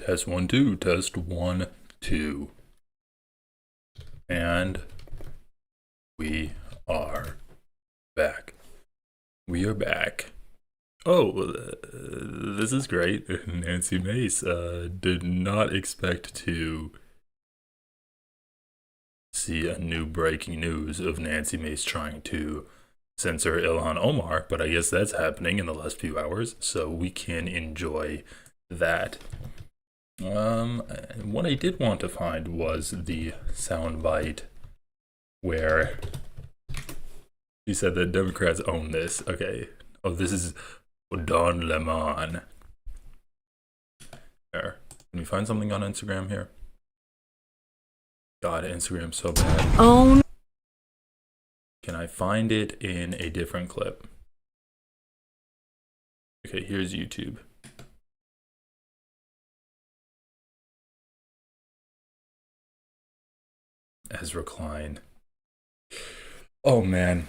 Test 1 2, test 1 2. And we are back. We are back. Oh, this is great. Nancy Mace did not expect to see a new breaking news of Nancy Mace trying to censor Ilhan Omar, but I guess that's happening in the last few hours, so we can enjoy that. What I did want to find was the soundbite where he said that Democrats own this. Okay. Oh, this is Don Lemon. There. Can we find something on Instagram here? God, Instagram's so bad. Own. Can I find it in a different clip? Okay, here's YouTube. Ezra Klein. Oh man.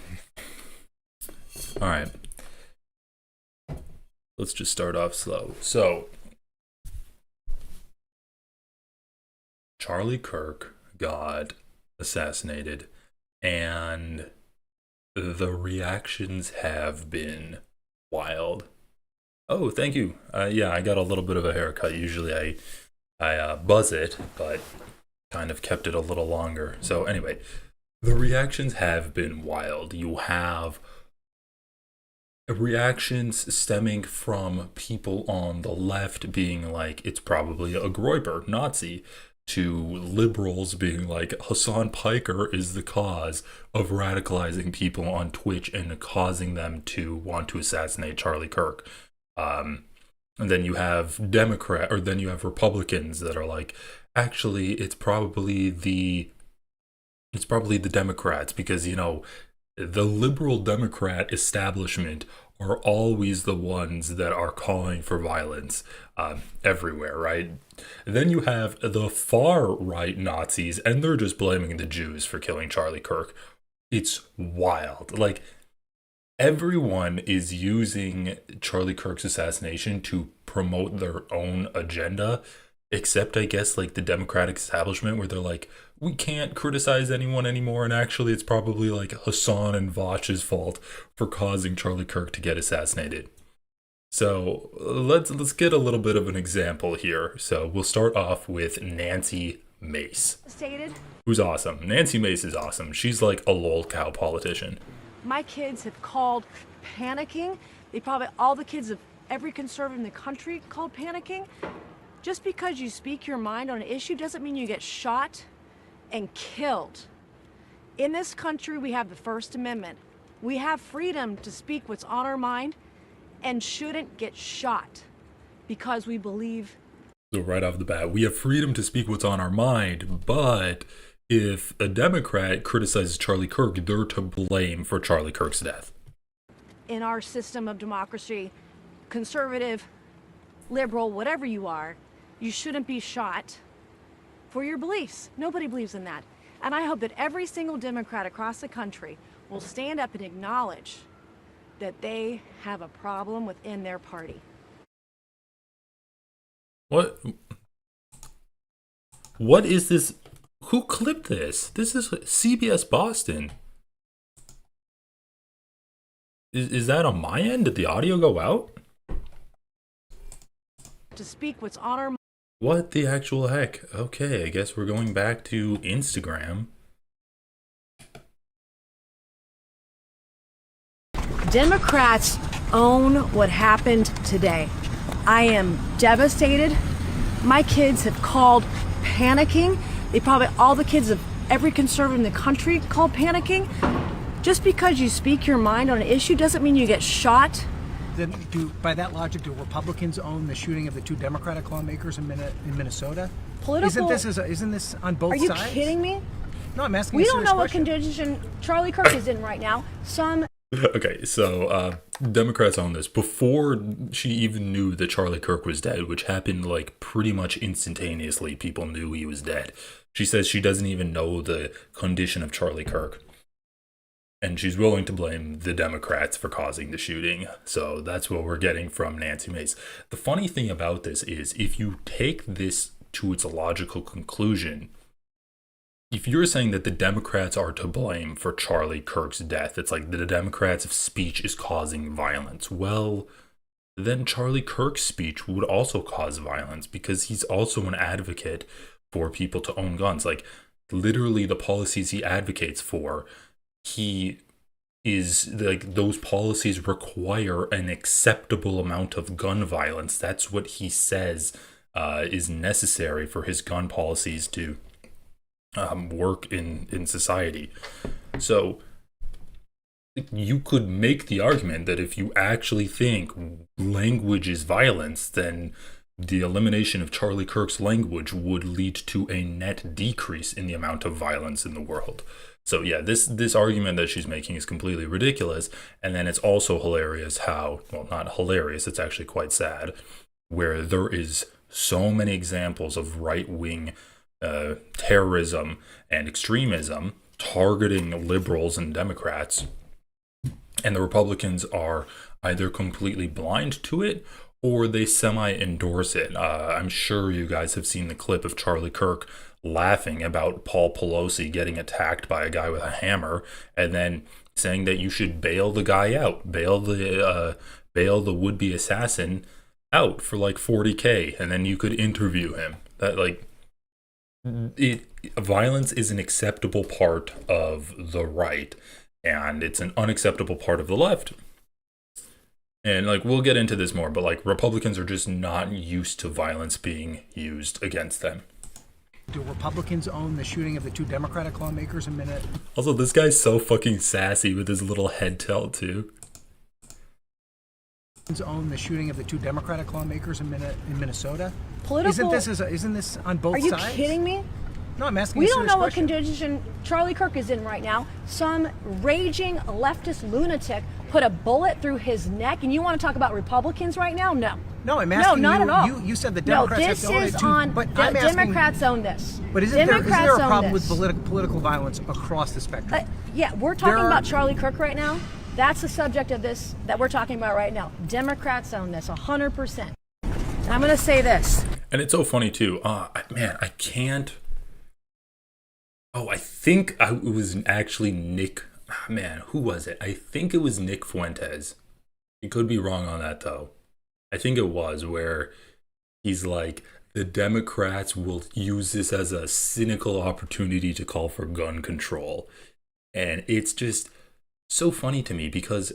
All right. Let's just start off slow. So, Charlie Kirk got assassinated, and the reactions have been wild. Oh, thank you. Yeah, I got a little bit of a haircut. Usually I buzz it, but kind of kept it a little longer. So anyway, the reactions have been wild. You have reactions stemming from people on the left being like, it's probably a Groyper Nazi, to liberals being like, Hassan Piker is the cause of radicalizing people on Twitch and causing them to want to assassinate Charlie Kirk. And then you have Republicans that are like, actually, it's probably the Democrats, because, you know, the liberal Democrat establishment are always the ones that are calling for violence everywhere, right? And then you have the far right Nazis, and they're just blaming the Jews for killing Charlie Kirk. It's wild. Like, everyone is using Charlie Kirk's assassination to promote their own agenda, except I guess like the Democratic establishment, where they're like, we can't criticize anyone anymore, and actually it's probably like Hassan and Vash's fault for causing Charlie Kirk to get assassinated. So let's get a little bit of an example here. So we'll start off with Nancy Mace, who's awesome. Nancy Mace is awesome. She's like a lol cow politician. My kids have called panicking. All the kids of every conservative in the country called panicking. Just because you speak your mind on an issue doesn't mean you get shot and killed. In this country, we have the First Amendment. We have freedom to speak what's on our mind and shouldn't get shot because we believe. So right off the bat, we have freedom to speak what's on our mind, but if a Democrat criticizes Charlie Kirk, they're to blame for Charlie Kirk's death. In our system of democracy, conservative, liberal, whatever you are, you shouldn't be shot for your beliefs. Nobody believes in that. And I hope that every single Democrat across the country will stand up and acknowledge that they have a problem within their party. What is this? Who clipped this? This is CBS Boston. Is that on my end? Did the audio go out? To speak what's on our mind. What the actual heck? Okay, I guess we're going back to Instagram. Democrats own what happened today. I am devastated. My kids have called panicking. All the kids of every conservative in the country called panicking. Just because you speak your mind on an issue doesn't mean you get shot. Then by that logic, do Republicans own the shooting of the two Democratic lawmakers in Minnesota? Isn't this on both sides? Are you kidding me? No, I'm asking. We don't know what condition Charlie Kirk is in right now. Okay, so Democrats own this. Before she even knew that Charlie Kirk was dead, which happened like pretty much instantaneously, people knew he was dead. She says she doesn't even know the condition of Charlie Kirk. And she's willing to blame the Democrats for causing the shooting. So that's what we're getting from Nancy Mace. The funny thing about this is, if you take this to its logical conclusion, if you're saying that the Democrats are to blame for Charlie Kirk's death, it's like the Democrats' speech is causing violence. Well, then Charlie Kirk's speech would also cause violence, because he's also an advocate for people to own guns. Like, literally the policies he advocates for, he is like, those policies require an acceptable amount of gun violence. That's what he says is necessary for his gun policies to work in society. So you could make the argument that if you actually think language is violence, then the elimination of Charlie Kirk's language would lead to a net decrease in the amount of violence in the world. So yeah, this argument that she's making is completely ridiculous. And then it's also hilarious how, well, not hilarious, it's actually quite sad, where there is so many examples of right-wing terrorism and extremism targeting liberals and Democrats, and the Republicans are either completely blind to it or they semi-endorse it. I'm sure you guys have seen the clip of Charlie Kirk laughing about Paul Pelosi getting attacked by a guy with a hammer, and then saying that you should bail the guy out, bail the would-be assassin out for like $40K, and then you could interview him. That, like, violence is an acceptable part of the right, and it's an unacceptable part of the left. And like, we'll get into this more, but like, Republicans are just not used to violence being used against them. Do Republicans own the shooting of the 2 Democratic lawmakers in Minnesota? Also, this guy's so fucking sassy with his little head tilt too. Own the shooting of the 2 Democratic lawmakers in Minnesota? Political. Isn't this on both sides? Are you kidding me? No, I'm asking We you a don't serious know what question. condition Charlie Kirk is in right now. Some raging leftist lunatic put a bullet through his neck, and you want to talk about Republicans right now? No. No, I'm asking not you. at all. You said the Democrats have to own it too. On, but I'm asking, Democrats own this. But isn't there a problem with political violence across the spectrum? Yeah, we're talking about Charlie Kirk right now. That's the subject of this that we're talking about right now. Democrats own this 100%. And I'm going to say this. And it's so funny too. Man, I can't. Oh, I think it was actually Nick. Man, who was it? I think it was Nick Fuentes. You could be wrong on that though. I think it was, where he's like, the Democrats will use this as a cynical opportunity to call for gun control. And it's just so funny to me, because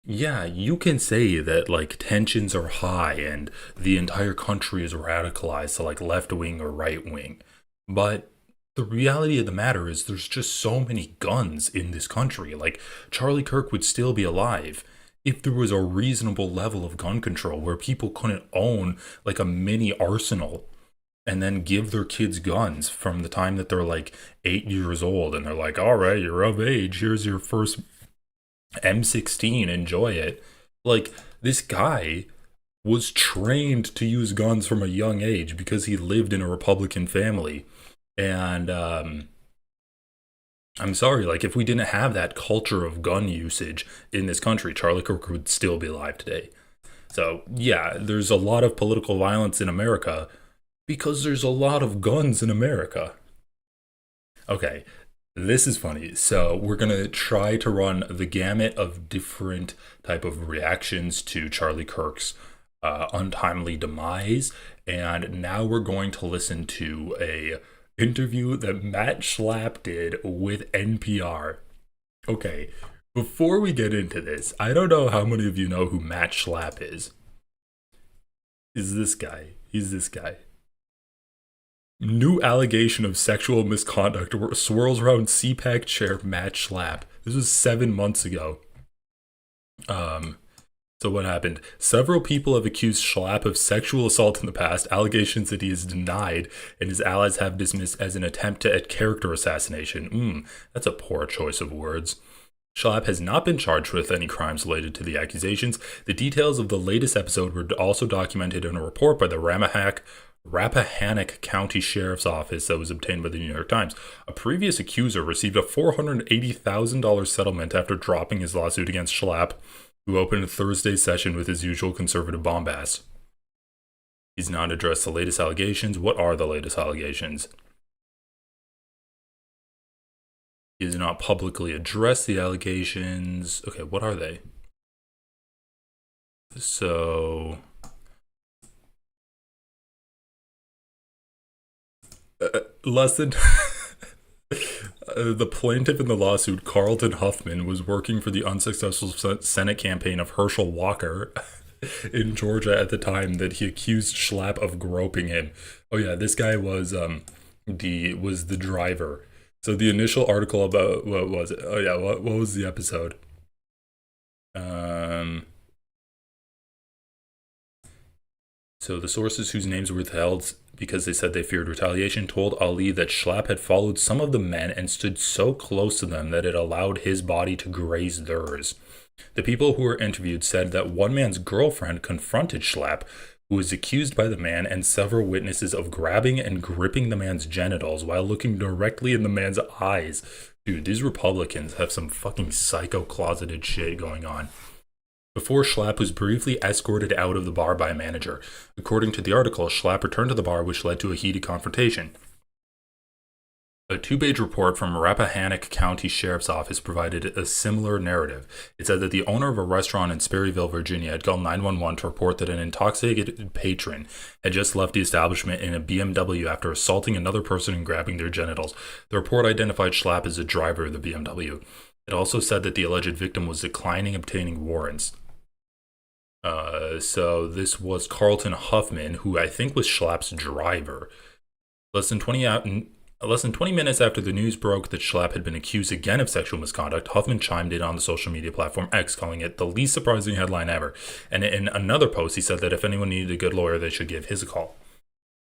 yeah, you can say that like tensions are high and the entire country is radicalized to like left wing or right wing, but the reality of the matter is there's just so many guns in this country. Like, Charlie Kirk would still be alive if there was a reasonable level of gun control where people couldn't own like a mini arsenal and then give their kids guns from the time that they're like 8 years old, and they're like, all right, you're of age, here's your first M16, enjoy it. Like, this guy was trained to use guns from a young age because he lived in a Republican family. And I'm sorry, like, if we didn't have that culture of gun usage in this country, Charlie Kirk would still be alive today. So yeah, there's a lot of political violence in America because there's a lot of guns in America. Okay, this is funny. So we're going to try to run the gamut of different type of reactions to Charlie Kirk's untimely demise. And now we're going to listen to a interview that Matt Schlapp did with NPR. Okay, before we get into this, I don't know how many of you know who Matt Schlapp is. He's this guy. New allegation of sexual misconduct swirls around CPAC chair Matt Schlapp. This was 7 months ago. So what happened? Several people have accused Schlapp of sexual assault in the past, allegations that he has denied and his allies have dismissed as an attempt at character assassination. That's a poor choice of words. Schlapp has not been charged with any crimes related to the accusations. The details of the latest episode were also documented in a report by the Rappahannock County Sheriff's Office that was obtained by the New York Times. A previous accuser received a $480,000 settlement after dropping his lawsuit against Schlapp, who opened Thursday's session with his usual conservative bombast. He's not addressed the latest allegations. What are the latest allegations? He has not publicly addressed the allegations. Okay, what are they? So... lesson. The plaintiff in the lawsuit, Carlton Huffman, was working for the unsuccessful Senate campaign of Herschel Walker in Georgia at the time that he accused Schlapp of groping him. Oh yeah, this guy was the driver. So the initial article about what was it? Oh yeah, what was the episode? So the sources whose names were withheld because they said they feared retaliation told Ali that Schlapp had followed some of the men and stood so close to them that it allowed his body to graze theirs. The people who were interviewed said that one man's girlfriend confronted Schlapp, who was accused by the man and several witnesses of grabbing and gripping the man's genitals while looking directly in the man's eyes. Dude, these Republicans have some fucking psycho-closeted shit going on. Before Schlapp was briefly escorted out of the bar by a manager. According to the article, Schlapp returned to the bar, which led to a heated confrontation. A two-page report from Rappahannock County Sheriff's Office provided a similar narrative. It said that the owner of a restaurant in Sperryville, Virginia, had called 911 to report that an intoxicated patron had just left the establishment in a BMW after assaulting another person and grabbing their genitals. The report identified Schlapp as the driver of the BMW. It also said that the alleged victim was declining obtaining warrants. So this was Carlton Huffman, who I think was Schlapp's driver. Less than 20 minutes after the news broke that Schlapp had been accused again of sexual misconduct, Huffman chimed in on the social media platform X, calling it the least surprising headline ever. And in another post, he said that if anyone needed a good lawyer, they should give his a call.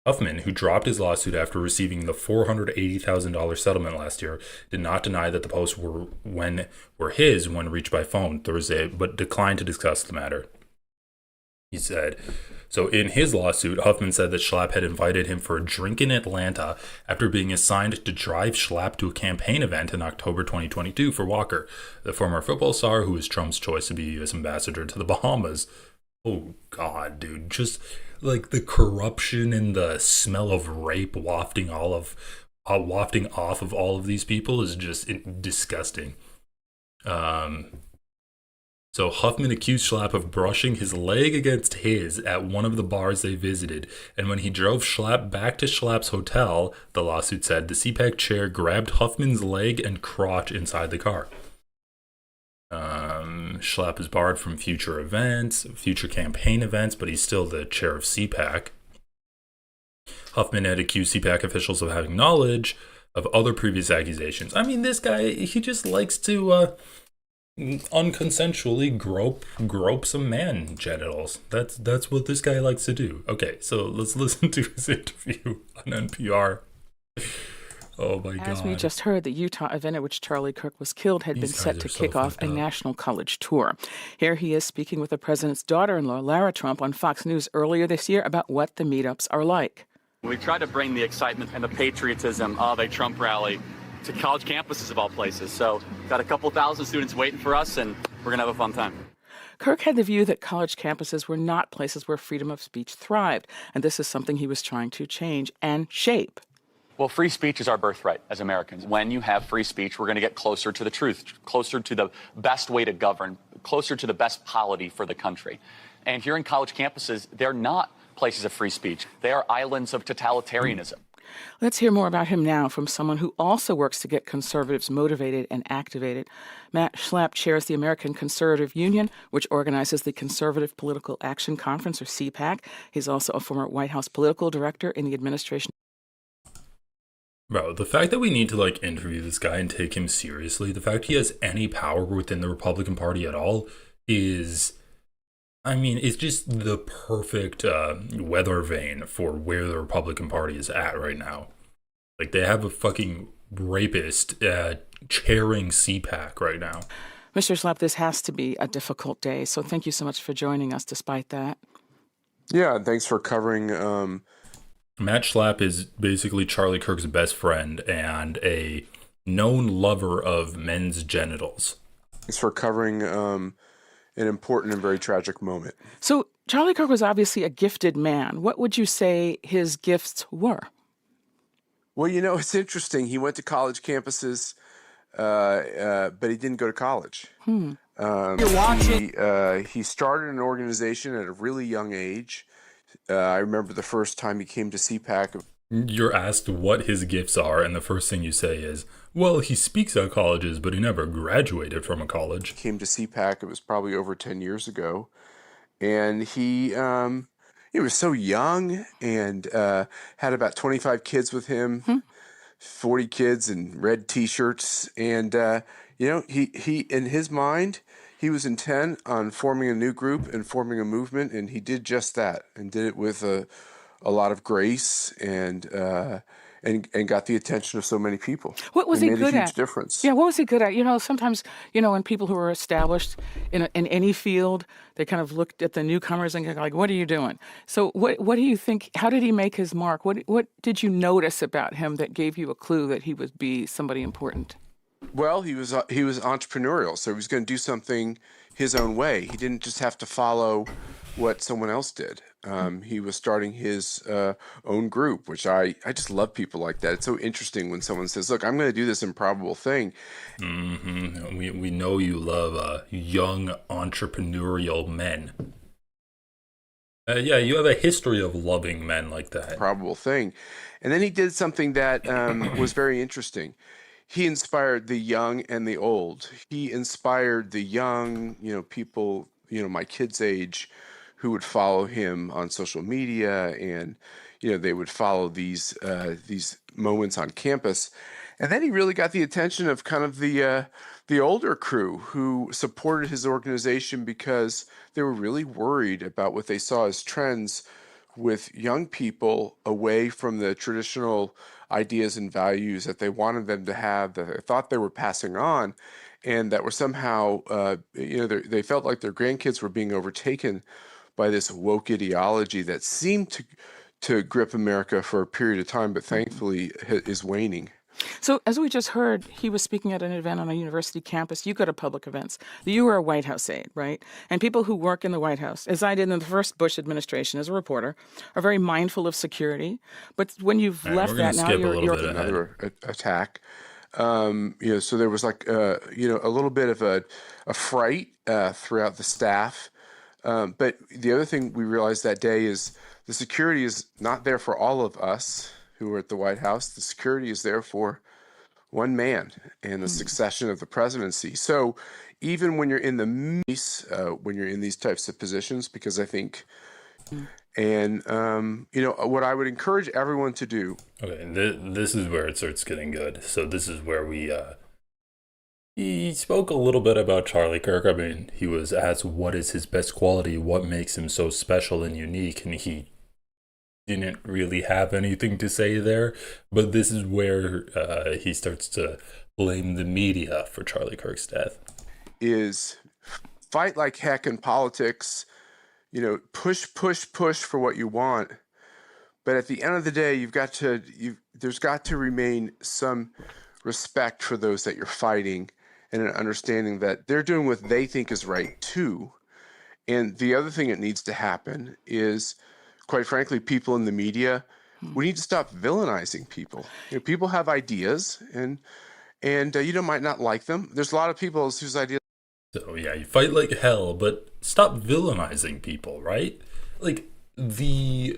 Huffman, who dropped his lawsuit after receiving the $480,000 settlement last year, did not deny that the posts were his when reached by phone Thursday, but declined to discuss the matter. He said, so in his lawsuit, Huffman said that Schlapp had invited him for a drink in Atlanta after being assigned to drive Schlapp to a campaign event in October 2022 for Walker, the former football star who was Trump's choice to be U.S. ambassador to the Bahamas. Oh, God, dude. Just like the corruption and the smell of rape wafting off of all of these people is just disgusting. So Huffman accused Schlapp of brushing his leg against his at one of the bars they visited, and when he drove Schlapp back to Schlapp's hotel, the lawsuit said, the CPAC chair grabbed Huffman's leg and crotch inside the car. Schlapp is barred from future campaign events, but he's still the chair of CPAC. Huffman had accused CPAC officials of having knowledge of other previous accusations. I mean, this guy, he just likes to unconsensually grope some man genitals. That's what this guy likes to do. Okay, so let's listen to his interview on NPR. Oh my God. As we just heard, the Utah event at which Charlie Kirk was killed had been set to kick off a national college tour. Here he is speaking with the president's daughter-in-law, Lara Trump, on Fox News earlier this year about what the meetups are like. We try to bring the excitement and the patriotism of a Trump rally to college campuses of all places. So got a couple thousand students waiting for us, and we're going to have a fun time. Kirk had the view that college campuses were not places where freedom of speech thrived, and this is something he was trying to change and shape. Well, free speech is our birthright as Americans. When you have free speech, we're going to get closer to the truth, closer to the best way to govern, closer to the best polity for the country. And here in college campuses, they're not places of free speech. They are islands of totalitarianism. Let's hear more about him now from someone who also works to get conservatives motivated and activated. Matt Schlapp chairs the American Conservative Union, which organizes the Conservative Political Action Conference, or CPAC. He's also a former White House political director in the administration. Bro, the fact that we need to interview this guy and take him seriously, the fact he has any power within the Republican Party at all is, I mean, it's just the perfect weather vane for where the Republican Party is at right now. Like, they have a fucking rapist chairing CPAC right now. Mr. Schlapp, this has to be a difficult day, so thank you so much for joining us despite that. Yeah, thanks for covering Matt Schlapp is basically Charlie Kirk's best friend and a known lover of men's genitals. Thanks for covering an important and very tragic moment. So Charlie Kirk was obviously a gifted man. What would you say his gifts were? Well, it's interesting. He went to college campuses, but he didn't go to college. You're watching. He started an organization at a really young age. I remember the first time he came to CPAC. You're asked what his gifts are, and the first thing you say is, well, he speaks at colleges, but he never graduated from a college. Came to CPAC, it was probably over 10 years ago. And he was so young and had about 25 kids with him, 40 kids in red T-shirts. And, he in his mind, he was intent on forming a new group and forming a movement, and he did just that, and did it with a lot of grace and got the attention of so many people. What was he good at? Made a huge difference. Yeah, what was he good at? Sometimes, when people who are established in any field, they kind of looked at the newcomers and go like, what are you doing? So what do you think, how did he make his mark? What did you notice about him that gave you a clue that he would be somebody important? Well, he was entrepreneurial, so he was going to do something his own way. He didn't just have to follow what someone else did. He was starting his own group, which I just love people like that. It's so interesting when someone says, look, I'm going to do this improbable thing. Mm-hmm. We know you love young entrepreneurial men. Yeah, you have a history of loving men like that. Improbable thing. And then he did something that was very interesting. He inspired the young and the old. He inspired the young, people, my kids' age, who would follow him on social media, and they would follow these moments on campus. And then he really got the attention of kind of the older crew who supported his organization because they were really worried about what they saw as trends with young people away from the traditional ideas and values that they wanted them to have, that they thought they were passing on, and that were somehow, they felt like their grandkids were being overtaken by this woke ideology that seemed to grip America for a period of time, but thankfully is waning. So as we just heard, he was speaking at an event on a university campus. You go to public events. You were a White House aide, right? And people who work in the White House, as I did in the first Bush administration as a reporter, are very mindful of security. But when you've left that now, you're another attack. So there was like, a little bit of a fright throughout the staff. But the other thing we realized that day is the security is not there for all of us who are at the White House. The security is there for one man and the succession of the presidency. So even when you're in when you're in these types of positions, because I think, and what I would encourage everyone to do. Okay, this is where it starts getting good. So this is where he spoke a little bit about Charlie Kirk. I mean, he was asked what is his best quality, what makes him so special and unique, and he didn't really have anything to say there. But this is where he starts to blame the media for Charlie Kirk's death. Is fight like heck in politics, push for what you want. But at the end of the day, there's got to remain some respect for those that you're fighting, and an understanding that they're doing what they think is right too. And the other thing that needs to happen is, quite frankly, people in the media, we need to stop villainizing people. People have ideas, and might not like them. There's a lot of people whose ideas. So yeah, you fight like hell, but stop villainizing people, right? Like they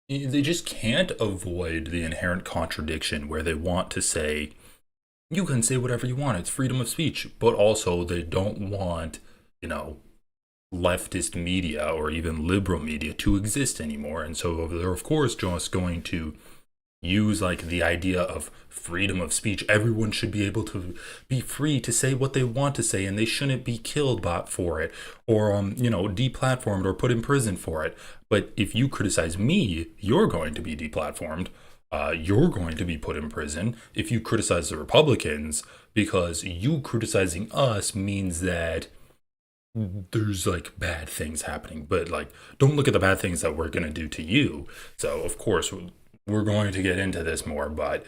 just can't avoid the inherent contradiction where they want to say, you can say whatever you want, it's freedom of speech, but also they don't want, leftist media or even liberal media to exist anymore. And so they're of course just going to use like the idea of freedom of speech. Everyone should be able to be free to say what they want to say, and they shouldn't be killed for it, or deplatformed or put in prison for it. But if you criticize me, you're going to be deplatformed. You're going to be put in prison. If you criticize the Republicans, because you criticizing us means that there's like bad things happening, but like don't look at the bad things that we're going to do to you. So of course we're going to get into this more, but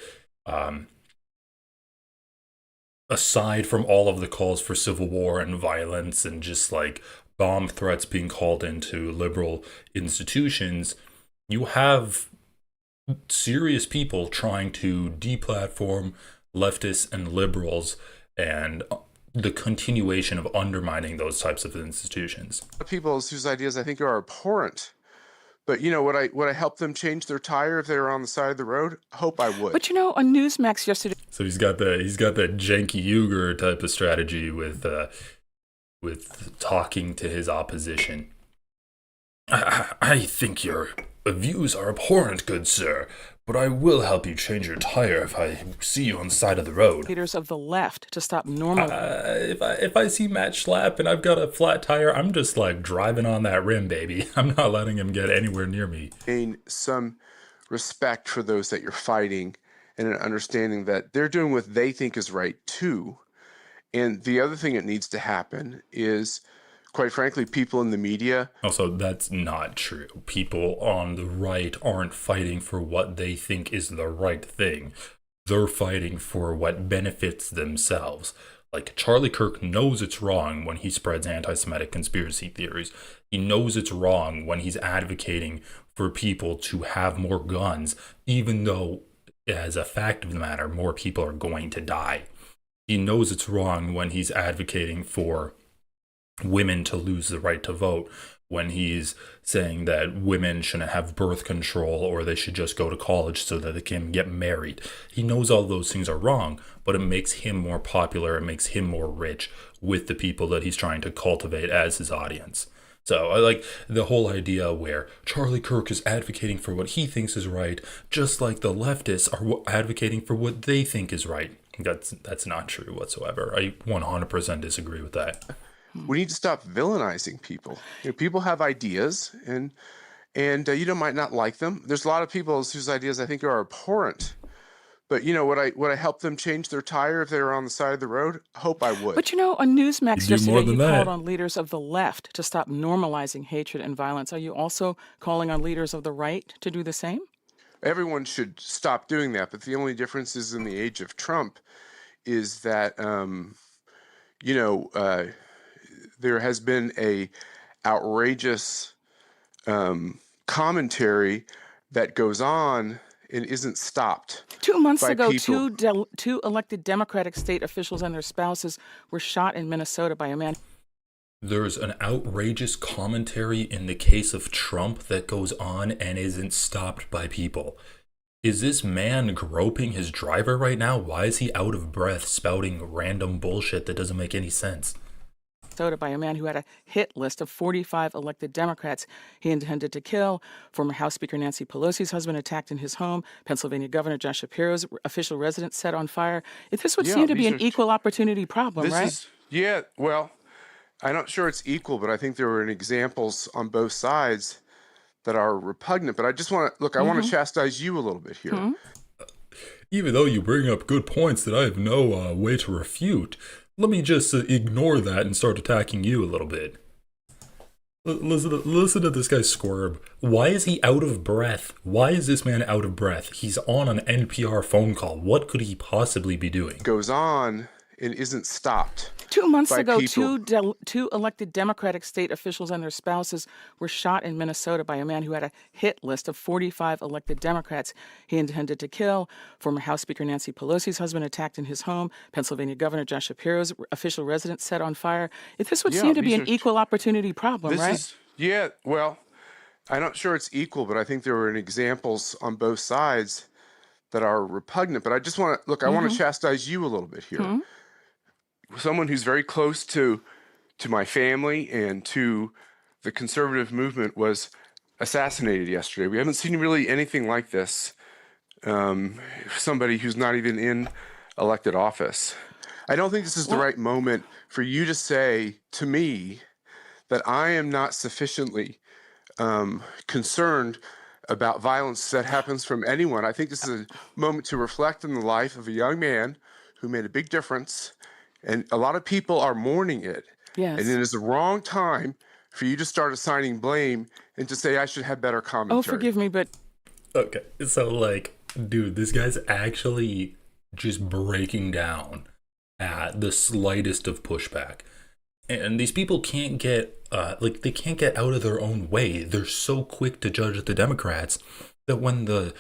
aside from all of the calls for civil war and violence and just like bomb threats being called into liberal institutions, you have serious people trying to deplatform leftists and liberals and the continuation of undermining those types of institutions. People whose ideas I think are abhorrent. But would I help them change their tire if they were on the side of the road? I hope I would. But on Newsmax yesterday. So he's got that Janky Uger type of strategy with talking to his opposition. I think your views are abhorrent, good sir, but I will help you change your tire if I see you on the side of the road. Leaders of the left to stop normal. If I see Matt Schlapp and I've got a flat tire, I'm just like driving on that rim, baby. I'm not letting him get anywhere near me. Gain some respect for those that you're fighting and an understanding that they're doing what they think is right too. And the other thing that needs to happen is, quite frankly, people in the media. Also, that's not true. People on the right aren't fighting for what they think is the right thing. They're fighting for what benefits themselves. Like, Charlie Kirk knows it's wrong when he spreads anti-Semitic conspiracy theories. He knows it's wrong when he's advocating for people to have more guns, even though, as a fact of the matter, more people are going to die. He knows it's wrong when he's advocating for women to lose the right to vote, when he's saying that women shouldn't have birth control or they should just go to college so that they can get married. He knows all those things are wrong, but it makes him more popular, it makes him more rich with the people that he's trying to cultivate as his audience. So I like the whole idea where Charlie Kirk is advocating for what he thinks is right, just like the leftists are advocating for what they think is right. That's not true whatsoever. I 100% disagree with that. We need to stop villainizing people. People have ideas, and might not like them. There's a lot of people whose ideas I think are abhorrent. But would I help them change their tire if they were on the side of the road? I hope I would. But on Newsmax yesterday, you called on leaders of the left to stop normalizing hatred and violence. Are you also calling on leaders of the right to do the same? Everyone should stop doing that. But the only difference is in the age of Trump is that there has been a outrageous commentary that goes on and isn't stopped. 2 months ago, two elected Democratic state officials and their spouses were shot in Minnesota by a man. There's an outrageous commentary in the case of Trump that goes on and isn't stopped by people. Is this man groping his driver right now? Why is he out of breath spouting random bullshit that doesn't make any sense? By a man who had a hit list of 45 elected Democrats he intended to kill. Former House Speaker Nancy Pelosi's husband attacked in his home. Pennsylvania Governor Josh Shapiro's official residence set on fire. This would seem to be an equal opportunity problem, right? Well, I'm not sure it's equal, but I think there were examples on both sides that are repugnant. But I just want to, I want to chastise you a little bit here. Mm-hmm. Even though you bring up good points that I have no way to refute, let me just ignore that and start attacking you a little bit. Listen to this guy squirm. Why is he out of breath? Why is this man out of breath? He's on an NPR phone call. What could he possibly be doing? Goes on and isn't stopped. 2 months ago, two elected Democratic state officials and their spouses were shot in Minnesota by a man who had a hit list of 45 elected Democrats he intended to kill. Former House Speaker Nancy Pelosi's husband attacked in his home. Pennsylvania Governor Josh Shapiro's official residence set on fire. This would seem to be an equal opportunity problem, right? Well, I'm not sure it's equal, but I think there were examples on both sides that are repugnant. But I just want to, I want to chastise you a little bit here. Mm-hmm. Someone who's very close to my family and to the conservative movement was assassinated yesterday. We haven't seen really anything like this. Somebody who's not even in elected office. I don't think this is the right moment for you to say to me that I am not sufficiently concerned about violence that happens from anyone. I think this is a moment to reflect on the life of a young man who made a big difference. And a lot of people are mourning it. Yes. And it is the wrong time for you to start assigning blame and to say I should have better commentary. Oh, forgive me, but... Okay, so like, dude, this guy's actually just breaking down at the slightest of pushback. And these people can't get they can't get out of their own way. They're so quick to judge the Democrats that when the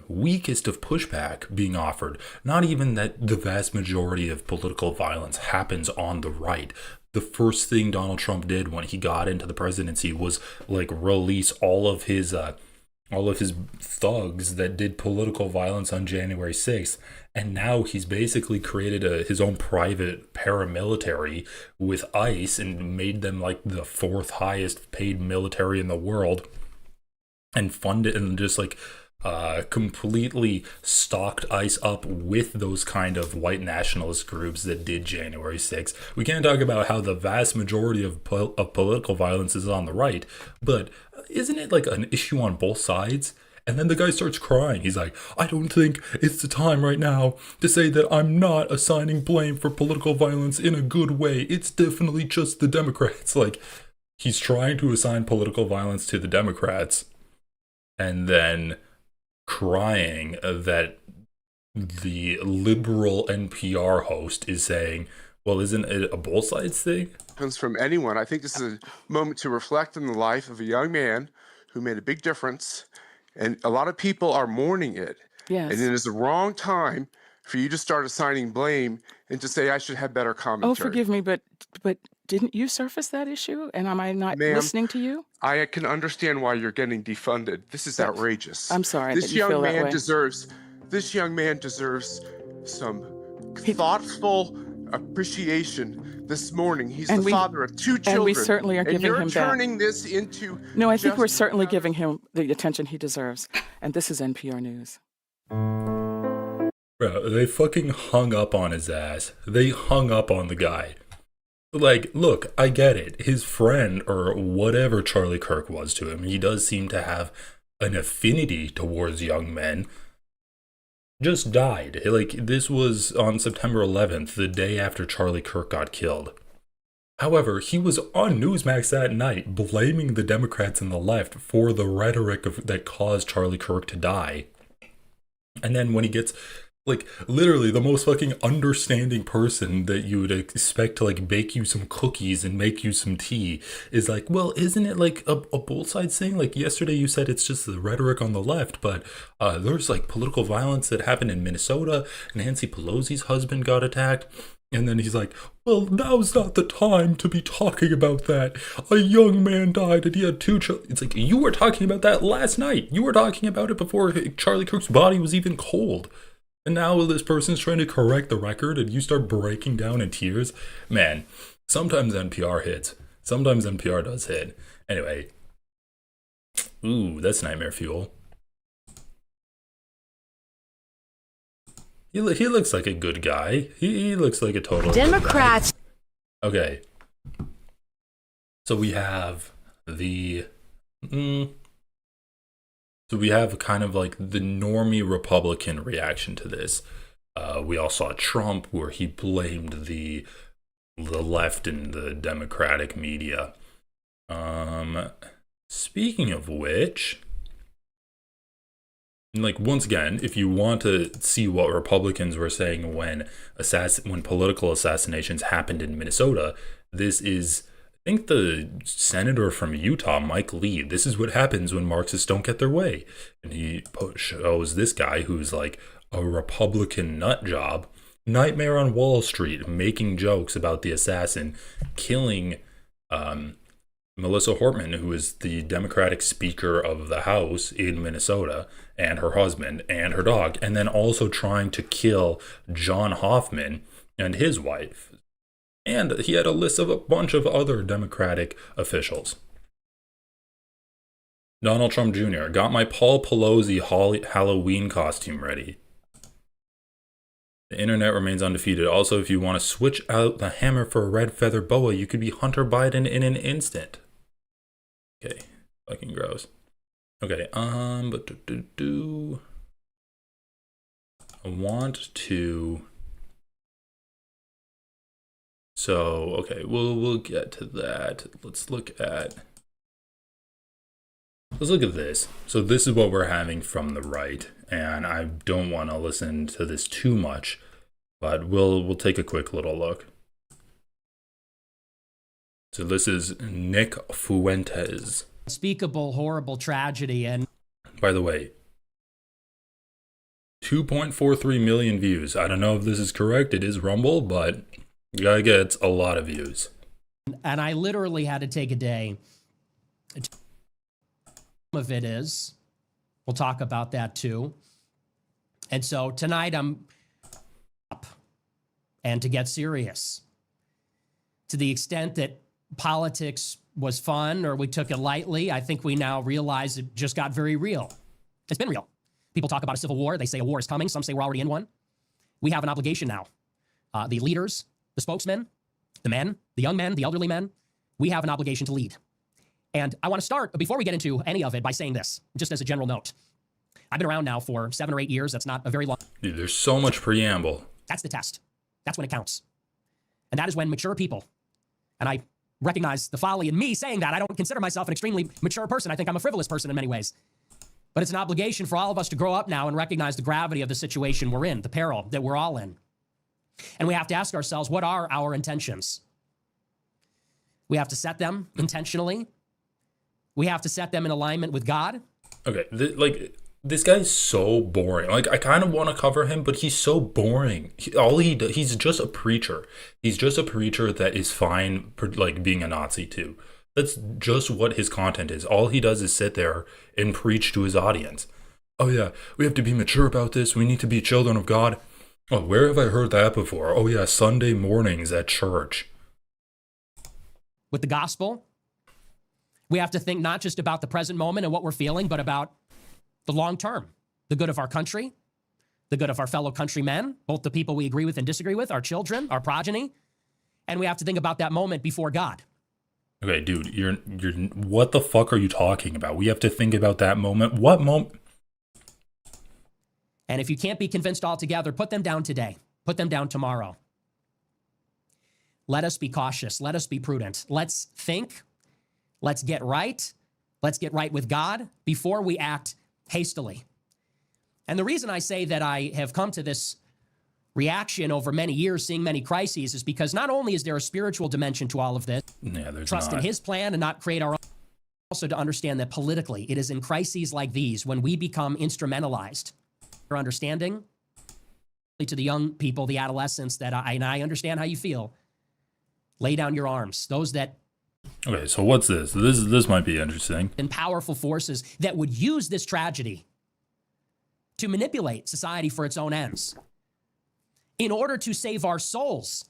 weakest of pushback being offered, not even that the vast majority of political violence happens on the right. The first thing Donald Trump did when he got into the presidency was like release all of his thugs that did political violence on January 6th. And now he's basically created his own private paramilitary with ICE and made them like the fourth highest paid military in the world, and funded and just like completely stocked ICE up with those kind of white nationalist groups that did January 6th. We can't talk about how the vast majority of political violence is on the right, but isn't it like an issue on both sides? And then the guy starts crying. He's like, I don't think it's the time right now to say that I'm not assigning blame for political violence in a good way. It's definitely just the Democrats. Like, he's trying to assign political violence to the Democrats and then crying that the liberal NPR host is saying, well, isn't it a both sides thing? Comes from anyone. I think this is a moment to reflect on the life of a young man who made a big difference. And a lot of people are mourning it. Yes. And it is the wrong time for you to start assigning blame and to say I should have better commentary. Oh, forgive me, but didn't you surface that issue? And am I not listening to you? I can understand why you're getting defunded. This is outrageous. I'm sorry This that you young feel that man way. This young man deserves some thoughtful appreciation this morning. He's the father of two children. And we certainly are giving him that. And you're turning this into... No, I think we're certainly giving him the attention he deserves. And this is NPR News. Bro, they fucking hung up on his ass. They hung up on the guy. Like, look, I get it. His friend, or whatever Charlie Kirk was to him, he does seem to have an affinity towards young men, just died. Like, this was on September 11th, the day after Charlie Kirk got killed. However, he was on Newsmax that night blaming the Democrats and the left for the rhetoric that caused Charlie Kirk to die. And then when he gets, like, literally the most fucking understanding person that you would expect to, like, bake you some cookies and make you some tea is like, well, isn't it, like, a both sides thing? Like, yesterday you said it's just the rhetoric on the left, but there's, like, political violence that happened in Minnesota. Nancy Pelosi's husband got attacked. And then he's like, well, now's not the time to be talking about that. A young man died and he had two children. It's like, you were talking about that last night. You were talking about it before Charlie Kirk's body was even cold. And now this person's trying to correct the record and you start breaking down in tears. Man, sometimes NPR hits. Sometimes NPR does hit. Anyway. Ooh, that's nightmare fuel. He looks like a good guy. He looks like a total Democrats. Okay. So we have the... So we have kind of like the normie Republican reaction to this. We all saw Trump where he blamed the left and the Democratic media. Speaking of which... Like, once again, if you want to see what Republicans were saying when political assassinations happened in Minnesota, this is, I think, the senator from Utah, Mike Lee. This is what happens when Marxists don't get their way. And he shows this guy who's like a Republican nut job, Nightmare on Wall Street, making jokes about the assassin killing Melissa Hortman, who is the Democratic Speaker of the House in Minnesota, and her husband and her dog, and then also trying to kill John Hoffman and his wife. And he had a list of a bunch of other Democratic officials. Donald Trump Jr. got my Paul Pelosi Halloween costume ready. The internet remains undefeated. Also, if you want to switch out the hammer for a red feather boa, you could be Hunter Biden in an instant. Okay, fucking gross. Okay, but I want to. So, okay, we'll get to that. Let's look at. Let's look at this. So this is what we're having from the right, and I don't want to listen to this too much, but we'll take a quick little look. So this is Nick Fuentes. Unspeakable, horrible tragedy. And by the way, 2.43 million views. I don't know if this is correct. It is Rumble, but the guy gets a lot of views. And I literally had to take a day. Some of it is. We'll talk about that too. And so tonight I'm up and to get serious. To the extent that politics was fun or we took it lightly, I think we now realize it just got very real. It's been real. People talk about a civil war. They say a war is coming. Some say we're already in one. We have an obligation now. The leaders, the spokesmen, the men, the young men, the elderly men, we have an obligation to lead. And I want to start, before we get into any of it, by saying this, just as a general note. I've been around now for 7 or 8 years. That's not a very long. Dude, there's so much preamble. That's the test. That's when it counts. And that is when mature people, and I recognize the folly in me saying that. I don't consider myself an extremely mature person. I think I'm a frivolous person in many ways. But it's an obligation for all of us to grow up now and recognize the gravity of the situation we're in, the peril that we're all in. And we have to ask ourselves, what are our intentions? We have to set them intentionally. We have to set them in alignment with God. Okay, this guy's so boring. Like, I kind of want to cover him, but he's so boring. He's just a preacher. He's just a preacher that is fine, like, being a Nazi too. That's just what his content is. All he does is sit there and preach to his audience. Oh yeah, we have to be mature about this. We need to be children of God. Oh, where have I heard that before? Oh yeah, Sunday mornings at church. With the gospel, we have to think not just about the present moment and what we're feeling, but about the long term, the good of our country, the good of our fellow countrymen, both the people we agree with and disagree with, our children, our progeny. And we have to think about that moment before God. Okay, dude, you're what the fuck are you talking about? We have to think about that moment. What moment? And if you can't be convinced altogether, put them down today. Put them down tomorrow. Let us be cautious. Let us be prudent. Let's think. Let's get right. Let's get right with God before we act hastily. And the reason I say that I have come to this reaction over many years, seeing many crises, is because not only is there a spiritual dimension to all of this, trust in his plan and not create our own, also to understand that politically, it is in crises like these when we become instrumentalized. Your understanding to the young people, the adolescents, that I understand how you feel. Lay down your arms. Those that. Okay, so what's this? This might be interesting. And powerful forces that would use this tragedy to manipulate society for its own ends in order to save our souls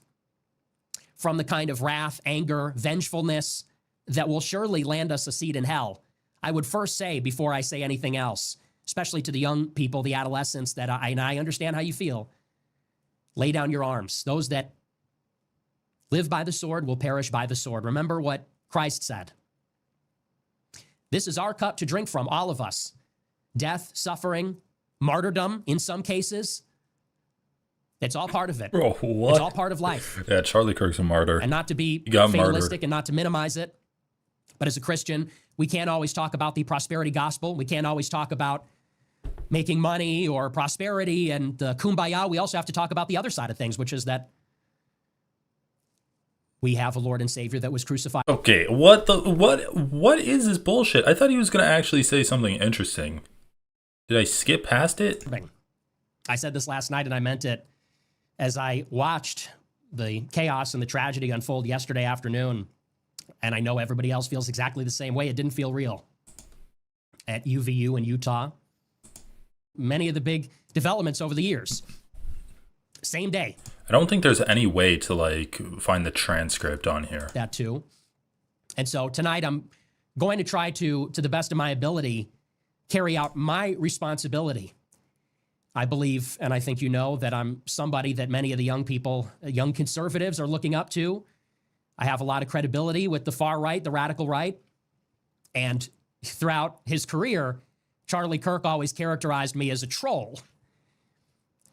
from the kind of wrath, anger, vengefulness that will surely land us a seat in hell. I would first say, before I say anything else, especially to the young people, the adolescents, that I understand how you feel, lay down your arms. Those that live by the sword will perish by the sword. Remember what Christ said. This is our cup to drink from, all of us. Death, suffering, martyrdom in some cases. It's all part of it. Bro, what? It's all part of life. Yeah, Charlie Kirk's a martyr. And not to be fatalistic martyred and not to minimize it, but as a Christian, we can't always talk about the prosperity gospel. We can't always talk about making money or prosperity and kumbaya. We also have to talk about the other side of things, which is that we have a Lord and Savior that was crucified. Okay, what is this bullshit? I thought he was going to actually say something interesting. Did I skip past it? I said this last night and I meant it. As I watched the chaos and the tragedy unfold yesterday afternoon, and I know everybody else feels exactly the same way, it didn't feel real. At UVU in Utah, many of the big developments over the years, same day. I don't think there's any way to find the transcript on here. That too. And so tonight I'm going to try to the best of my ability, carry out my responsibility. I believe, and I think you know, that I'm somebody that many of the young people, young conservatives, are looking up to. I have a lot of credibility with the far right, the radical right. And throughout his career, Charlie Kirk always characterized me as a troll.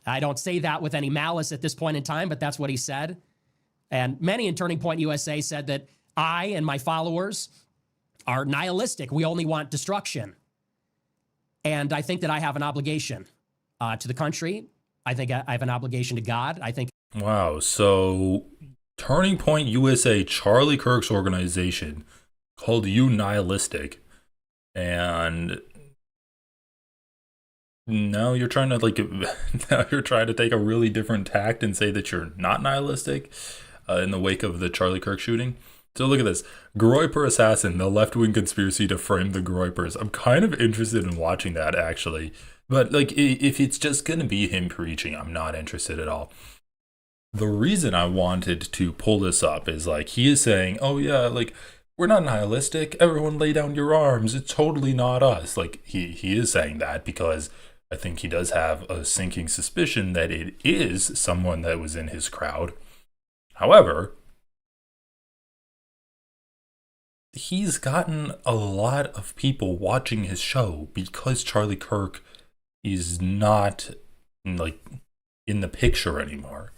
I don't say that with any malice at this point in time, but that's what he said. And many in Turning Point USA said that I and my followers are nihilistic. We only want destruction. And I think that I have an obligation to the country. I think I have an obligation to God. I think. Wow. So Turning Point USA, Charlie Kirk's organization, called you nihilistic. And now you're trying to take a really different tact and say that you're not nihilistic in the wake of the Charlie Kirk shooting. So look at this. Groyper Assassin, the left-wing conspiracy to frame the Groypers. I'm kind of interested in watching that, actually. But like, if it's just going to be him preaching, I'm not interested at all. The reason I wanted to pull this up is like, he is saying, oh yeah, like, we're not nihilistic. Everyone lay down your arms. It's totally not us. Like, he is saying that because I think he does have a sinking suspicion that it is someone that was in his crowd. However, he's gotten a lot of people watching his show because Charlie Kirk is not like in the picture anymore.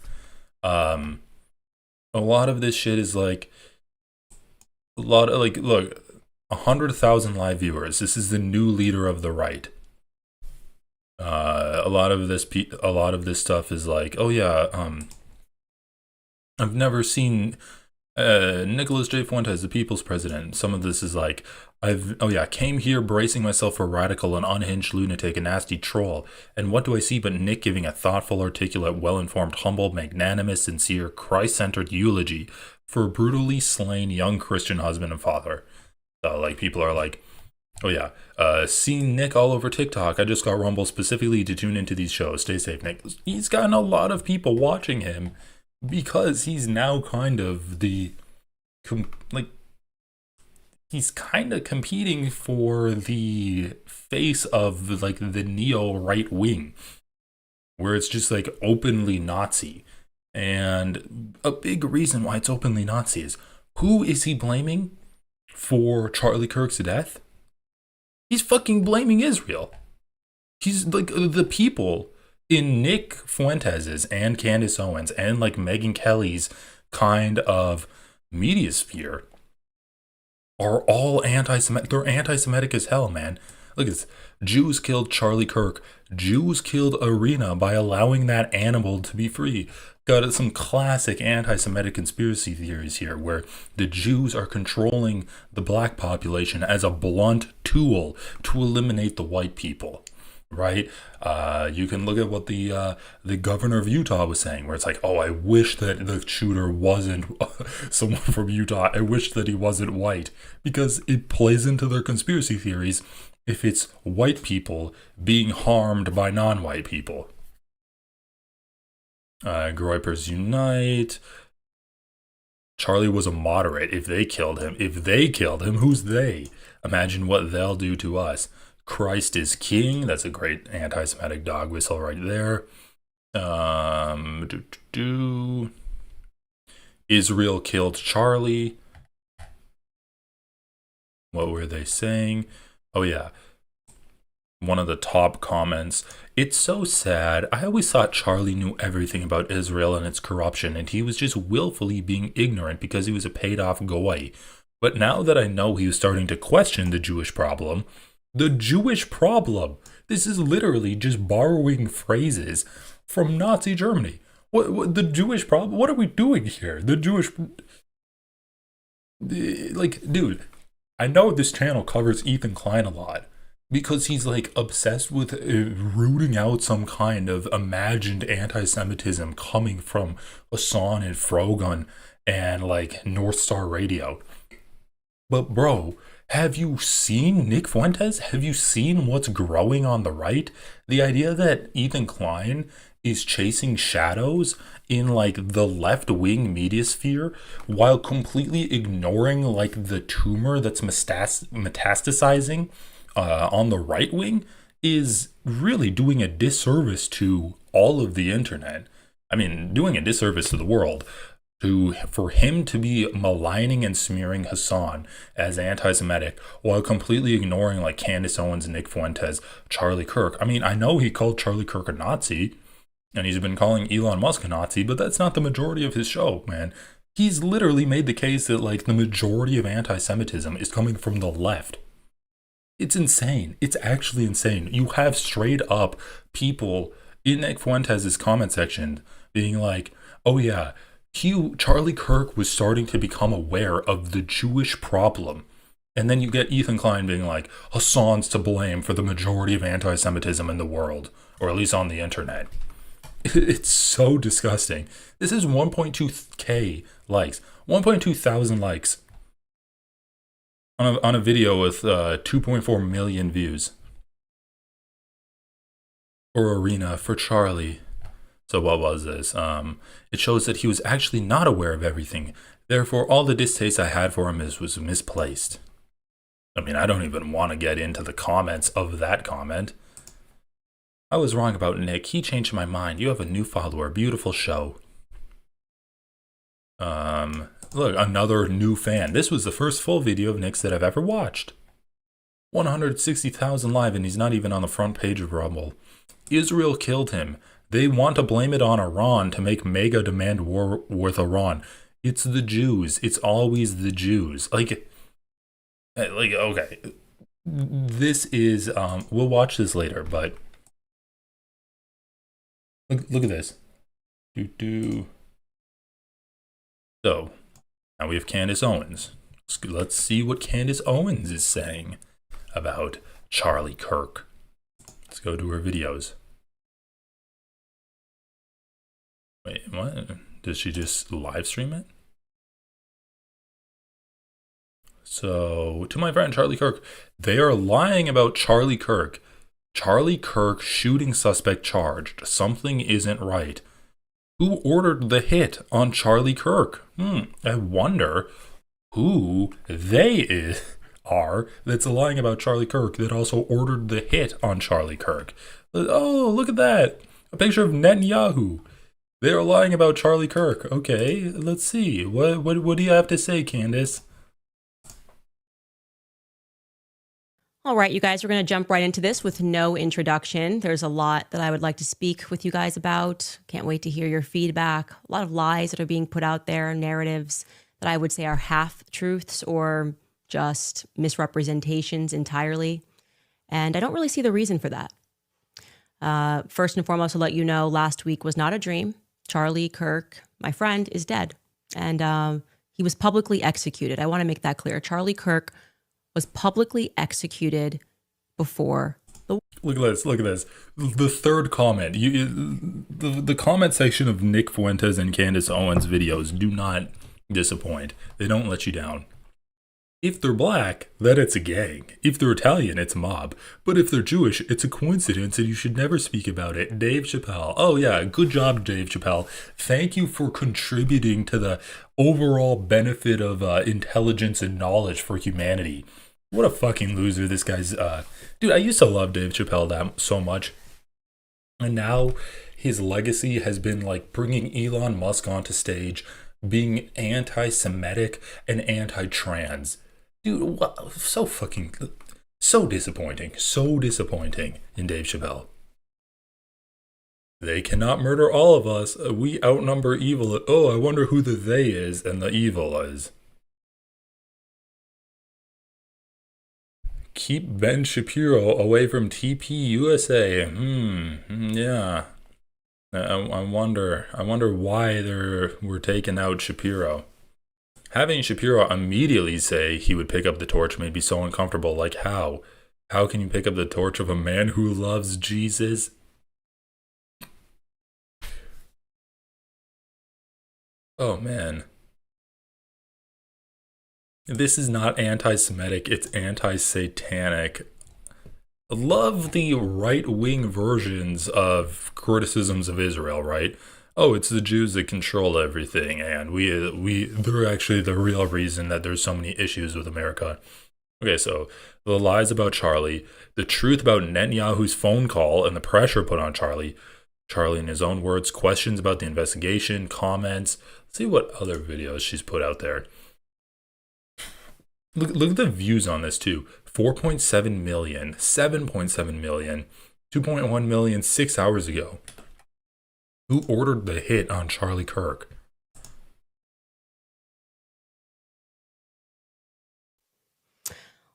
A lot of this shit is like look, 100,000 live viewers. This is the new leader of the right. A lot of this stuff is like, oh yeah, I've never seen Nicholas J. Fuentes, the people's president. Some of this is like, came here bracing myself for radical and unhinged lunatic, a nasty troll. And what do I see but Nick giving a thoughtful, articulate, well-informed, humble, magnanimous, sincere, Christ-centered eulogy for a brutally slain young Christian husband and father. Like, people are like, oh yeah, seeing Nick all over TikTok. I just got Rumble specifically to tune into these shows. Stay safe, Nick. He's gotten a lot of people watching him because he's now kind of he's kind of competing for the face of like the neo right wing, where it's just like openly Nazi. And a big reason why it's openly Nazi is, who is he blaming for Charlie Kirk's death? He's fucking blaming Israel. He's like, the people in Nick Fuentes's and Candace Owens and like Megyn Kelly's kind of media sphere are all anti-Semitic. They're anti-Semitic as hell, man. Look at this. Jews killed Charlie Kirk. Jews killed Arena by allowing that animal to be free. Got some classic anti-Semitic conspiracy theories here, where the Jews are controlling the black population as a blunt tool to eliminate the white people. Right? You can look at what the governor of Utah was saying, where it's like, oh, I wish that the shooter wasn't someone from Utah. I wish that he wasn't white, because it plays into their conspiracy theories if it's white people being harmed by non-white people. Groypers Unite. Charlie was a moderate. If they killed him, who's they? Imagine what they'll do to us. Christ is King. That's a great anti-Semitic dog whistle right there. Israel killed Charlie. What were they saying? Oh yeah. One of the top comments. It's so sad. I always thought Charlie knew everything about Israel and its corruption, and he was just willfully being ignorant because he was a paid off goy. But now that I know he was starting to question the Jewish problem, this is literally just borrowing phrases from Nazi Germany. What the Jewish problem? What are we doing here? Dude, I know this channel covers Ethan Klein a lot because he's like obsessed with rooting out some kind of imagined anti-Semitism coming from Hassan and Frogun and like North Star Radio. But bro, have you seen Nick Fuentes? Have you seen what's growing on the right? The idea that Ethan Klein is chasing shadows in like the left-wing media sphere while completely ignoring like the tumor that's metastasizing on the right wing is really doing a disservice to all of the internet. I mean, doing a disservice to the world. For him to be maligning and smearing Hassan as anti-Semitic while completely ignoring like Candace Owens, Nick Fuentes, Charlie Kirk. I mean, I know he called Charlie Kirk a Nazi, and he's been calling Elon Musk a Nazi, but that's not the majority of his show, man. He's literally made the case that like the majority of anti-Semitism is coming from the left. It's insane. It's actually insane. You have straight up people in Nick Fuentes' comment section being like, oh yeah, Charlie Kirk was starting to become aware of the Jewish problem. And then you get Ethan Klein being like, Hassan's to blame for the majority of anti-Semitism in the world, or at least on the internet. It's so disgusting. This is 1.2k likes, 1.2 thousand likes on a video with 2.4 million views. Or Arena for Charlie. So what was this? It shows that he was actually not aware of everything. Therefore, all the distaste I had for him was misplaced. I mean, I don't even want to get into the comments of that comment. I was wrong about Nick. He changed my mind. You have a new follower. Beautiful show. Look, another new fan. This was the first full video of Nick's that I've ever watched. 160,000 live, and he's not even on the front page of Rumble. Israel killed him. They want to blame it on Iran to make mega demand war with Iran. It's the Jews. It's always the Jews. Like, okay. This is, we'll watch this later, but look at this. So, now we have Candace Owens. Let's see what Candace Owens is saying about Charlie Kirk. Let's go to her videos. Wait, what? Did she just live stream it? So, to my friend Charlie Kirk, they are lying about Charlie Kirk. Charlie Kirk shooting suspect charged. Something isn't right. Who ordered the hit on Charlie Kirk? I wonder who they are that's lying about Charlie Kirk that also ordered the hit on Charlie Kirk. Oh, look at that. A picture of Netanyahu. They are lying about Charlie Kirk. Okay, let's see. What do you have to say, Candace? All right, you guys, we're going to jump right into this with no introduction. There's a lot that I would like to speak with you guys about. Can't wait to hear your feedback. A lot of lies that are being put out there, narratives that I would say are half-truths or just misrepresentations entirely. And I don't really see the reason for that. First and foremost, to let you know, last week was not a dream. Charlie Kirk, my friend, is dead. And he was publicly executed. I want to make that clear. Charlie Kirk was publicly executed before the... Look at this. The third comment. The comment section of Nick Fuentes and Candace Owens videos do not disappoint. They don't let you down. If they're black, then it's a gang. If they're Italian, it's a mob. But if they're Jewish, it's a coincidence and you should never speak about it. Dave Chappelle. Oh yeah, good job, Dave Chappelle. Thank you for contributing to the overall benefit of intelligence and knowledge for humanity. What a fucking loser this guy's... Dude, I used to love Dave Chappelle so much. And now his legacy has been like bringing Elon Musk onto stage, being anti-Semitic and anti-trans. Dude, what? So disappointing in Dave Chappelle. They cannot murder all of us. We outnumber evil. Oh, I wonder who the they is and the evil is. Keep Ben Shapiro away from TP USA. Yeah. I wonder why we're taking out Shapiro. Having Shapiro immediately say he would pick up the torch made me so uncomfortable. Like how? How can you pick up the torch of a man who loves Jesus? Oh man. This is not anti-Semitic, it's anti-satanic. Love the right-wing versions of criticisms of Israel, right? Oh, it's the Jews that control everything, and they're actually the real reason that there's so many issues with America. Okay, so the lies about Charlie, the truth about Netanyahu's phone call and the pressure put on Charlie, in his own words, questions about the investigation, comments. Let's see what other videos she's put out there. Look at the views on this too. 4.7 million, 7.7 million, 2.1 million 6 hours ago. Who ordered the hit on Charlie Kirk?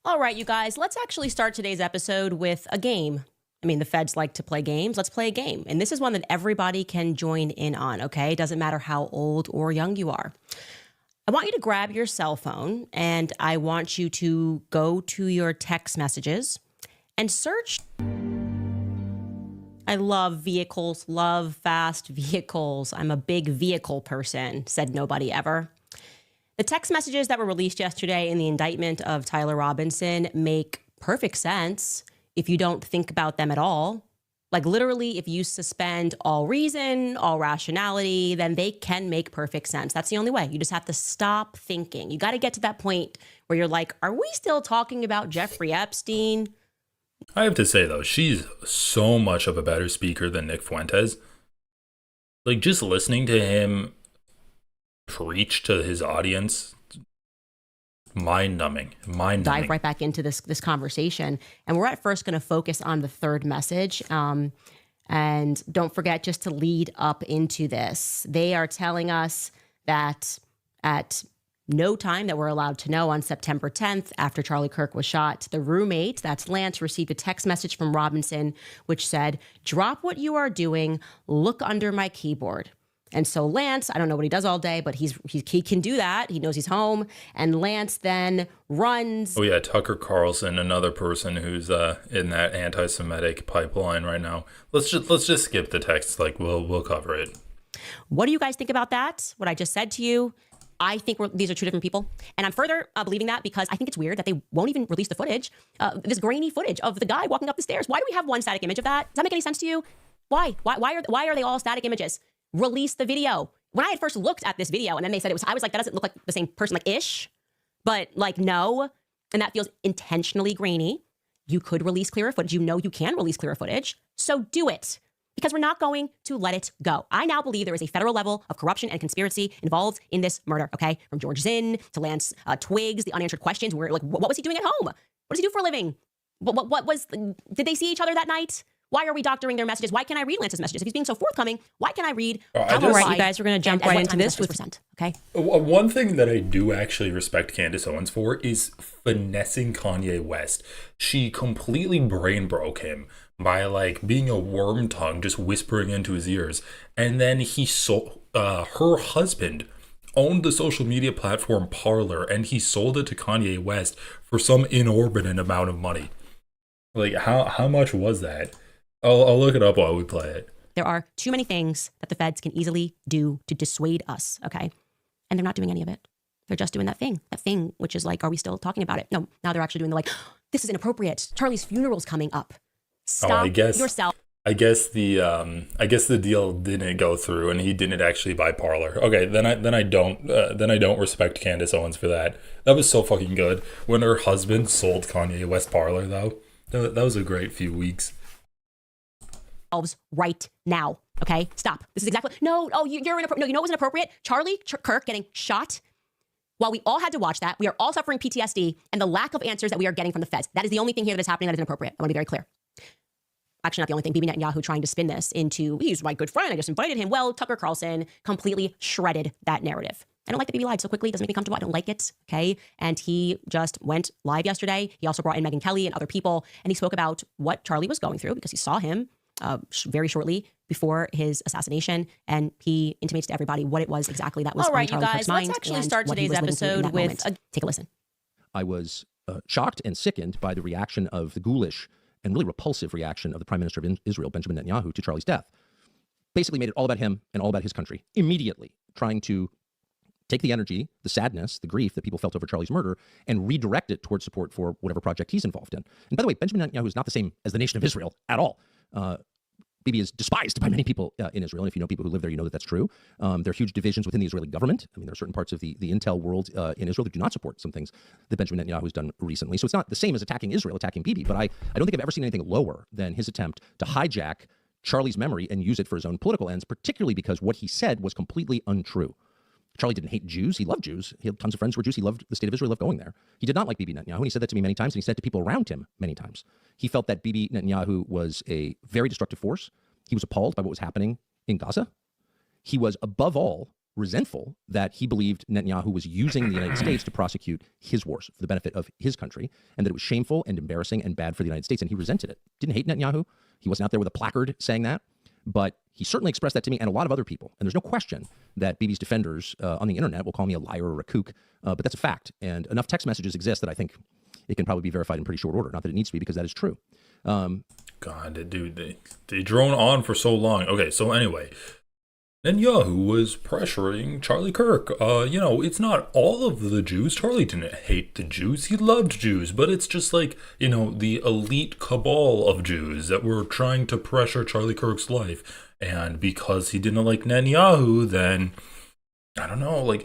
All right, you guys, let's actually start today's episode with a game. I mean, the feds like to play games. Let's play a game. And this is one that everybody can join in on, okay? It doesn't matter how old or young you are. I want you to grab your cell phone and I want you to go to your text messages and search. I love vehicles, love fast vehicles. I'm a big vehicle person, said nobody ever. The text messages that were released yesterday in the indictment of Tyler Robinson make perfect sense if you don't think about them at all. Like literally, if you suspend all reason, all rationality, then they can make perfect sense. That's the only way. You just have to stop thinking. You got to get to that point where you're like, are we still talking about Jeffrey Epstein? I have to say, though, she's so much of a better speaker than Nick Fuentes. Like, just listening to him preach to his audience, mind-numbing. Dive right back into this conversation. And we're at first going to focus on the third message. And don't forget just to lead up into this. They are telling us that at no time that we're allowed to know on September 10th, after Charlie Kirk was shot, the roommate, that's Lance, received a text message from Robinson, which said, "Drop what you are doing, look under my keyboard." And so Lance, I don't know what he does all day, but he can do that. He knows he's home. And Lance then runs. Oh yeah, Tucker Carlson, another person who's in that anti-Semitic pipeline right now. Let's just skip the text. Like we'll cover it. What do you guys think about that? What I just said to you? I think these are two different people. And I'm further believing that because I think it's weird that they won't even release the footage, this grainy footage of the guy walking up the stairs. Why do we have one static image of that? Does that make any sense to you? Why are they all static images? Release the video. When I had first looked at this video and then they said it was, I was like, that doesn't look like the same person, like ish, but like no. And that feels intentionally grainy. You could release clearer footage. You know you can release clearer footage. So do it. Because we're not going to let it go. I now believe there is a federal level of corruption and conspiracy involved in this murder, okay? From George Zinn to Lance Twiggs, the unanswered questions were like, what was he doing at home? What does he do for a living? Did they see each other that night? Why are we doctoring their messages? Why can't I read Lance's messages? If he's being so forthcoming, why can't I read? All right, you guys, we're going to jump right into this with okay? One thing that I do actually respect Candace Owens for is finessing Kanye West. She completely brain broke him by like being a worm tongue, just whispering into his ears. And then her husband owned the social media platform Parler, and he sold it to Kanye West for some inordinate amount of money. Like how much was that? I'll look it up while we play it. There are too many things that the feds can easily do to dissuade us, okay? And they're not doing any of it. They're just doing that thing, which is like, are we still talking about it? No, now they're actually doing the like, this is inappropriate. Charlie's funeral's coming up. Stop yourself. I guess the deal didn't go through, and he didn't actually buy Parler. Okay, then I don't respect Candace Owens for that. That was so fucking good. When her husband sold Kanye West Parler, though, that was a great few weeks. Right now, okay? Stop. This is exactly you're inappropriate. No, you know what was inappropriate? Charlie Kirk getting shot. While we all had to watch that, we are all suffering PTSD and the lack of answers that we are getting from the feds. That is the only thing here that is happening that is inappropriate. I want to be very clear. Actually, not the only thing. Bibi Netanyahu trying to spin this into, he's my good friend, I just invited him. Well, Tucker Carlson completely shredded that narrative. I don't like that Bibi lied so quickly. It doesn't make me comfortable. I don't like it, okay? And he just went live yesterday. He also brought in Megyn Kelly and other people, and he spoke about what Charlie was going through because he saw him very shortly before his assassination, and he intimates to everybody what it was exactly that was on Charlie Kirk's mind. Let's actually start today's episode with take a listen. I was shocked and sickened by the reaction of the ghoulish and really repulsive reaction of the Prime Minister of Israel, Benjamin Netanyahu, to Charlie's death. Basically made it all about him and all about his country, immediately trying to take the energy, the sadness, the grief that people felt over Charlie's murder and redirect it towards support for whatever project he's involved in. And by the way, Benjamin Netanyahu is not the same as the nation of Israel at all. Bibi is despised by many people in Israel. And if you know people who live there, you know that that's true. There are huge divisions within the Israeli government. I mean, there are certain parts of the intel world in Israel that do not support some things that Benjamin Netanyahu has done recently. So it's not the same as attacking Israel, attacking Bibi. But I don't think I've ever seen anything lower than his attempt to hijack Charlie's memory and use it for his own political ends, particularly because what he said was completely untrue. Charlie didn't hate Jews. He loved Jews. He had tons of friends who were Jews. He loved the state of Israel, loved going there. He did not like Bibi Netanyahu, and he said that to me many times, and he said it to people around him many times. He felt that Bibi Netanyahu was a very destructive force. He was appalled by what was happening in Gaza. He was, above all, resentful that he believed Netanyahu was using the United States to prosecute his wars for the benefit of his country, and that it was shameful and embarrassing and bad for the United States. And he resented it. Didn't hate Netanyahu. He wasn't out there with a placard saying that. But he certainly expressed that to me and a lot of other people. And there's no question that Bibi's defenders on the internet will call me a liar or a kook. But that's a fact. And enough text messages exist that I think it can probably be verified in pretty short order. Not that it needs to be, because that is true. God, dude, they drone on for so long. Okay, so anyway, Netanyahu was pressuring Charlie Kirk. It's not all of the Jews. Charlie didn't hate the Jews. He loved Jews, but it's just like, the elite cabal of Jews that were trying to pressure Charlie Kirk's life. And because he didn't like Netanyahu, then, I don't know, like,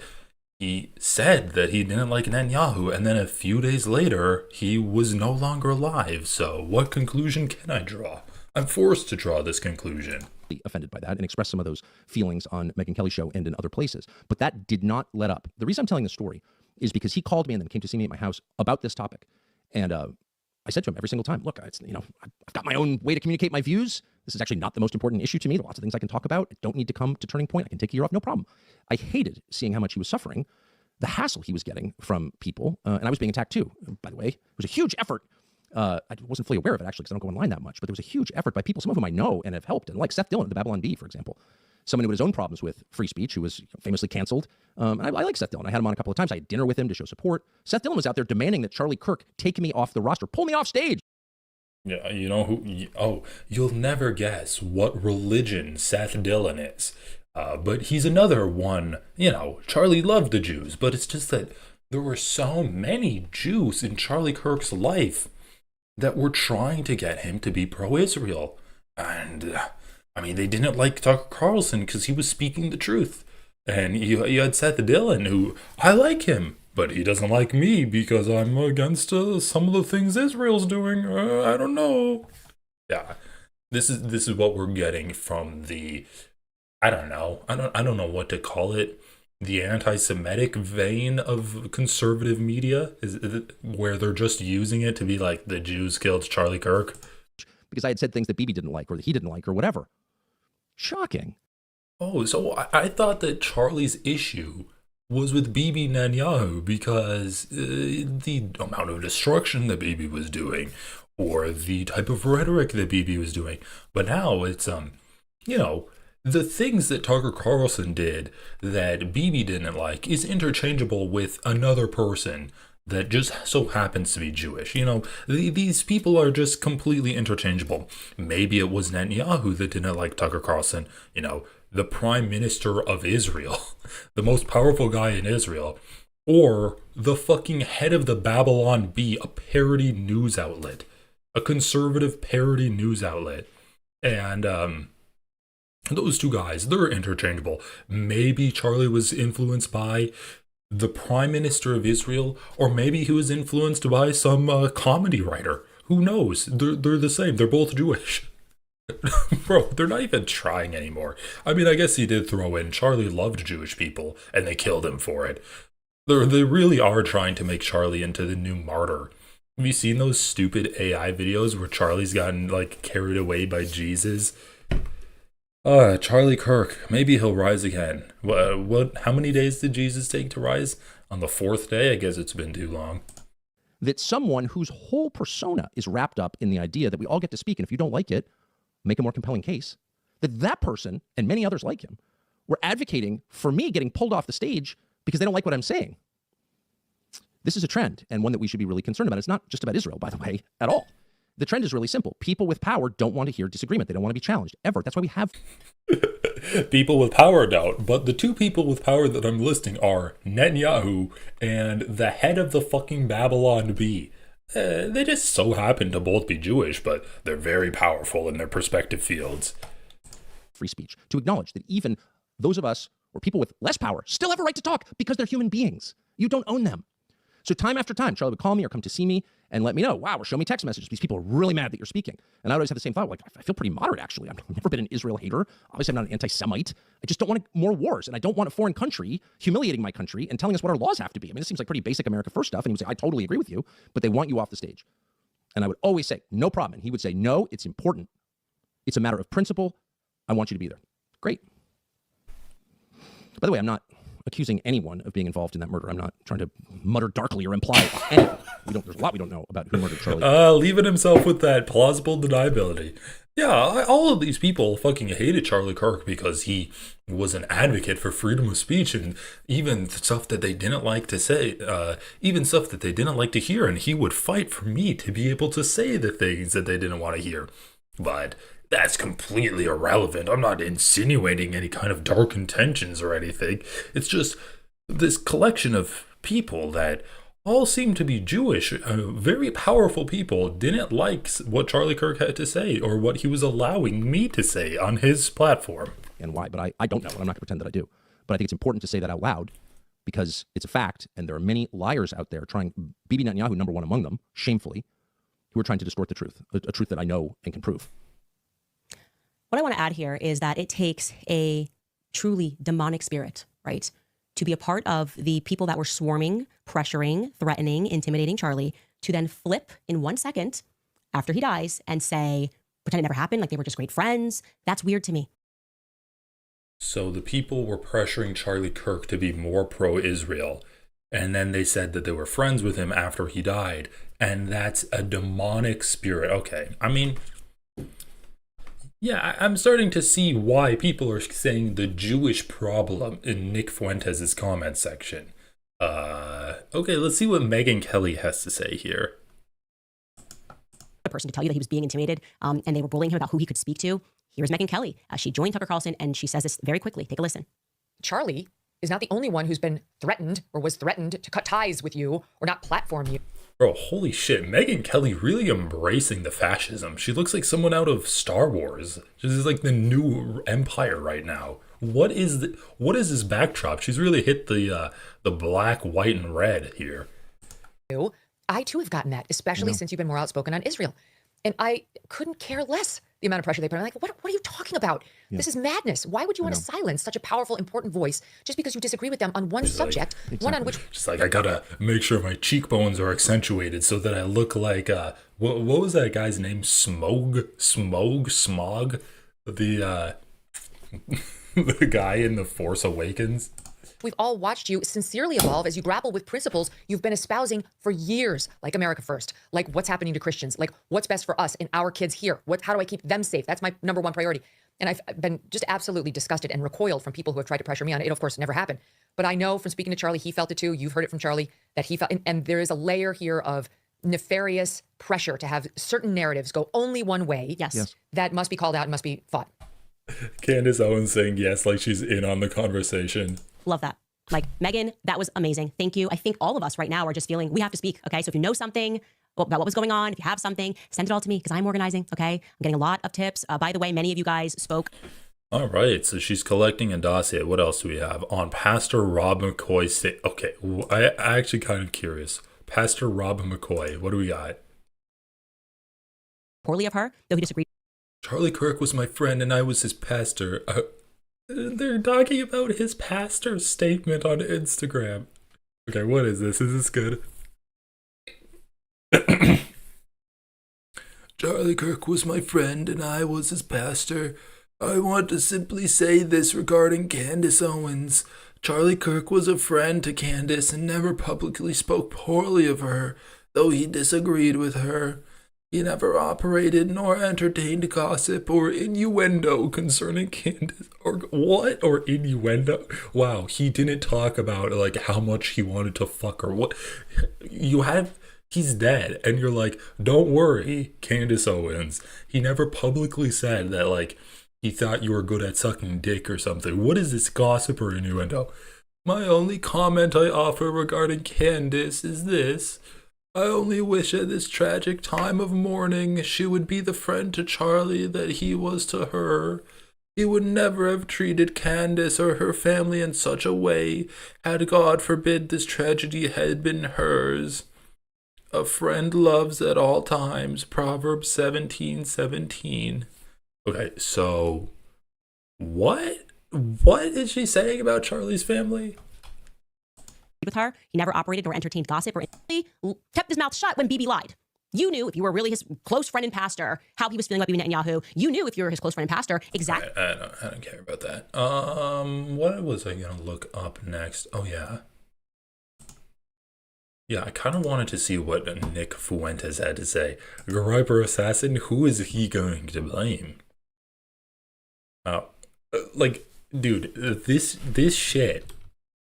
he said that he didn't like Netanyahu, and then a few days later, he was no longer alive. So what conclusion can I draw? I'm forced to draw this conclusion. Offended by that and expressed some of those feelings on Megyn Kelly's show and in other places. But that did not let up. The reason I'm telling the story is because he called me and then came to see me at my house about this topic. And I said to him every single time, look, I've got my own way to communicate my views. This is actually not the most important issue to me. There are lots of things I can talk about. I don't need to come to Turning Point. I can take a year off, no problem. I hated seeing how much he was suffering, the hassle he was getting from people. And I was being attacked too, by the way. It was a huge effort. I wasn't fully aware of it, actually, because I don't go online that much. But there was a huge effort by people, some of whom I know and have helped. And like Seth Dillon, the Babylon Bee, for example. Someone who had his own problems with free speech, who was famously canceled. And I like Seth Dillon. I had him on a couple of times. I had dinner with him to show support. Seth Dillon was out there demanding that Charlie Kirk take me off the roster, pull me off stage. Yeah, you know who? Oh, you'll never guess what religion Seth Dillon is. But he's another one. Charlie loved the Jews, but it's just that there were so many Jews in Charlie Kirk's life that were trying to get him to be pro-Israel. And, they didn't like Tucker Carlson because he was speaking the truth. And you had Seth Dillon, who, I like him, but he doesn't like me because I'm against some of the things Israel's doing. I don't know. Yeah, this is what we're getting from the, I don't know what to call it. The anti-Semitic vein of conservative media, where they're just using it to be like the Jews killed Charlie Kirk. Because I had said things that Bibi didn't like or that he didn't like or whatever. Shocking. Oh, so I thought that Charlie's issue was with Bibi Netanyahu because the amount of destruction that Bibi was doing or the type of rhetoric that Bibi was doing. But now it's, the things that Tucker Carlson did that Bibi didn't like is interchangeable with another person that just so happens to be Jewish. These people are just completely interchangeable. Maybe it was Netanyahu that didn't like Tucker Carlson, the prime minister of Israel, the most powerful guy in Israel, or the fucking head of the Babylon Bee, a parody news outlet, a conservative parody news outlet. And, those two guys, they're interchangeable. Maybe Charlie was influenced by the prime minister of Israel, or maybe he was influenced by some comedy writer. Who knows? They're the same. They're both Jewish. Bro, they're not even trying anymore. I guess he did throw in Charlie loved Jewish people, and they killed him for it. They really are trying to make Charlie into the new martyr. Have you seen those stupid AI videos where Charlie's gotten, carried away by Jesus? Charlie Kirk, maybe he'll rise again. How many days did Jesus take to rise? On the fourth day? I guess it's been too long. That someone whose whole persona is wrapped up in the idea that we all get to speak, and if you don't like it, make a more compelling case, that person and many others like him were advocating for me getting pulled off the stage because they don't like what I'm saying. This is a trend, and one that we should be really concerned about. It's not just about Israel, by the way, at all. The trend is really simple. People with power don't want to hear disagreement. They don't want to be challenged, ever. That's why we have... People with power don't, but the two people with power that I'm listing are Netanyahu and the head of the fucking Babylon Bee. They just so happen to both be Jewish, but they're very powerful in their respective fields. Free speech. To acknowledge that even those of us, or people with less power, still have a right to talk because they're human beings. You don't own them. So time after time, Charlie would call me or come to see me and let me know, wow, or show me text messages. These people are really mad that you're speaking. And I always have the same thought, I feel pretty moderate, actually. I've never been an Israel hater. Obviously, I'm not an anti-Semite. I just don't want more wars. And I don't want a foreign country humiliating my country and telling us what our laws have to be. This seems like pretty basic America First stuff. And he would say, I totally agree with you, but they want you off the stage. And I would always say, no problem. And he would say, no, it's important. It's a matter of principle. I want you to be there. Great. By the way, I'm not accusing anyone of being involved in that murder. I'm not trying to mutter darkly or imply anything. There's a lot we don't know about who murdered Charlie. Leaving himself with that plausible deniability. Yeah, all of these people fucking hated Charlie Kirk because he was an advocate for freedom of speech, and even stuff that they didn't like to say, even stuff that they didn't like to hear, and he would fight for me to be able to say the things that they didn't want to hear. But that's completely irrelevant. I'm not insinuating any kind of dark intentions or anything. It's just this collection of people that all seem to be Jewish, very powerful people, didn't like what Charlie Kirk had to say or what he was allowing me to say on his platform. And why, but I don't know, and I'm not going to pretend that I do. But I think it's important to say that out loud because it's a fact, and there are many liars out there Bibi Netanyahu, number one among them, shamefully, who are trying to distort the truth, a truth that I know and can prove. What I want to add here is that it takes a truly demonic spirit, right, to be a part of the people that were swarming, pressuring, threatening, intimidating Charlie, to then flip in 1 second after he dies and say, pretend it never happened, like they were just great friends. That's weird to me. So the people were pressuring Charlie Kirk to be more pro-Israel, and then they said that they were friends with him after he died, and that's a demonic spirit. Okay, I mean, yeah, I'm starting to see why people are saying the Jewish problem in Nick Fuentes' comment section. Okay, let's see what Megyn Kelly has to say here. A person to tell you that he was being intimidated, and they were bullying him about who he could speak to. Here's Megyn Kelly. She joined Tucker Carlson, and she says this very quickly. Take a listen. Charlie is not the only one who's been threatened or was threatened to cut ties with you or not platform you. Bro, holy shit, Megyn Kelly really embracing the fascism. She looks like someone out of Star Wars. She's like the new empire right now. What is this backdrop? She's really hit the black, white, and red here. I too have gotten that, especially since you've been more outspoken on Israel. And I couldn't care less the amount of pressure they put on. Like, what are you talking about? Yeah. This is madness. Why would you want to silence such a powerful, important voice just because you disagree with them on one subject, one on which... Just like, I gotta make sure my cheekbones are accentuated so that I look like, what was that guy's name? Smog? The, the guy in The Force Awakens? We've all watched you sincerely evolve as you grapple with principles you've been espousing for years, like America First, like what's happening to Christians, like what's best for us and our kids here. How do I keep them safe? That's my number one priority. And I've been just absolutely disgusted and recoiled from people who have tried to pressure me on it. It, of course, never happened. But I know from speaking to Charlie, he felt it too. You've heard it from Charlie that he felt, and there is a layer here of nefarious pressure to have certain narratives go only one way. Yes. That must be called out and must be fought. Candace Owens saying yes, like she's in on the conversation. Love that. Like, Megyn, that was amazing. Thank you. I think all of us right now are just feeling we have to speak. Okay. So if you know something about what was going on, if you have something, send it all to me because I'm organizing. Okay. I'm getting a lot of tips. By the way, many of you guys spoke. All right. So she's collecting a dossier. What else do we have? On Pastor Rob McCoy's okay. I actually kind of curious. Pastor Rob McCoy. What do we got? Poorly of her, though he disagreed. Charlie Kirk was my friend and I was his pastor. They're talking about his pastor's statement on Instagram. Okay, what is this? Is this good? Charlie Kirk was my friend and I was his pastor. I want to simply say this regarding Candace Owens. Charlie Kirk was a friend to Candace and never publicly spoke poorly of her, though he disagreed with her. He never operated nor entertained gossip or innuendo concerning Candace. Or what? Or innuendo? Wow, he didn't talk about like how much he wanted to fuck her. What? He's dead. And you're like, don't worry, Candace Owens. He never publicly said that like he thought you were good at sucking dick or something. What is this gossip or innuendo? My only comment I offer regarding Candace is this. I only wish at this tragic time of mourning she would be the friend to Charlie that he was to her. He would never have treated Candace or her family in such a way had God forbid this tragedy had been hers. A friend loves at all times. Proverbs 17:17. Okay, so what is she saying about Charlie's family? With her, he never operated nor entertained gossip or kept his mouth shut when Bibi lied. You knew if you were really his close friend and pastor, how he was feeling about Bibi Netanyahu. You knew if you were his close friend and pastor, exactly. I don't care about that. What was I gonna look up next? Oh yeah. Yeah, I kind of wanted to see what Nick Fuentes had to say. Griper assassin, who is he going to blame? Like, dude, this shit,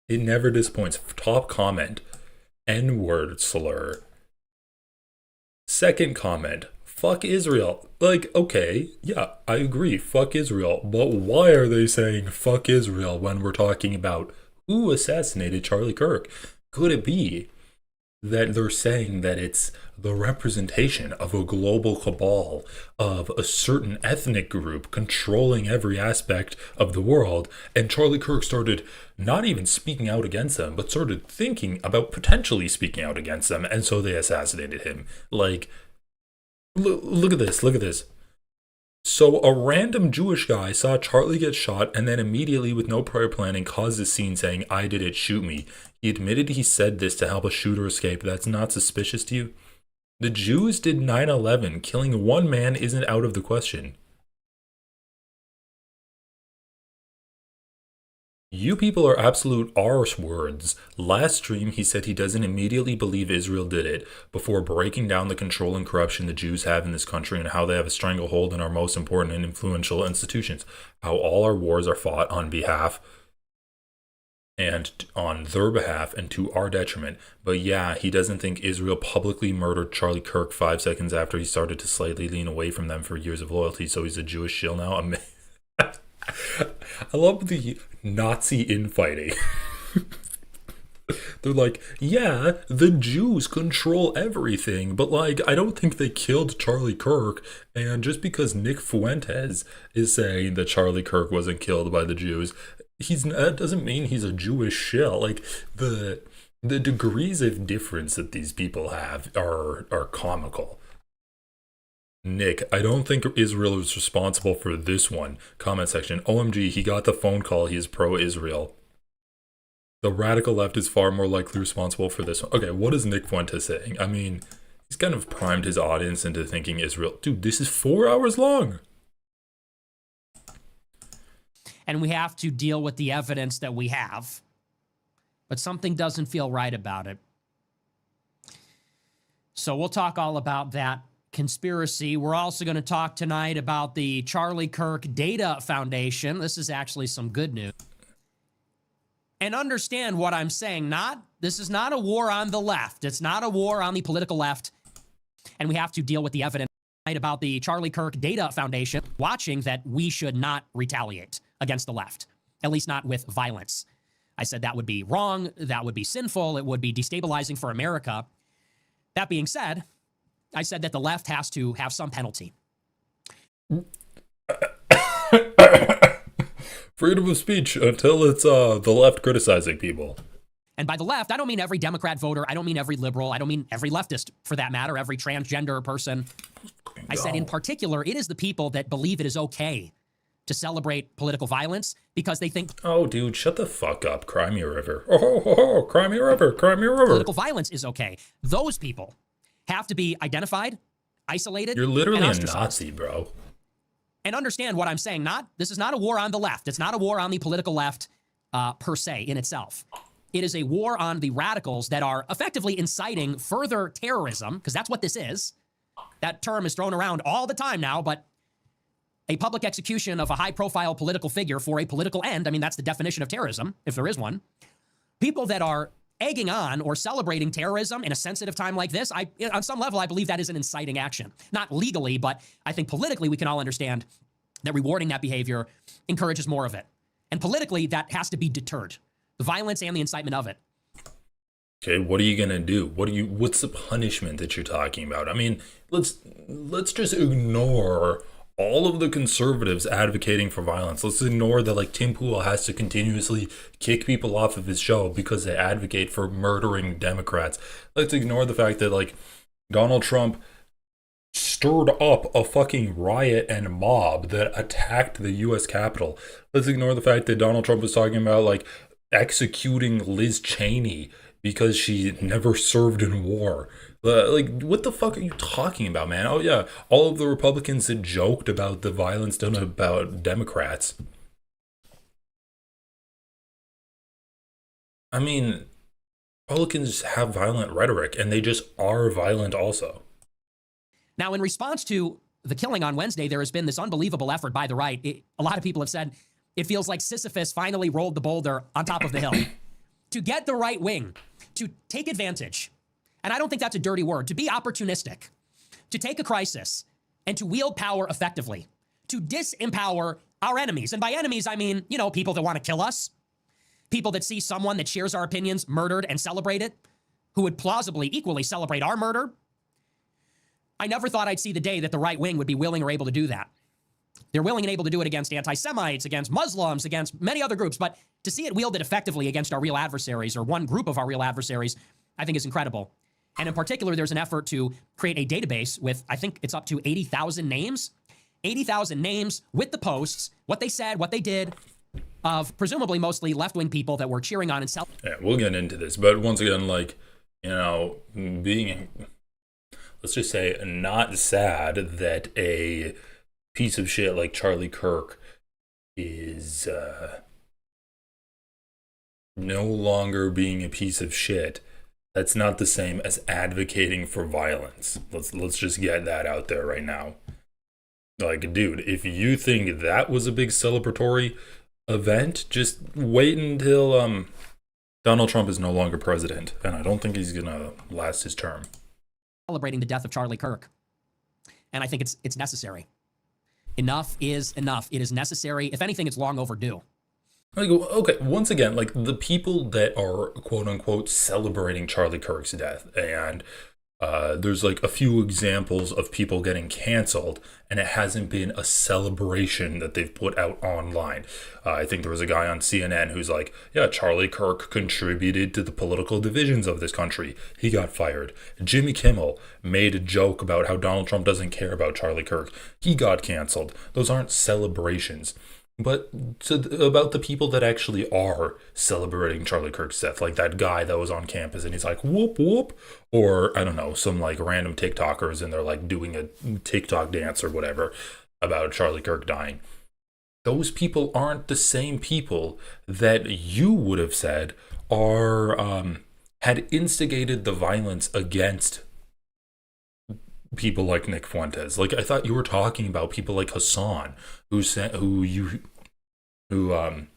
it never disappoints. Top comment, N-word slur. Second comment, fuck Israel. Like, okay, yeah, I agree, fuck Israel. But why are they saying fuck Israel when we're talking about who assassinated Charlie Kirk? Could it be that they're saying that it's the representation of a global cabal of a certain ethnic group controlling every aspect of the world, and Charlie Kirk started not even speaking out against them, but started thinking about potentially speaking out against them, and so they assassinated him? Like, look at this. So a random Jewish guy saw Charlie get shot and then immediately, with no prior planning, caused a scene saying, "I did it, shoot me." He admitted he said this to help a shooter escape. That's not suspicious to you? The Jews did 9/11. Killing one man isn't out of the question. You people are absolute R-words. Last stream, he said he doesn't immediately believe Israel did it, before breaking down the control and corruption the Jews have in this country and how they have a stranglehold in our most important and influential institutions. How all our wars are fought on behalf and on their behalf and to our detriment. But yeah, he doesn't think Israel publicly murdered Charlie Kirk 5 seconds after he started to slightly lean away from them for years of loyalty, so he's a Jewish shill now. I love the Nazi infighting. They're like, yeah, the Jews control everything, but like, I don't think they killed Charlie Kirk. And just because Nick Fuentes is saying that Charlie Kirk wasn't killed by the Jews, that doesn't mean he's a Jewish shill. Like, the degrees of difference that these people have are comical. Nick, I don't think Israel is responsible for this one. Comment section. OMG, he got the phone call. He is pro-Israel. The radical left is far more likely responsible for this one. Okay, what is Nick Fuentes saying? I mean, he's kind of primed his audience into thinking Israel. Dude, this is 4 hours long. And we have to deal with the evidence that we have. But something doesn't feel right about it. So we'll talk all about that conspiracy. We're also going to talk tonight about the Charlie Kirk Data Foundation. This is actually some good news. And understand what I'm saying. This is not a war on the left. It's not a war on the political left. And we have to deal with the evidence tonight about the Charlie Kirk Data Foundation, watching that we should not retaliate against the left, at least not with violence. I said that would be wrong. That would be sinful. It would be destabilizing for America. That being said, I said that the left has to have some penalty. Freedom of speech until it's the left criticizing people. And by the left, I don't mean every Democrat voter. I don't mean every liberal. I don't mean every leftist, for that matter, every transgender person. I said in particular, it is the people that believe it is okay to celebrate political violence because they think, oh, dude, shut the fuck up. Cry me a river. Oh, cry me a river. Cry me a river. Political violence is okay. Those people have to be identified, isolated. You're literally a Nazi, bro. And understand what I'm saying. This is not a war on the left. It's not a war on the political left per se in itself. It is a war on the radicals that are effectively inciting further terrorism, because that's what this is. That term is thrown around all the time now, but a public execution of a high-profile political figure for a political end, I mean, that's the definition of terrorism, if there is one. People that are egging on or celebrating terrorism in a sensitive time like this, on some level, I believe that is an inciting action. Not legally, but I think politically we can all understand that rewarding that behavior encourages more of it. And politically, that has to be deterred. The violence and the incitement of it. Okay, what are you gonna do? What's the punishment that you're talking about? I mean, let's just ignore all of the conservatives advocating for violence. Let's ignore that, like, Tim Pool has to continuously kick people off of his show because they advocate for murdering Democrats. Let's ignore the fact that, like, Donald Trump stirred up a fucking riot and mob that attacked the U.S. Capitol. Let's ignore the fact that Donald Trump was talking about, like, executing Liz Cheney because she never served in war. Like, what the fuck are you talking about, man? Oh, yeah, all of the Republicans that joked about the violence done about Democrats. I mean, Republicans have violent rhetoric, and they just are violent also. Now, in response to the killing on Wednesday, there has been this unbelievable effort by the right. A lot of people have said it feels like Sisyphus finally rolled the boulder on top of the hill to get the right wing to take advantage. And I don't think that's a dirty word, to be opportunistic, to take a crisis and to wield power effectively, to disempower our enemies. And by enemies, I mean, you know, people that want to kill us, people that see someone that shares our opinions murdered and celebrate it, who would plausibly equally celebrate our murder. I never thought I'd see the day that the right wing would be willing or able to do that. They're willing and able to do it against anti-Semites, against Muslims, against many other groups, but to see it wielded effectively against our real adversaries, or one group of our real adversaries, I think is incredible. And in particular, there's an effort to create a database with, I think it's up to 80,000 names. 80,000 names with the posts, what they said, what they did, of presumably mostly left-wing people that were cheering on and Yeah, we'll get into this. But once again, like, you know, being, let's just say, not sad that a piece of shit like Charlie Kirk is no longer being a piece of shit. That's not the same as advocating for violence. Let's just get that out there right now. Like, dude, if you think that was a big celebratory event, just wait until Donald Trump is no longer president, and I don't think he's gonna last his term. Celebrating the death of Charlie Kirk. And I think it's necessary. Enough is enough. It is necessary. If anything, it's long overdue. Like, okay, once again, like, the people that are quote unquote celebrating Charlie Kirk's death, and there's like a few examples of people getting canceled, and it hasn't been a celebration that they've put out online. I think there was a guy on CNN who's like, yeah, Charlie Kirk contributed to the political divisions of this country. He got fired. Jimmy Kimmel made a joke about how Donald Trump doesn't care about Charlie Kirk. He got canceled. Those aren't celebrations. But about the people that actually are celebrating Charlie Kirk's death, like that guy that was on campus and he's like, whoop, whoop. Or, I don't know, some like random TikTokers and they're like doing a TikTok dance or whatever about Charlie Kirk dying. Those people aren't the same people that you would have said are had instigated the violence against people like Nick Fuentes. Like, I thought you were talking about people like Hassan, who the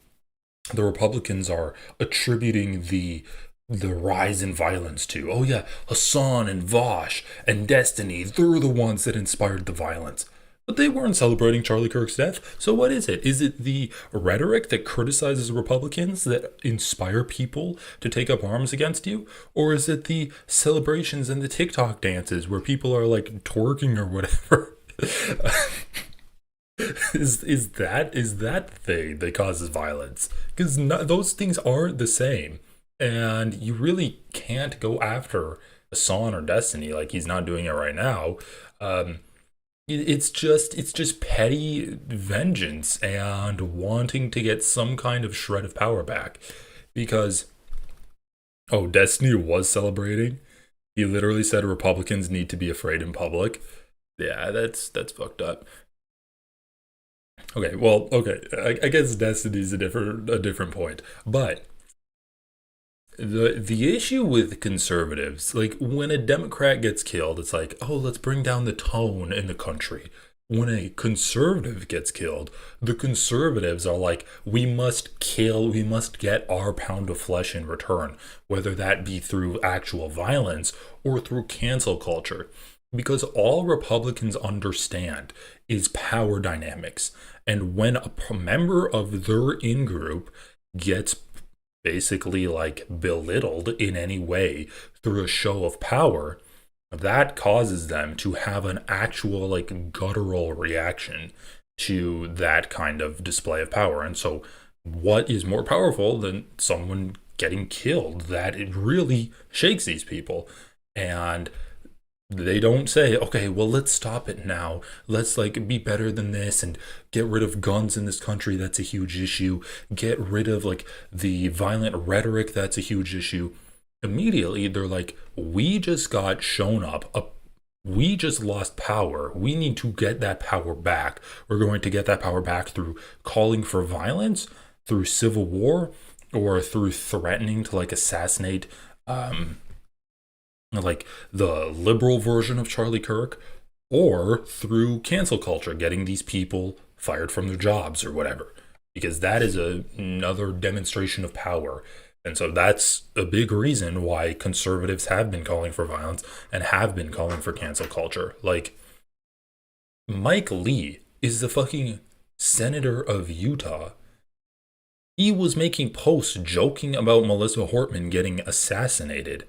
Republicans are attributing the rise in violence to. Oh yeah, Hassan and Vosh and Destiny, they're the ones that inspired the violence. But they weren't celebrating Charlie Kirk's death. So what is it? Is it the rhetoric that criticizes Republicans that inspire people to take up arms against you? Or is it the celebrations and the TikTok dances where people are like twerking or whatever? is that thing that causes violence? Because those things aren't the same. And you really can't go after Hassan or Destiny like he's not doing it right now. It's just petty vengeance and wanting to get some kind of shred of power back. Because, oh, Destiny was celebrating. He literally said Republicans need to be afraid in public. Yeah, that's fucked up. Okay, well, okay, I guess Destiny's a different point, but the issue with conservatives, like when a Democrat gets killed, it's like, oh, let's bring down the tone in the country. When a conservative gets killed, the conservatives are like, we must get our pound of flesh in return, whether that be through actual violence or through cancel culture. Because all Republicans understand is power dynamics. And when a member of their in-group gets basically like belittled in any way through a show of power, that causes them to have an actual like guttural reaction to that kind of display of power. And so what is more powerful than someone getting killed? That it really shakes these people. And they don't say, okay, well, let's stop it now. Let's like be better than this and get rid of guns in this country. That's a huge issue. Get rid of like the violent rhetoric. That's a huge issue. immediately they're like, we just got shown up. We just lost power. We need to get that power back. We're going to get that power back through calling for violence, through civil war, or through threatening to like assassinate like the liberal version of Charlie Kirk, or through cancel culture, getting these people fired from their jobs or whatever, because that is another demonstration of power. And so that's a big reason why conservatives have been calling for violence and have been calling for cancel culture. Like, Mike Lee is the fucking senator of Utah. He was making posts joking about Melissa Hortman getting assassinated.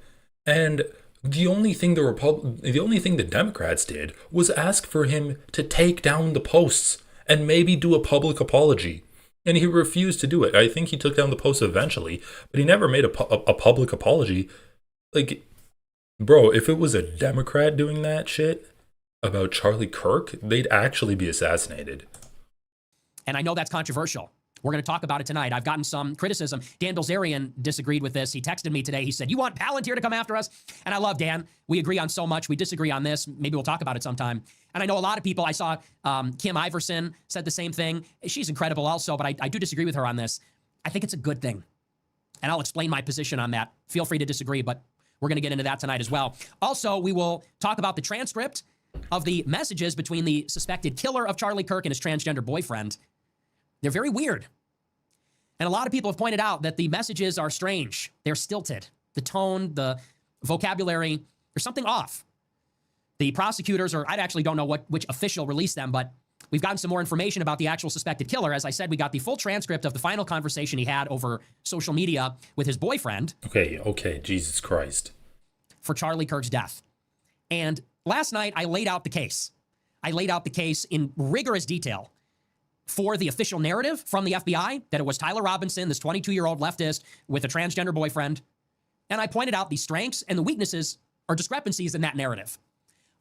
And the only thing the Democrats did was ask for him to take down the posts and maybe do a public apology. And he refused to do it. I think he took down the post eventually, but he never made a public apology. Like, bro, if it was a Democrat doing that shit about Charlie Kirk, they'd actually be assassinated. And I know that's controversial. We're going to talk about it tonight. I've gotten some criticism. Dan Bilzerian disagreed with this. He texted me today. He said, you want Palantir to come after us? And I love Dan. We agree on so much. We disagree on this. Maybe we'll talk about it sometime. And I know a lot of people, I saw Kim Iverson said the same thing. She's incredible also, but I do disagree with her on this. I think it's a good thing. And I'll explain my position on that. Feel free to disagree, but we're going to get into that tonight as well. Also, we will talk about the transcript of the messages between the suspected killer of Charlie Kirk and his transgender boyfriend. They're very weird. And a lot of people have pointed out that the messages are strange. They're stilted. The tone, the vocabulary, there's something off. The prosecutors, or I actually don't know which official released them, but we've gotten some more information about the actual suspected killer. As I said, we got the full transcript of the final conversation he had over social media with his boyfriend. Okay, Jesus Christ. For Charlie Kirk's death. And last night, I laid out the case. I laid out the case in rigorous detail for the official narrative from the FBI that it was Tyler Robinson, this 22-year-old leftist with a transgender boyfriend. And I pointed out the strengths and the weaknesses or discrepancies in that narrative.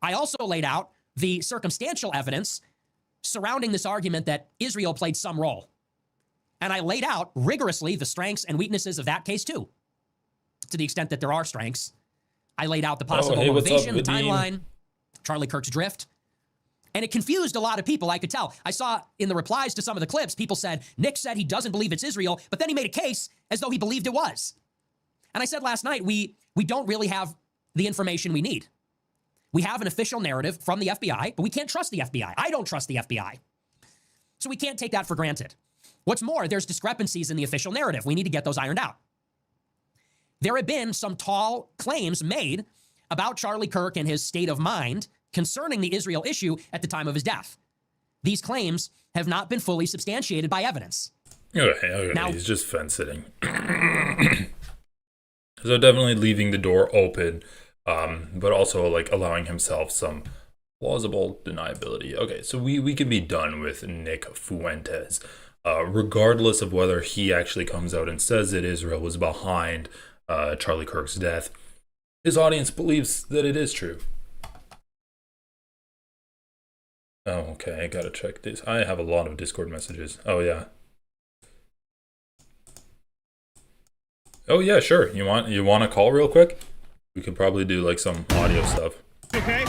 I also laid out the circumstantial evidence surrounding this argument that Israel played some role. And I laid out rigorously the strengths and weaknesses of that case too, to the extent that there are strengths. I laid out the possible motivation, the timeline, Charlie Kirk's drift. And it confused a lot of people, I could tell. I saw in the replies to some of the clips, people said, Nick said he doesn't believe it's Israel, but then he made a case as though he believed it was. And I said last night, we don't really have the information we need. We have an official narrative from the FBI, but we can't trust the FBI. I don't trust the FBI. So we can't take that for granted. What's more, there's discrepancies in the official narrative. We need to get those ironed out. There have been some tall claims made about Charlie Kirk and his state of mind concerning the Israel issue at the time of his death. These claims have not been fully substantiated by evidence. Okay, now, he's just fence-sitting. So definitely leaving the door open, but also like allowing himself some plausible deniability. Okay, so we can be done with Nick Fuentes, regardless of whether he actually comes out and says that Israel was behind Charlie Kirk's death. His audience believes that it is true. Oh, okay, I gotta check this. I have a lot of Discord messages. Oh, yeah. Oh, yeah, sure. You want to call real quick? We could probably do, like, some audio stuff. Okay.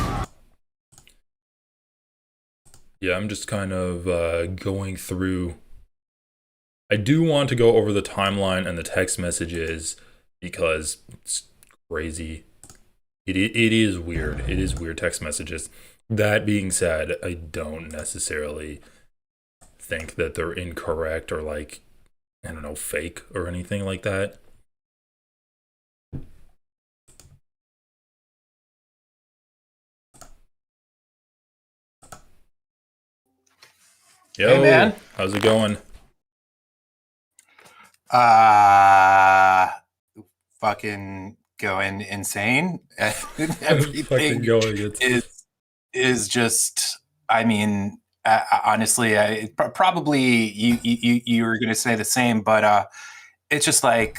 Yeah, I'm just kind of going through. I do want to go over the timeline and the text messages because it's crazy. It is weird. It is weird text messages. That being said, I don't necessarily think that they're incorrect or like, I don't know, fake or anything like that. Yo, hey man, how's it going? Fucking going insane. Everything is just. I mean, honestly, probably you were going to say the same, but it's just like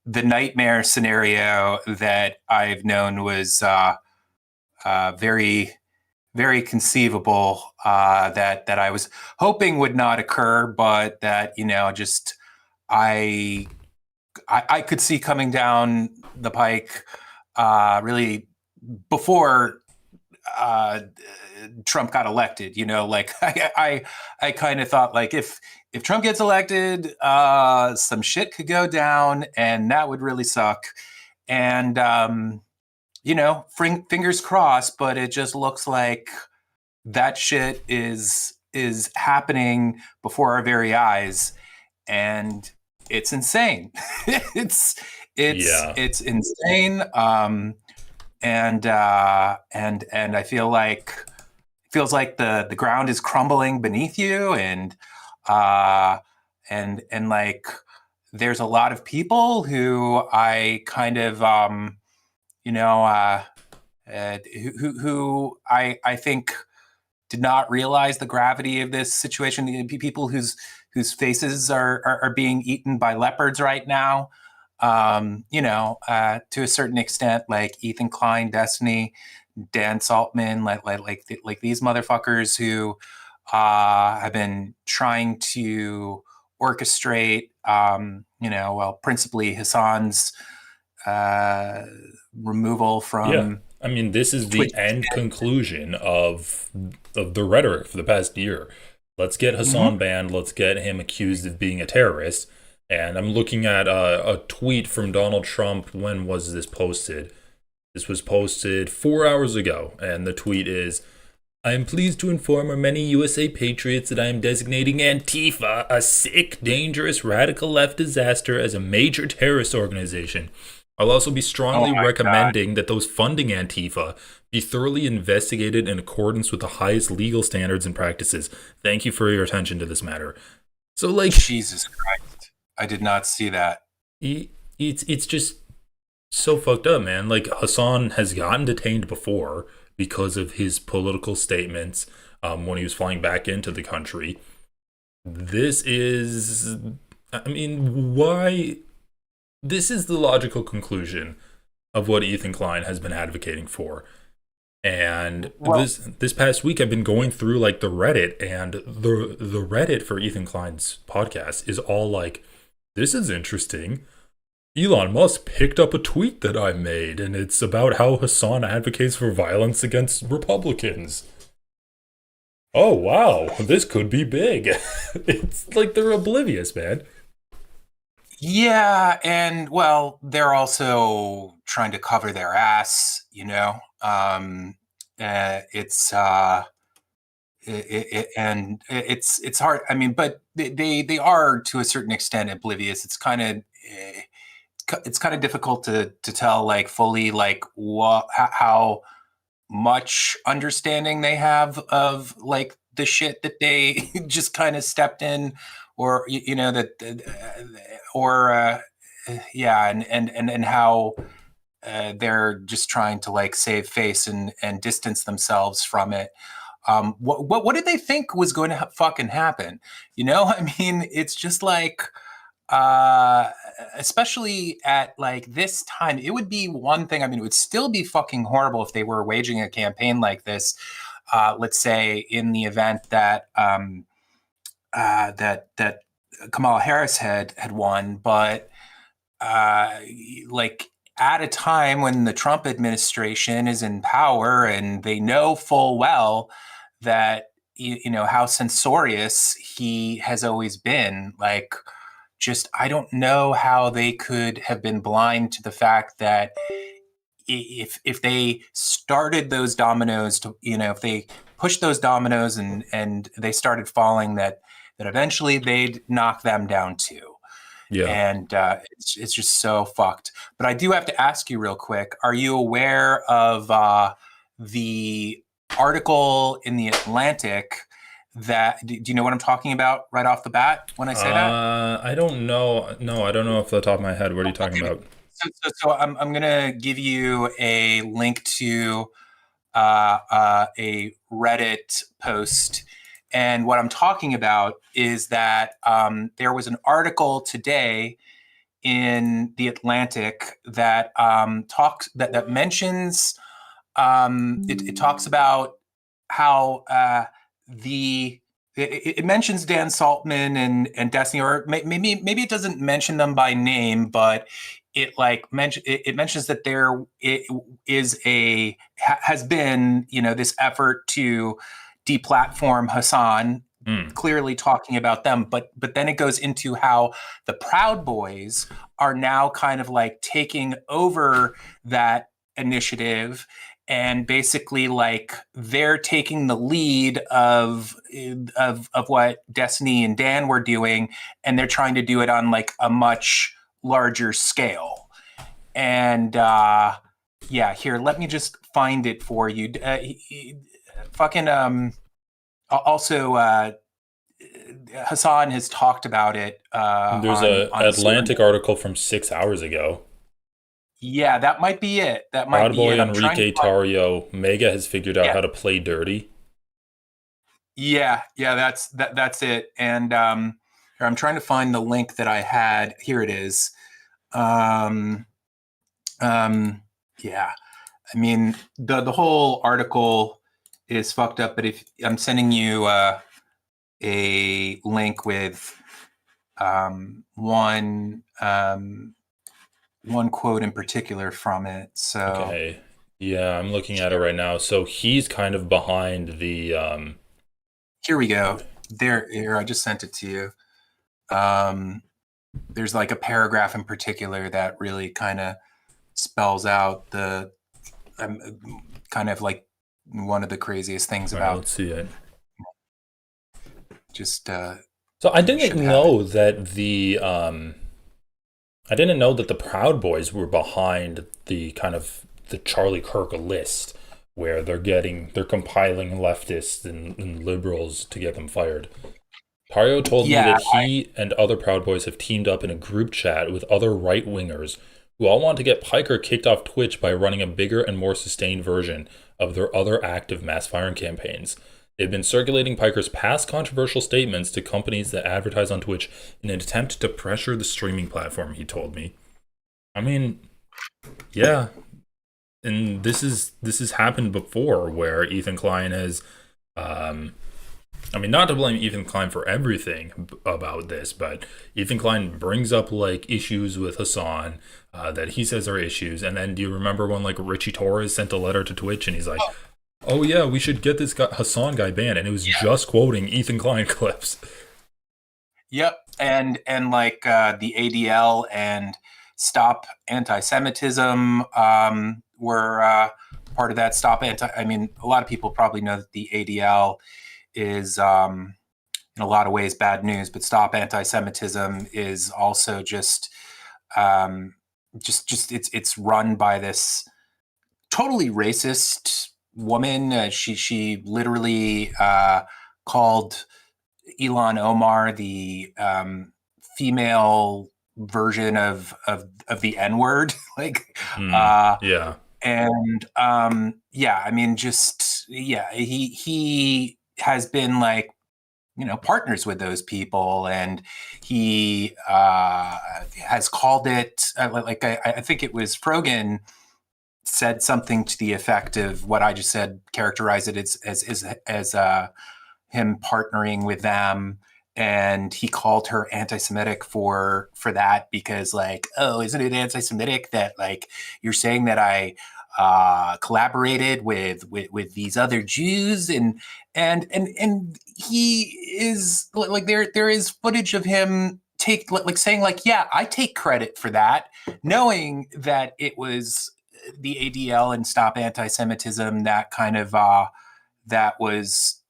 the nightmare scenario that I've known was very, very conceivable. That I was hoping would not occur, but that just I I could see coming down the pike really before Trump got elected. Like I kind of thought, like, if Trump gets elected, some shit could go down, and that would really suck. And fingers crossed, but it just looks like that shit is happening before our very eyes, and it's insane. it's Yeah. insane. And I feel like it feels like the ground is crumbling beneath you, and like there's a lot of people who I kind of who I think did not realize the gravity of this situation. The people whose faces are being eaten by leopards right now. To a certain extent, like Ethan Klein, Destiny, Dan Saltman, like these motherfuckers who have been trying to orchestrate, principally Hassan's removal from. Yeah. I mean, this is the end conclusion of the rhetoric for the past year. Let's get Hassan banned. Let's get him accused of being a terrorist. And I'm looking at a tweet from Donald Trump. When was this posted? This was posted 4 hours ago. And the tweet is, I am pleased to inform our many USA patriots that I am designating Antifa, a sick, dangerous, radical left disaster, as a major terrorist organization. I'll also be strongly recommending that those funding Antifa be thoroughly investigated in accordance with the highest legal standards and practices. Thank you for your attention to this matter. So, like, Jesus Christ, I did not see that. It's just so fucked up, man. Like, Hassan has gotten detained before because of his political statements when he was flying back into the country. This is, I mean, why? This is the logical conclusion of what Ethan Klein has been advocating for. And this past week, I've been going through like the Reddit, and the Reddit for Ethan Klein's podcast is all like, this is interesting. Elon Musk picked up a tweet that I made, and it's about how Hassan advocates for violence against Republicans. Oh, wow, this could be big. It's like they're oblivious, man. Yeah, and well, they're also trying to cover their ass, it's it's hard. I mean, but they are to a certain extent oblivious. It's kind of difficult to tell like fully like how much understanding they have of like the shit that they just kind of stepped in, or and how they're just trying to like save face and distance themselves from it. What did they think was going to fucking happen? I mean, it's just like, especially at like this time, it would be one thing. I mean, it would still be fucking horrible if they were waging a campaign like this. Let's say in the event that that Kamala Harris had won, but like at a time when the Trump administration is in power and they know full well that how censorious he has always been, like, just I don't know how they could have been blind to the fact that if they started those dominoes to if they pushed those dominoes and they started falling, that eventually they'd knock them down too. Yeah. And it's just so fucked. But I do have to ask you real quick, are you aware of the article in the Atlantic that, do you know what I'm talking about right off the bat when I say that? I don't know. No, I don't know off the top of my head. What are you talking about? So I'm going to give you a link to a Reddit post. And what I'm talking about is that there was an article today in the Atlantic that talks that mentions it talks about how the it mentions Dan Saltman and Destiny, or maybe it doesn't mention them by name, but it mentions that there has been, this effort to deplatform Hassan, clearly talking about them, but then it goes into how the Proud Boys are now kind of like taking over that initiative, and basically like they're taking the lead of what Destiny and Dan were doing, and they're trying to do it on like a much larger scale. And here, let me just find it for you. Also, Hassan has talked about it. There's an Atlantic article from 6 hours ago. Yeah, that might be it. That might Proud be Boy it. Enrique Tarrio, Mega has figured out how to play dirty. Yeah, that's it. And here, I'm trying to find the link that I had. Here it is. Yeah, I mean, the whole article is fucked up, but if I'm sending you a link with one quote in particular from it. So okay, yeah, I'm looking at it right now. So he's kind of behind the here we go. Here, I just sent it to you. There's like a paragraph in particular that really kind of spells out the kind of like one of the craziest things about. Right, let's see it. Just so I didn't know that the Proud Boys were behind the kind of the Charlie Kirk list, where they're compiling leftists and liberals to get them fired. Tario told me that he and other Proud Boys have teamed up in a group chat with other right-wingers who all want to get Piker kicked off Twitch by running a bigger and more sustained version of their other active mass firing campaigns. They've been circulating Piker's past controversial statements to companies that advertise on Twitch in an attempt to pressure the streaming platform, he told me. I mean, yeah. And this has happened before, where Ethan Klein has not to blame Ethan Klein for everything about this, but Ethan Klein brings up like issues with Hassan that he says are issues. And then do you remember when like Richie Torres sent a letter to Twitch and he's like, oh yeah, we should get this guy, Hassan guy banned, and it was just quoting Ethan Klein clips. Yep, and like the ADL and Stop Anti-Semitism were part of that. I mean, a lot of people probably know that the ADL is in a lot of ways bad news, but Stop Anti-Semitism is also just it's run by this totally racist woman. She literally called Ilhan Omar the female version of the N-word. Like, yeah. And I mean, he has been like, partners with those people, and he has called it I think it was Frogan said something to the effect of what I just said, characterize it as him partnering with them. And he called her anti-Semitic for that, because like, oh, isn't it anti-Semitic that like you're saying that I collaborated with these other Jews, and he is like, there is footage of him saying like, yeah, I take credit for that, knowing that it was the ADL and Stop Anti-Semitism that kind of that was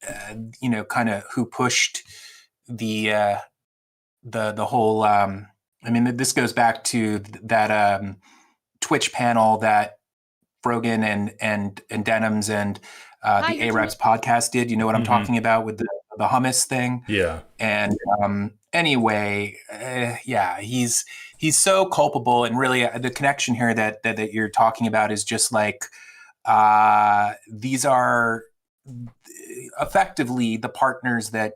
kind of who pushed the whole I mean, this goes back to that Twitch panel that Brogan and Denims and the Arabs podcast did. You know what I'm talking about with the hummus thing? Yeah. And anyway, he's so culpable, and really the connection here that you're talking about is just like these are effectively the partners that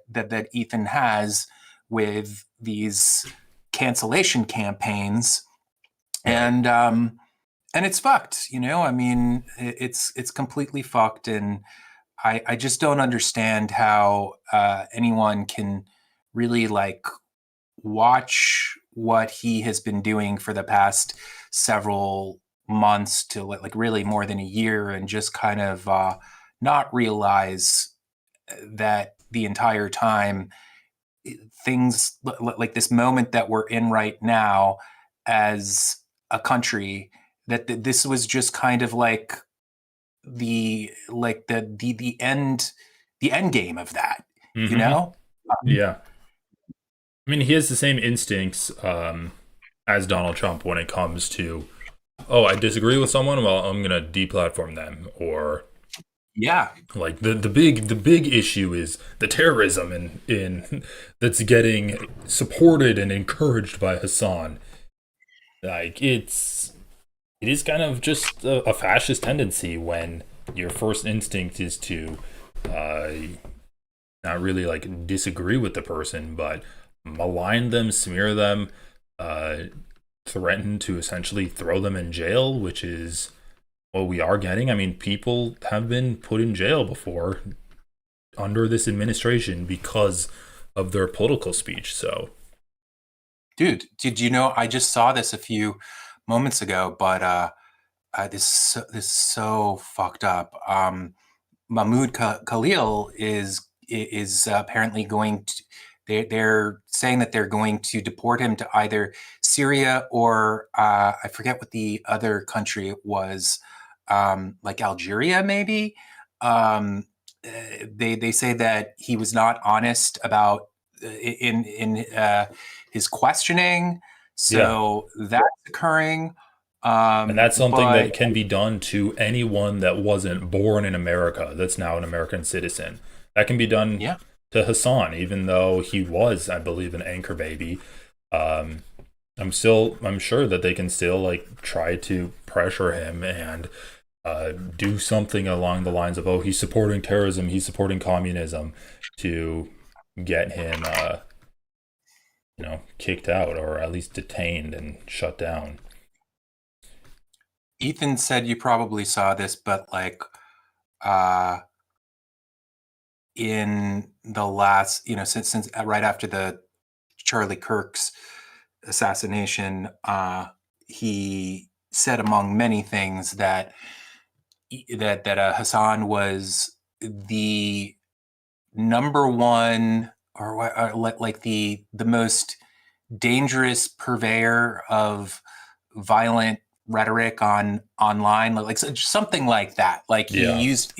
Ethan has with these cancellation campaigns, and it's fucked. I mean, it's completely fucked, and I just don't understand how anyone can really like watch what he has been doing for the past several months to like really more than a year and just kind of not realize that the entire time things like this moment that we're in right now as a country, that this was just kind of like the end game of that, you know? Yeah. I mean, he has the same instincts as Donald Trump when it comes to, oh, I disagree with someone, well, I'm gonna deplatform them, or yeah, like the big issue is the terrorism in that's getting supported and encouraged by Hassan. Like it is kind of just a fascist tendency when your first instinct is to not really like disagree with the person, but malign them, smear them, threaten to essentially throw them in jail, which is what we are getting. I mean, people have been put in jail before under this administration because of their political speech. So, dude, did you know? I just saw this a few moments ago, but this is so fucked up. Mahmoud Khalil is apparently going to. They're saying that they're going to deport him to either Syria or I forget what the other country was, like Algeria, maybe. They say that he was not honest about in his questioning, so that's occurring. And that's something that can be done to anyone that wasn't born in America, that's now an American citizen. That can be done to Hassan, even though he was, I believe, an anchor baby. I'm sure that they can still like try to pressure him and do something along the lines of, oh, he's supporting terrorism, he's supporting communism, to get him, kicked out or at least detained and shut down. Ethan said you probably saw this, but like in the last, since right after the Charlie Kirk's assassination, he said among many things that Hassan was the number one or like the most dangerous purveyor of violent rhetoric online, like something like that. Like he used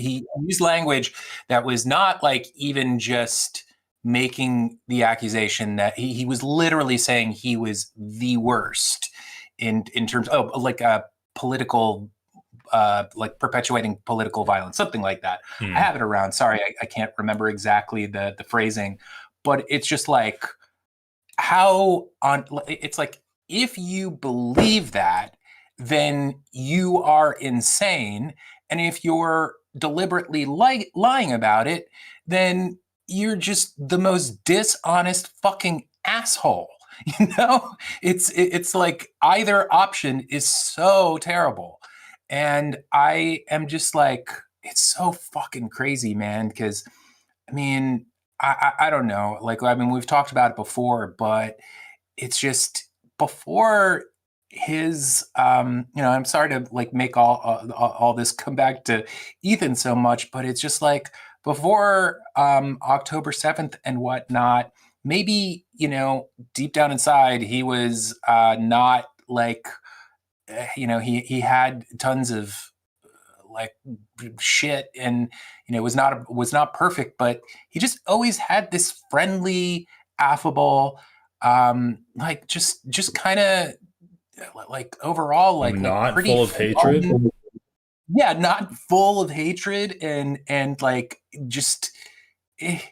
language that was not like even just making the accusation that he was literally saying he was the worst in terms of like a political like perpetuating political violence, something like that. I have it around. Sorry, I can't remember exactly the phrasing, but it's just like it's like if you believe that, then you are insane. And if you're deliberately lying about it, then you're just the most dishonest fucking asshole. It's like either option is so terrible. And I am just like, it's so fucking crazy, man. Because I mean, I don't know. Like, I mean, we've talked about it before, but it's just before his I'm sorry to like make all this come back to Ethan so much, but it's just like before October 7th and whatnot, maybe deep down inside he was not like he had tons of like shit, and was not perfect, but he just always had this friendly, affable, like just kind of like overall not pretty full of hatred. Yeah, not full of hatred and like just I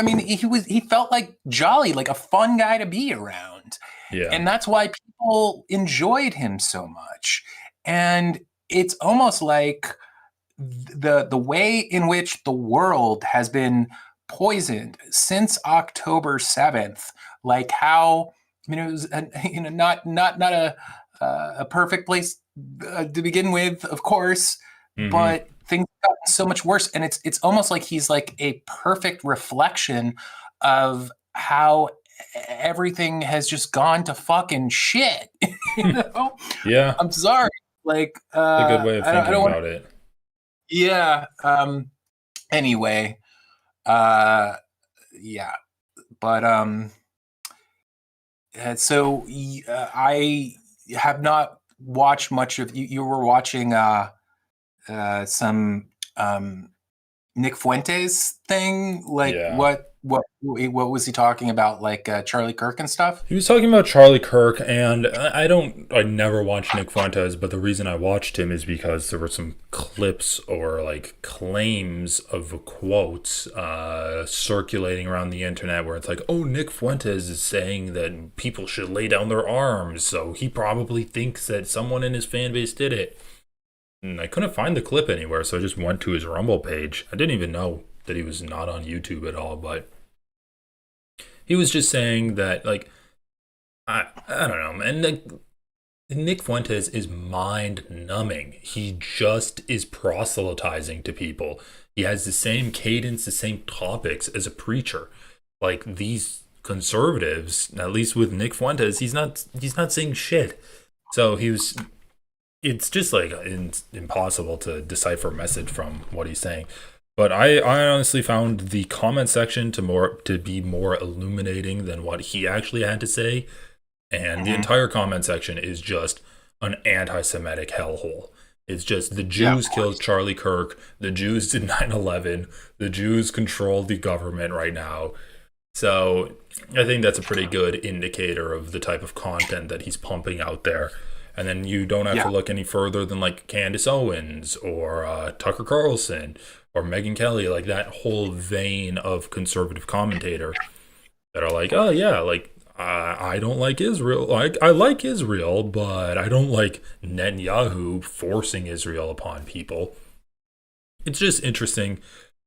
mean, he felt like jolly, like a fun guy to be around. Yeah. And that's why people enjoyed him so much. And it's almost like the way in which the world has been poisoned since October 7th, like how it was not a perfect place to begin with, of course, but things have gotten so much worse, and it's almost like he's like a perfect reflection of how everything has just gone to fucking shit. You know? Yeah, I'm sorry. Like, a good way of I thinking don't want. about it. Yeah. Anyway. Yeah. But so I have not watched much of you. You were watching some Nick Fuentes thing. Like, Yeah. what was he talking about? Like Charlie Kirk and stuff. He was talking about Charlie Kirk, and I never watched Nick Fuentes, but the reason I watched him is because there were some clips or like claims of quotes circulating around the internet where it's like, oh, Nick Fuentes is saying that people should lay down their arms, so he probably thinks that someone in his fan base did it. And I couldn't find the clip anywhere, so I just went to his Rumble page. I didn't even know that he was not on YouTube at all, but he was just saying that, like, I don't know, man. Like, Nick Fuentes is mind numbing. He just is proselytizing to people. He has the same cadence, the same topics as a preacher. Like, these conservatives, at least with Nick Fuentes, he's not saying shit. So it's just like impossible to decipher a message from what he's saying. But I honestly found the comment section to be more illuminating than what he actually had to say. And the entire comment section is just an anti-Semitic hellhole. It's just the Jews killed Charlie Kirk. The Jews did 9/11. The Jews control the government right now. So I think that's a pretty good indicator of the type of content that he's pumping out there. And then you don't have to look any further than like Candace Owens or Tucker Carlson or Megyn Kelly, like that whole vein of conservative commentator that are like, oh yeah, like I don't like Israel. I like Israel, but I don't like Netanyahu forcing Israel upon people. It's just interesting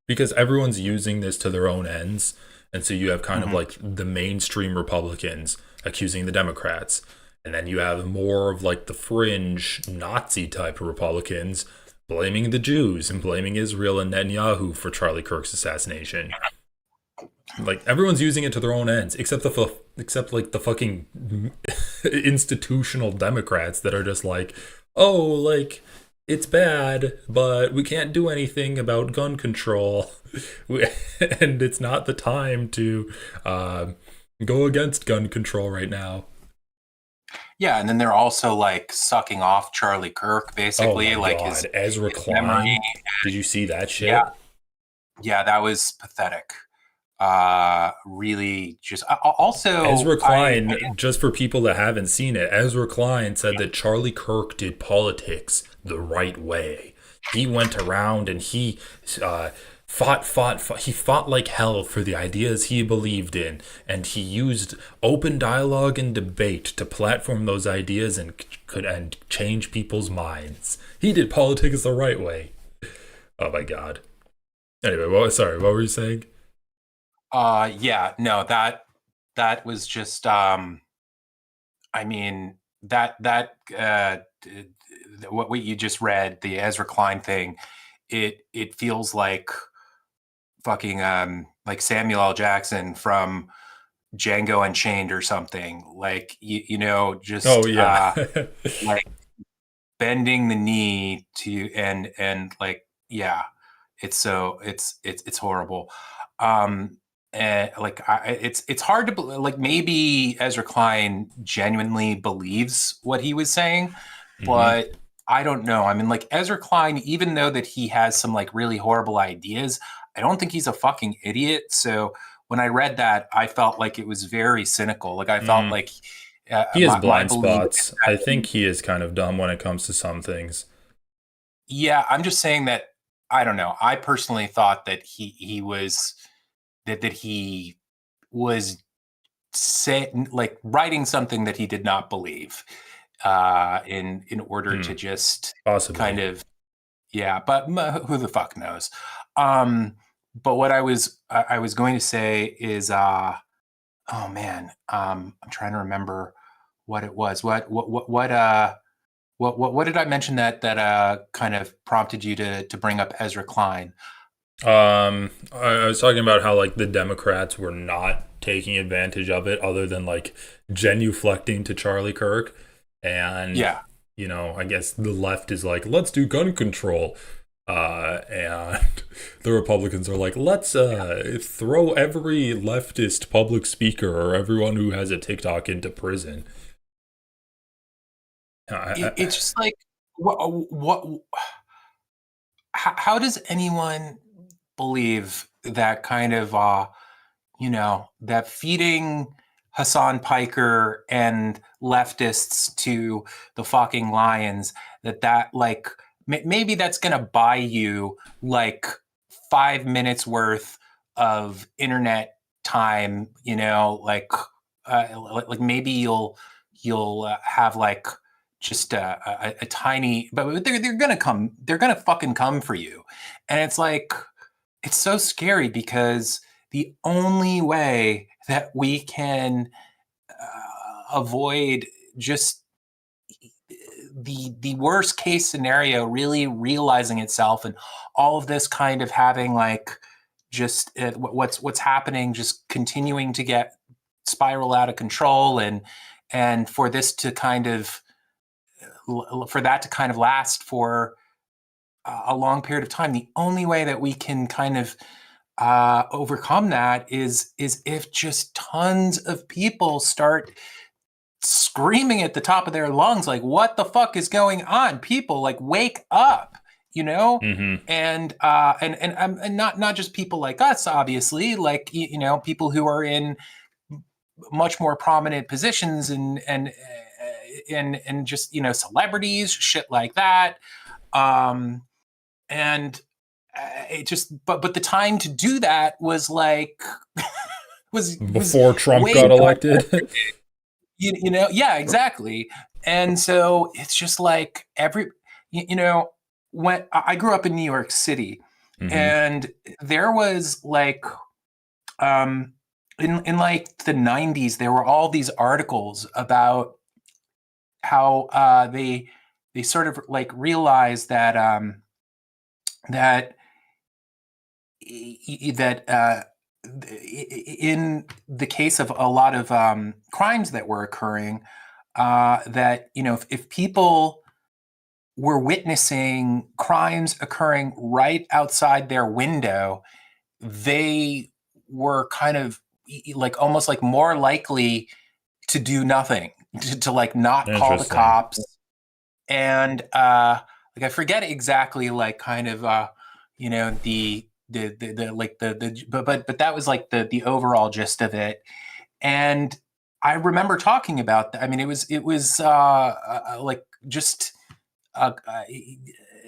because everyone's using this to their own ends. And so you have kind of like the mainstream Republicans accusing the Democrats. And then you have more of like the fringe Nazi type of Republicans blaming the Jews and blaming Israel and Netanyahu for Charlie Kirk's assassination. Like everyone's using it to their own ends, except like the fucking institutional Democrats that are just like, oh, like it's bad, but we can't do anything about gun control, and it's not the time to go against gun control right now. Yeah, and then they're also like sucking off Charlie Kirk, basically. Oh my like God. his Ezra Klein. memory. Did you see that shit? Yeah, that was pathetic. Really just also Ezra Klein, just for people that haven't seen it, Ezra Klein said that Charlie Kirk did politics the right way. He went around and he fought like hell for the ideas he believed in, and he used open dialogue and debate to platform those ideas and change people's minds. He did politics the right way. Oh my God. Anyway, what were you saying? That was just I mean that what you just read, the Ezra Klein thing, it feels like fucking like Samuel L. Jackson from Django Unchained or something. Like you know, just like bending the knee to and like it's horrible. It's hard to believe, like maybe Ezra Klein genuinely believes what he was saying, but I don't know. I mean, like Ezra Klein, even though that he has some like really horrible ideas, I don't think he's a fucking idiot. So when I read that, I felt like it was very cynical. Like I felt like he has blind spots. I think he is kind of dumb when it comes to some things. Yeah, I'm just saying that I don't know. I personally thought that he was like writing something that he did not believe in order to just possibly kind of but who the fuck knows. But what I was going to say is oh man, I'm trying to remember what it was. What What did I mention that kind of prompted you to bring up Ezra Klein? I was talking about how like the Democrats were not taking advantage of it, other than like genuflecting to Charlie Kirk, and Yeah. I guess the left is like, let's do gun control, and the Republicans are like, let's throw every leftist public speaker or everyone who has a TikTok into prison. It's just like what how does anyone believe that kind of that feeding Hassan Piker and leftists to the fucking lions, that like maybe that's gonna buy you like 5 minutes worth of internet time, like maybe you'll have like just a tiny, but they're gonna fucking come for you. And it's like, it's so scary, because the only way that we can avoid just the worst case scenario really realizing itself, and all of this kind of having like just what's happening just continuing to get spiral out of control, and for this to kind of for that to kind of last for a long period of time, the only way that we can kind of overcome that is if just tons of people start screaming at the top of their lungs, like, what the fuck is going on? People, like, wake up, Mm-hmm. and not just people like us, obviously, like, people who are in much more prominent positions, and just, celebrities, shit like that. And it just, but the time to do that was like, was before Trump way got more- elected. Yeah, exactly. And so it's just like when I grew up in New York City, Mhm. and there was like, in like the 90s, there were all these articles about how they sort of like realized that that in the case of a lot of crimes that were occurring, that if people were witnessing crimes occurring right outside their window, they were kind of like almost like more likely to do nothing, to like not call the Interesting. cops. And like I forget exactly like kind of the like but that was like the overall gist of it. And I remember talking about that. I mean, it was like just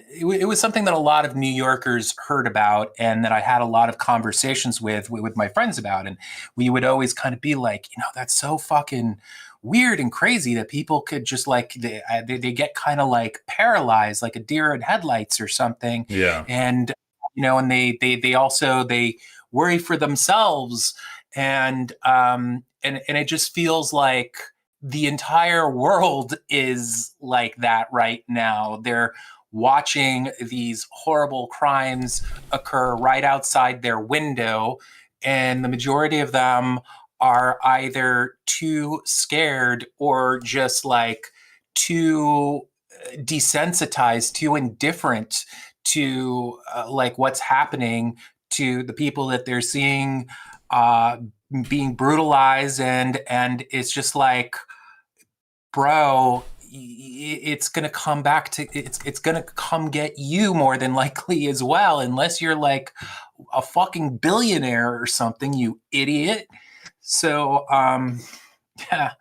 it was something that a lot of New Yorkers heard about, and that I had a lot of conversations with my friends about. And we would always kind of be like, that's so fucking weird and crazy that people could just like, they get kind of like paralyzed, like a deer in headlights or something. Yeah. And, and they also, they worry for themselves. And it just feels like the entire world is like that right now. They're watching these horrible crimes occur right outside their window, and the majority of them are either too scared or just like too desensitized, too indifferent to like what's happening to the people that they're seeing being brutalized. And it's just like, bro, it's gonna come back to it's gonna come get you more than likely as well, unless you're like a fucking billionaire or something, you idiot. So yeah.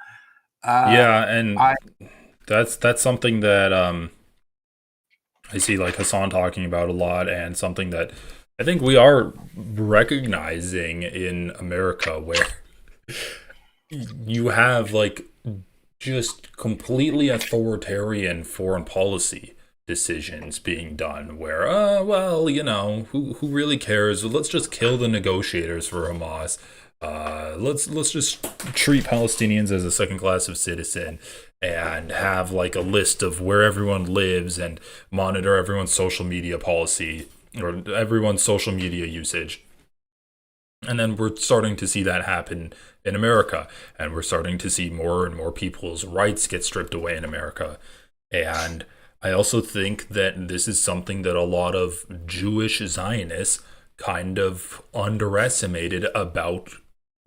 And that's something that I see like Hassan talking about a lot, and something that I think we are recognizing in America, where you have like just completely authoritarian foreign policy decisions being done, where well, who really cares? Let's just kill the negotiators for Hamas. let's just treat Palestinians as a second class of citizen and have like a list of where everyone lives and monitor everyone's social media policy or everyone's social media usage. And then we're starting to see that happen in America, and we're starting to see more and more people's rights get stripped away in America. And I also think that this is something that a lot of Jewish Zionists kind of underestimated about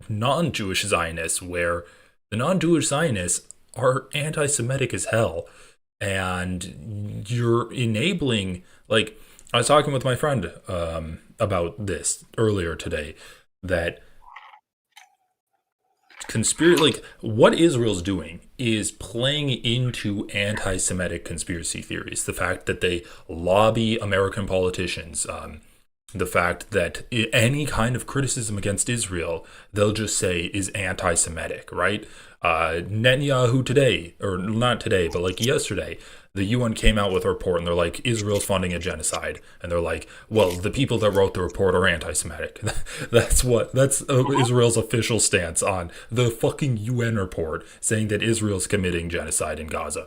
non-Jewish Zionists, where the non-Jewish Zionists are anti-Semitic as hell. And you're enabling, like, I was talking with my friend about this earlier today, that like what Israel's doing is playing into anti-Semitic conspiracy theories. The fact that they lobby American politicians, the fact that any kind of criticism against Israel, they'll just say is anti-Semitic, right? Netanyahu today, or not today, but like yesterday, the UN came out with a report and they're like, Israel's funding a genocide. And they're like, well, the people that wrote the report are anti-Semitic. That's Israel's official stance on the fucking UN report saying that Israel's committing genocide in Gaza.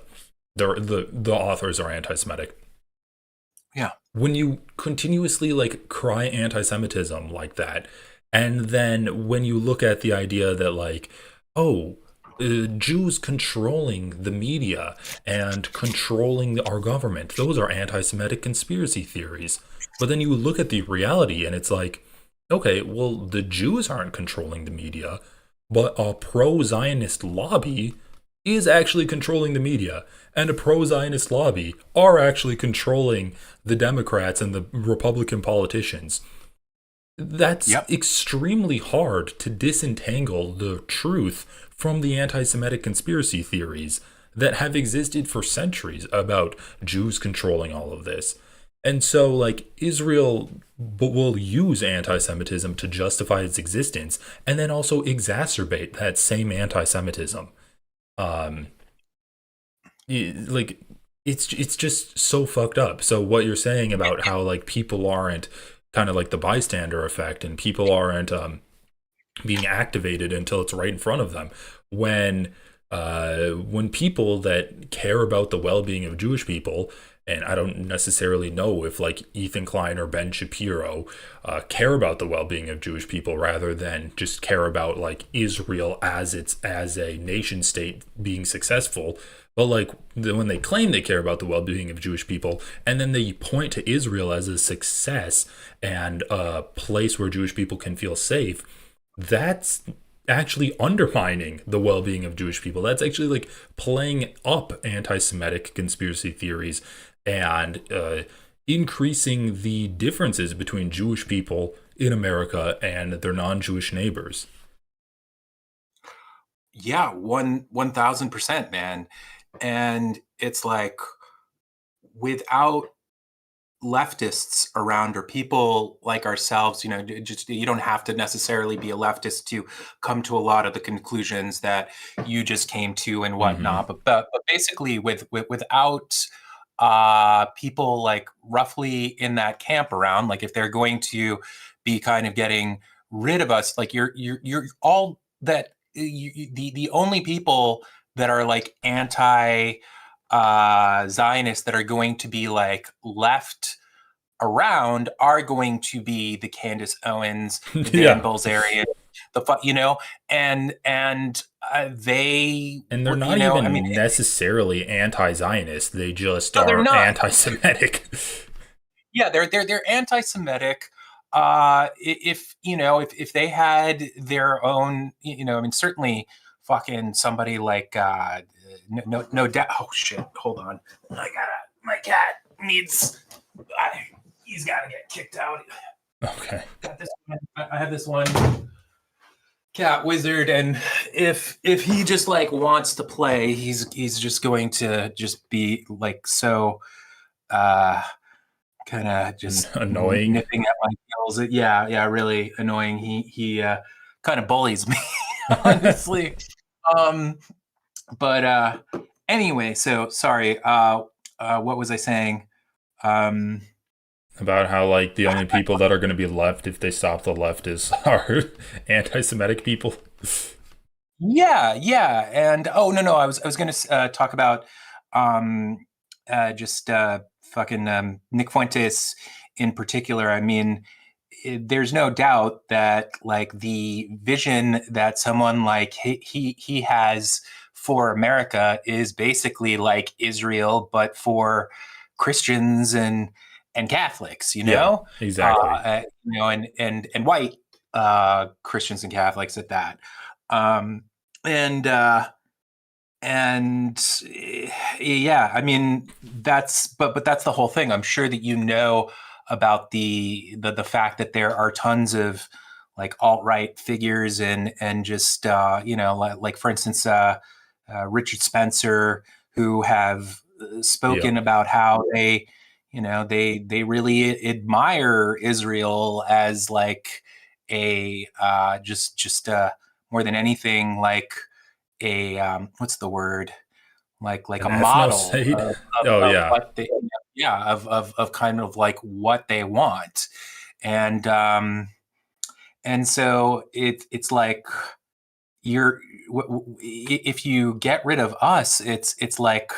The authors are anti-Semitic. Yeah. When you continuously like cry anti-Semitism like that, and then when you look at the idea that like, oh, Jews controlling the media and controlling our government, those are anti-Semitic conspiracy theories. But then you look at the reality and it's like, okay, well, the Jews aren't controlling the media, but a pro-Zionist lobby is actually controlling the media, and a pro-Zionist lobby are actually controlling the Democrats and the Republican politicians. That's extremely hard to disentangle the truth from the anti-Semitic conspiracy theories that have existed for centuries about Jews controlling all of this. And so, like, Israel will use anti-Semitism to justify its existence and then also exacerbate that same anti-Semitism. Like, it's just so fucked up. So what you're saying about how, like, people aren't kind of like the bystander effect and people aren't being activated until it's right in front of them. When people that care about the well-being of Jewish people, and I don't necessarily know if like Ethan Klein or Ben Shapiro care about the well-being of Jewish people rather than just care about like Israel as a nation state being successful. But like when they claim they care about the well-being of Jewish people, and then they point to Israel as a success and a place where Jewish people can feel safe, that's actually undermining the well-being of Jewish people. That's actually like playing up anti-Semitic conspiracy theories and increasing the differences between Jewish people in America and their non-Jewish neighbors. Yeah, 1,000%, man. And it's like, without leftists around, or people like ourselves, just you don't have to necessarily be a leftist to come to a lot of the conclusions that you just came to and whatnot. Mm-hmm. But basically, without people like roughly in that camp around, like if they're going to be kind of getting rid of us, like you're all that. The only people that are like anti Zionists that are going to be like left around are going to be the Candace Owens, the Dan Bilzerian, and they're not even necessarily anti-Zionist. They just are anti-Semitic. Yeah, they're anti-Semitic. If they had their own, certainly fucking somebody like no doubt. Oh shit! Hold on, my cat needs. He's got to get kicked out. Okay. I have this one cat wizard, and if he just like wants to play, he's just going to just be like so. Kind of just annoying, nipping at my heels. Yeah, really annoying. He kind of bullies me, honestly. But anyway, so sorry. What was I saying? about how like the only people that are going to be left if they stop the leftists are anti-Semitic people. Yeah, and no, I was going to talk about just fucking Nick Fuentes in particular. I mean, there's no doubt that like the vision that someone like he has for America is basically like Israel, but for Christians and Catholics, you know, Yeah, exactly. you know, and white Christians and Catholics at that. Um, and yeah, I mean but that's the whole thing. I'm sure that you know about the fact that there are tons of like alt-right figures and just you know, like for instance Richard Spencer, who have spoken Yeah. about how they, you know, they really admire Israel as like a just more than anything like a what's the word, like An a model ethno-state. Oh of yeah. what they, yeah, of kind of like what they want. And so it's like you're if you get rid of us, it's like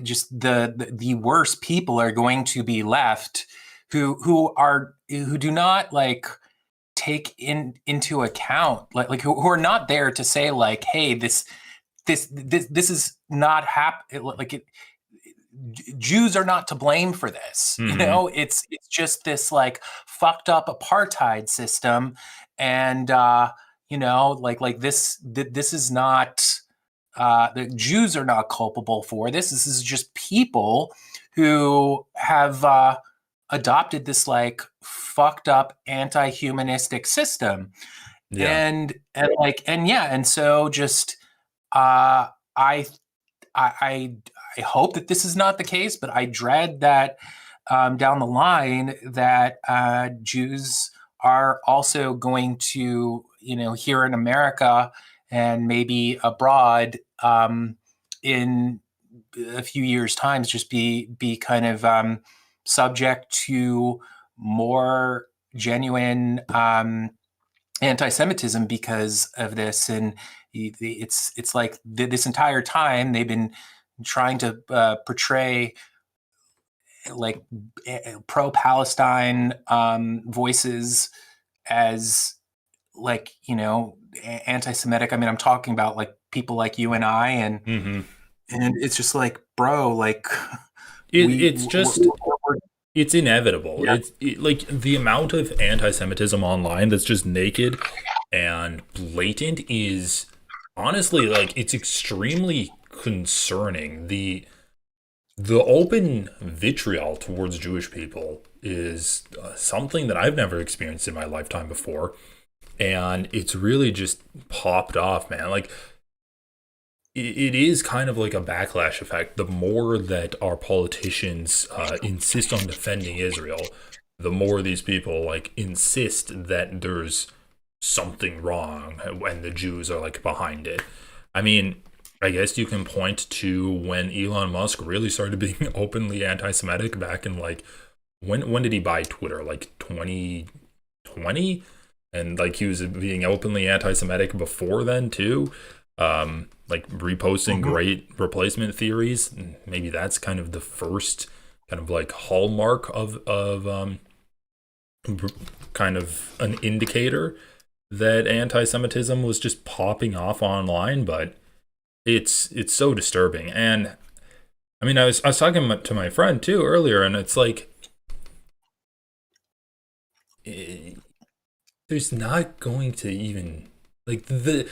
just the worst people are going to be left who do not like take into account like who are not there to say like, hey, this is not like it, Jews are not to blame for this. You Mm-hmm. know, it's just this like fucked up apartheid system, and you know, like this is not the Jews are not culpable for this. This is just people who have adopted this like fucked up anti-humanistic system, Yeah. and yeah, and so just uh, I I I hope that this is not the case, but I dread that down the line that Jews are also going to, you know, here in America and maybe abroad in a few years' times, just be kind of subject to more genuine anti-Semitism because of this. And it's like this entire time they've been trying to portray like pro-Palestine voices as like, you know, anti-Semitic. I mean, I'm talking about like people like you and I, Mm-hmm. and it's just like, bro, like It's just it's inevitable. yeah. Like the amount of anti-Semitism online that's just naked and blatant is honestly like it's extremely concerning. The open vitriol towards Jewish people is something that I've never experienced in my lifetime before, and it's really just popped off, man. Like it is kind of like a backlash effect. The more that our politicians insist on defending Israel, the more these people like insist that there's something wrong when the Jews are like behind it. I mean, I guess you can point to when Elon Musk really started being openly anti-Semitic back in like when did he buy Twitter? Like 2020? And like he was being openly anti-Semitic before then too. Like reposting great replacement theories. Maybe that's kind of the first kind of like hallmark of kind of an indicator that anti-Semitism was just popping off online. But it's so disturbing. And I mean, I was talking to my friend too earlier, and it's like there's not going to even like the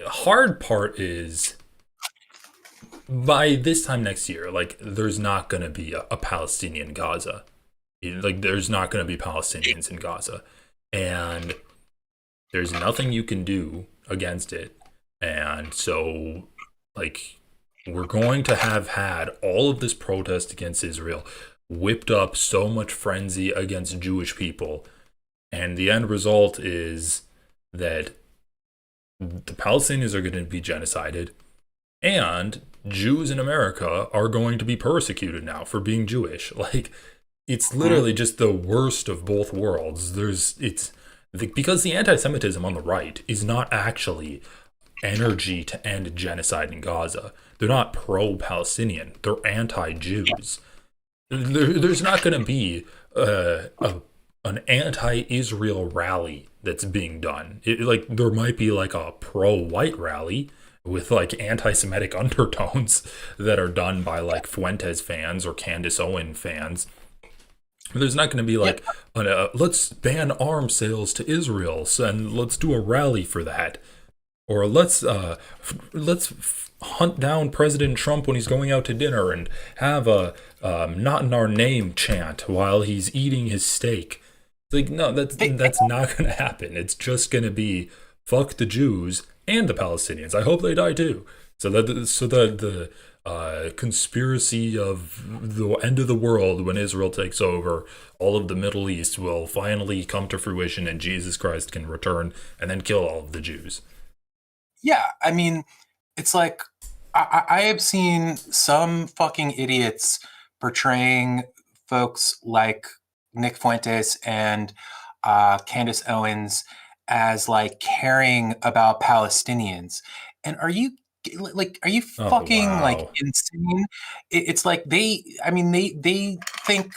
hard part is by this time next year, like there's not going to be a Palestinian Gaza. Like there's not going to be Palestinians in Gaza, and there's nothing you can do against it. And so like we're going to have had all of this protest against Israel, whipped up so much frenzy against Jewish people, and the end result is that the Palestinians are going to be genocided, and Jews in America are going to be persecuted now for being Jewish. Like It's literally just the worst of both worlds. Because the anti-Semitism on the right is not actually energy to end genocide in Gaza. They're not pro-Palestinian. They're anti-Jews. There's not going to be an anti-Israel rally that's being done. Like there might be like a pro-white rally with like anti-Semitic undertones that are done by like Fuentes fans or Candace Owens fans. There's not going to be like, let's ban arms sales to Israel, and let's do a rally for that, or let's hunt down President Trump when he's going out to dinner and have a "not in our name" chant while he's eating his steak. Like, no, that's not going to happen. It's just going to be fuck the Jews and the Palestinians. I hope they die too. So that the conspiracy of the end of the world when Israel takes over all of the Middle East will finally come to fruition and Jesus Christ can return and then kill all of the Jews. Yeah, I mean, it's like I have seen some fucking idiots portraying folks like Nick Fuentes and Candace Owens as like caring about Palestinians. And are you fucking like insane? It's like they think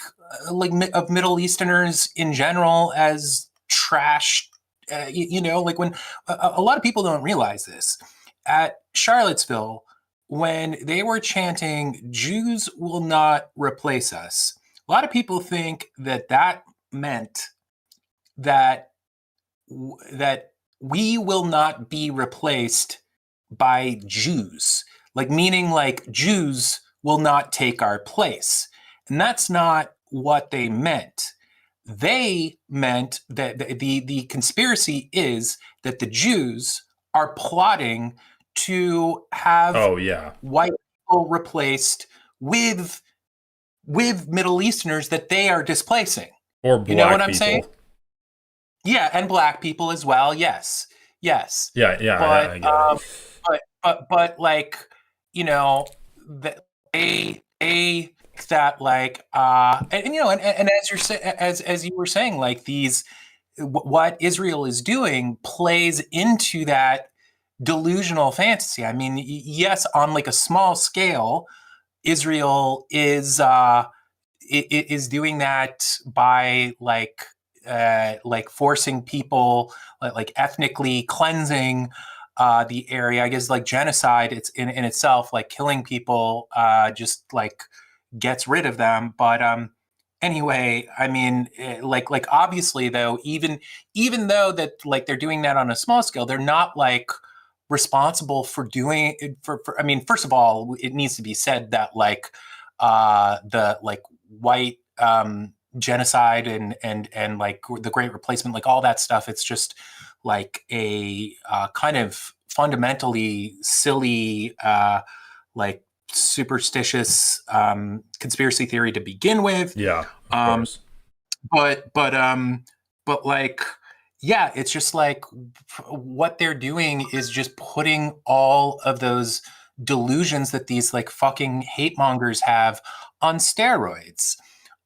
like of Middle Easterners in general as trash. Like when a lot of people don't realize this at Charlottesville, when they were chanting "Jews will not replace us," a lot of people think that meant that we will not be replaced by Jews, like meaning like Jews will not take our place. And that's not what they meant. They meant that the conspiracy is that the Jews are plotting to have white people replaced with Middle Easterners that they are displacing. Or black people. You know what I'm saying? Yeah, and black people as well. Yes. Yeah. But like, they that like and as you were saying, like these what Israel is doing plays into that delusional fantasy. I mean, yes, on like a small scale, Israel is doing that by like forcing people, like ethnically cleansing the area. I guess like genocide, it's in itself, like killing people just like gets rid of them. But anyway, I mean, like obviously though, even though that like they're doing that on a small scale, they're not like responsible for doing it for I mean, first of all, it needs to be said that like the like white genocide and like the Great Replacement, like all that stuff, it's just like a kind of fundamentally silly like superstitious conspiracy theory to begin with. Yeah, of course. But like, yeah, it's just like what they're doing is just putting all of those delusions that these like fucking hate mongers have on steroids.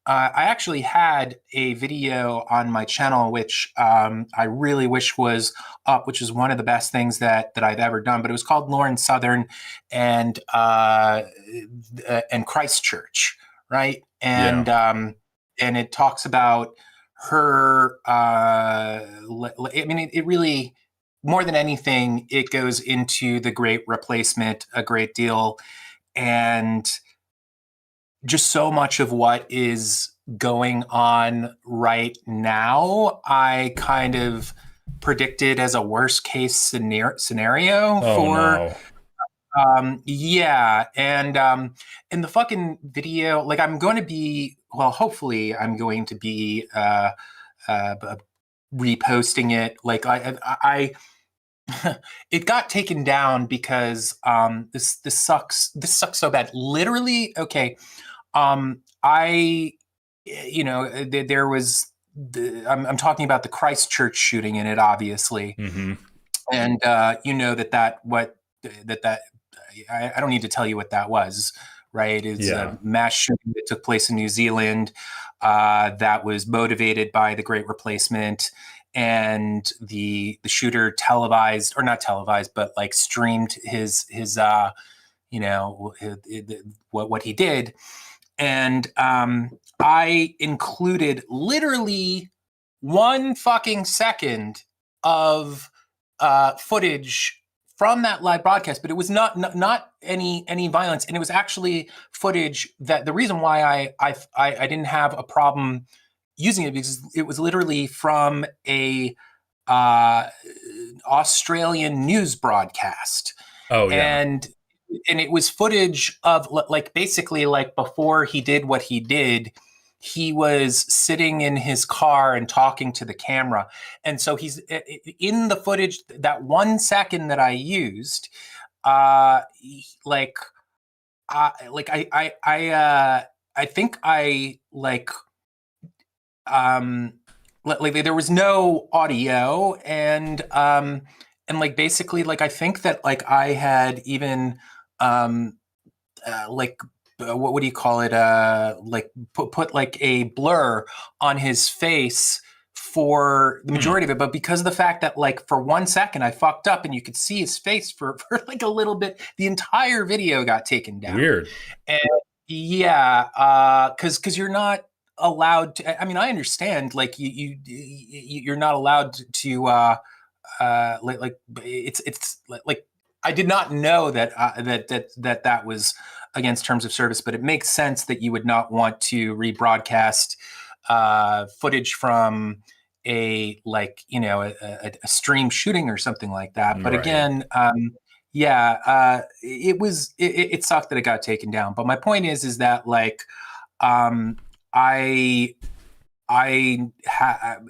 I actually had a video on my channel, which I really wish was up, which is one of the best things that I've ever done. But it was called Lauren Southern and Christchurch, right? And it talks about her. I mean, it really, more than anything, it goes into the Great Replacement a great deal, and just so much of what is going on right now, I kind of predicted as a worst case scenario for. Yeah. And in the fucking video, like I'm going to be, well, hopefully I'm going to be reposting it. Like I it got taken down because this sucks. This sucks so bad. Literally, okay. There was I'm talking about the Christchurch shooting in it, obviously. Mm-hmm. And I don't need to tell you what that was, right? It's Yeah. a mass shooting that took place in New Zealand that was motivated by the Great Replacement, and the shooter televised, or not televised, but like streamed his what he did. And I included literally 1 fucking second of footage from that live broadcast, but it was not any violence, and it was actually footage that the reason why I didn't have a problem using it, because it was literally from a Australian news broadcast. Oh yeah. And it was footage of like basically like before he did what he did, he was sitting in his car and talking to the camera. And so he's in the footage, that 1 second that I used, I think I there was no audio, and like basically like I think that like I had even what do you call it, like put like a blur on his face for the majority of it, but because of the fact that like for 1 second I fucked up and you could see his face for like a little bit, the entire video got taken down. Weird. And yeah, because you're not allowed to, I mean, I understand like you're not allowed to it's like I did not know that that was against terms of service, but it makes sense that you would not want to rebroadcast footage from a stream shooting or something like that. But Right. again, it sucked that it got taken down. But my point is that like I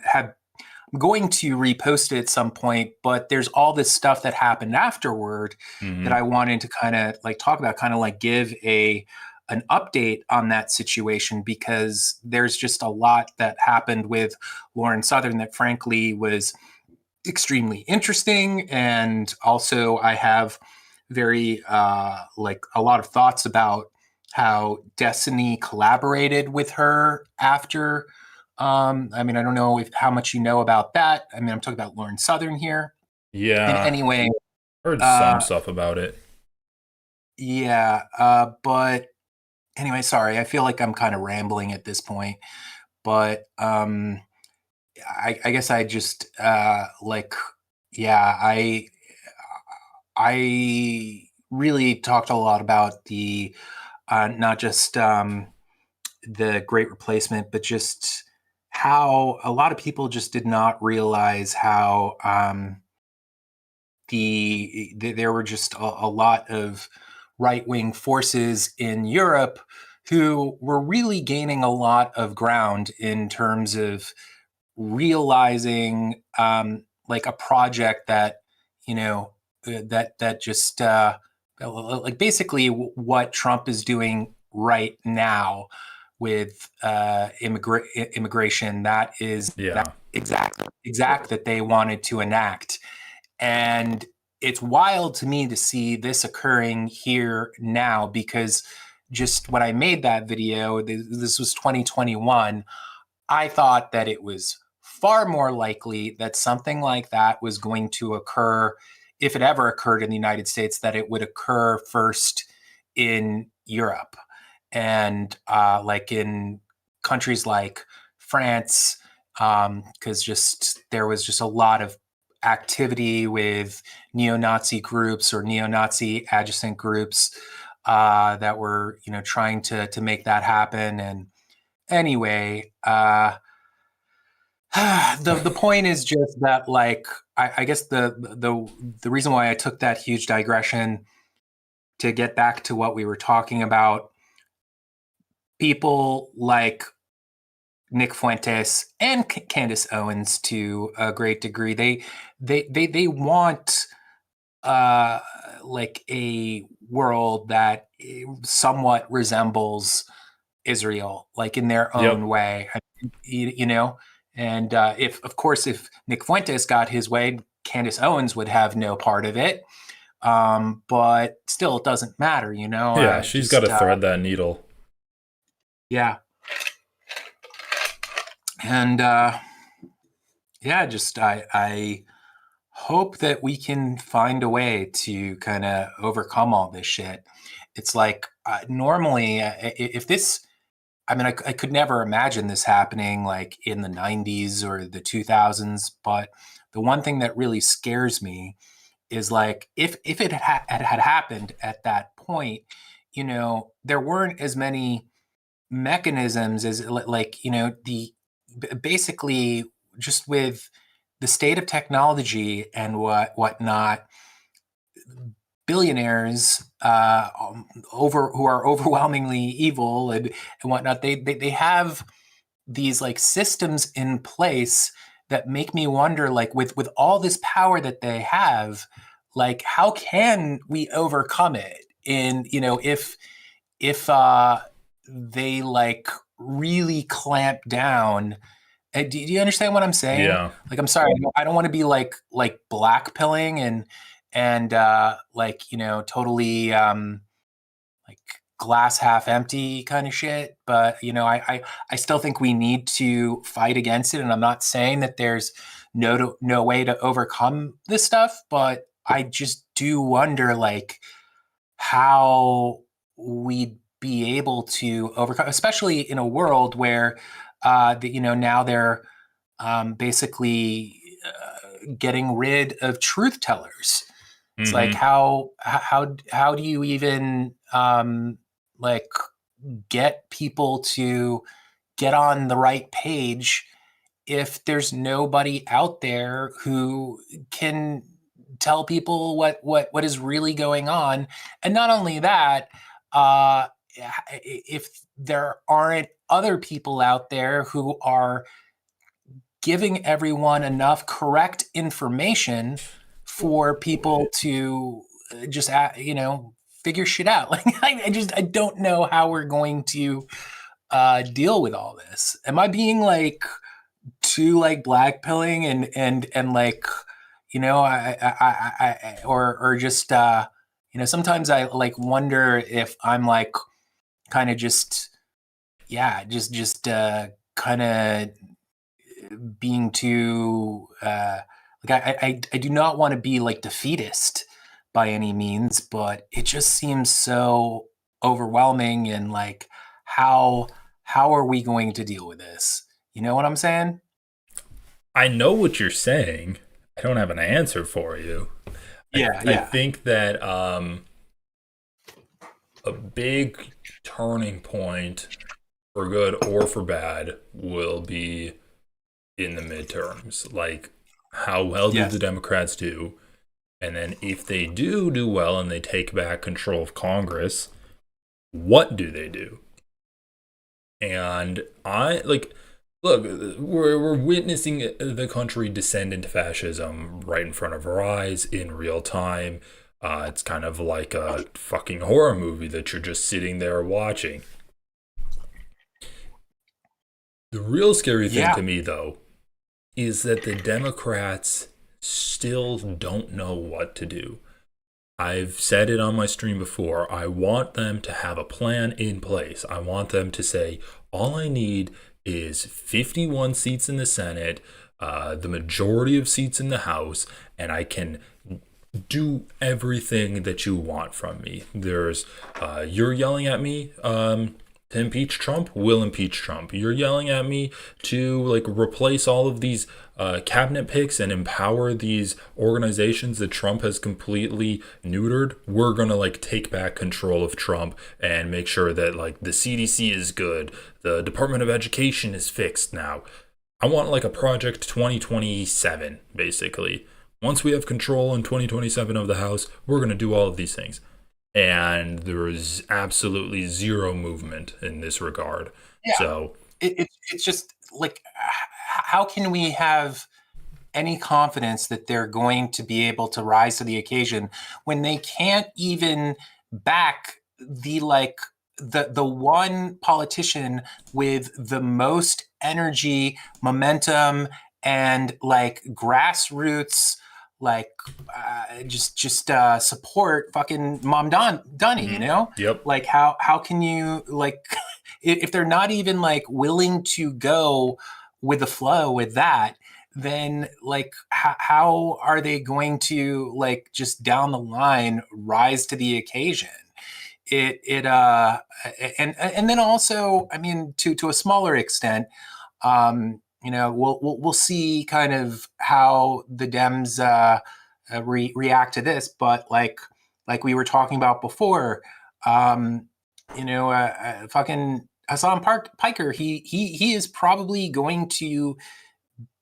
have going to repost it at some point, but there's all this stuff that happened afterward that I wanted to kind of like talk about, kind of like give an update on that situation, because there's just a lot that happened with Lauren Southern that frankly was extremely interesting. And also I have very like a lot of thoughts about how Destiny collaborated with her after. I mean, I don't know how much you know about that. I mean, I'm talking about Lauren Southern here. Yeah. Anyway, heard some stuff about it. Yeah, but anyway, sorry. I feel like I'm kind of rambling at this point, but I guess I just I really talked a lot about the not just the Great Replacement, but just how a lot of people just did not realize how there were just a lot of right-wing forces in Europe who were really gaining a lot of ground in terms of realizing like a project that, you know, that just like basically what Trump is doing right now with immigration, that is that exact that they wanted to enact. And it's wild to me to see this occurring here now, because just when I made that video, this was 2021, I thought that it was far more likely that something like that was going to occur, if it ever occurred in the United States, that it would occur first in Europe. And like in countries like France, because just there was just a lot of activity with neo-Nazi groups or neo-Nazi adjacent groups that were, you know, trying to make that happen. And anyway, the point is just that, like, I guess the reason why I took that huge digression to get back to what we were talking about, people like Nick Fuentes and Candace Owens, to a great degree, they want like a world that somewhat resembles Israel, like in their own way, you know. And if Nick Fuentes got his way, Candace Owens would have no part of it. But still, it doesn't matter, you know. Yeah, she's got to thread that needle. Yeah. And just I hope that we can find a way to kind of overcome all this shit. It's like normally, if this, I mean, I could never imagine this happening like in the 90s or the 2000s. But the one thing that really scares me is like if it had happened at that point, you know, there weren't as many mechanisms as like, you know, basically just with the state of technology and whatnot, billionaires who are overwhelmingly evil and whatnot, they have these like systems in place that make me wonder, like with all this power that they have, like how can we overcome it? And you know, if they like really clamp down. Do you understand what I'm saying? Yeah. Like, I'm sorry, I don't want to be like blackpilling and like, you know, totally like glass half empty kind of shit. But you know, I still think we need to fight against it. And I'm not saying that there's no way to overcome this stuff, but I just do wonder like how we'd be able to overcome, especially in a world where you know, now they're basically getting rid of truth tellers. It's like how do you even like get people to get on the right page if there's nobody out there who can tell people what is really going on? And not only that, if there aren't other people out there who are giving everyone enough correct information for people to just you know, figure shit out. Like I don't know how we're going to deal with all this. Am I being like too like blackpilling and like, you know, or just you know, sometimes I like wonder if I'm like kind of just kind of being too like I do not want to be like defeatist by any means, but it just seems so overwhelming. And like how are we going to deal with this? You know what I'm saying? I know what you're saying. I don't have an answer for you. I think that a big turning point for good or for bad will be in the midterms. Like, how well do the Democrats do? And then if they do well and they take back control of Congress, what do they do? And I like, look, we're witnessing the country descend into fascism right in front of our eyes in real time. It's kind of like a fucking horror movie that you're just sitting there watching. The real scary thing to me, though, is that the Democrats still don't know what to do. I've said it on my stream before. I want them to have a plan in place. I want them to say, all I need is 51 seats in the Senate, the majority of seats in the House, and I can do everything that you want from me. There's, you're yelling at me to impeach Trump, we'll impeach Trump. You're yelling at me to like replace all of these cabinet picks and empower these organizations that Trump has completely neutered. We're gonna like take back control of Trump and make sure that like the CDC is good, the Department of Education is fixed now. I want like a Project 2027, basically. Once we have control in 2027 of the House, we're gonna do all of these things. And there is absolutely zero movement in this regard. Yeah. So it's just like, how can we have any confidence that they're going to be able to rise to the occasion when they can't even back the like the one politician with the most energy, momentum, and like grassroots, like just support fucking Mom Dunny, you know? Yep. Like how can you like if they're not even like willing to go with the flow with that, then like how are they going to like just down the line rise to the occasion? And then also, I mean, to a smaller extent, you know, we'll see kind of how the Dems react to this, but like we were talking about before, you know, fucking Hassan Piker, he is probably going to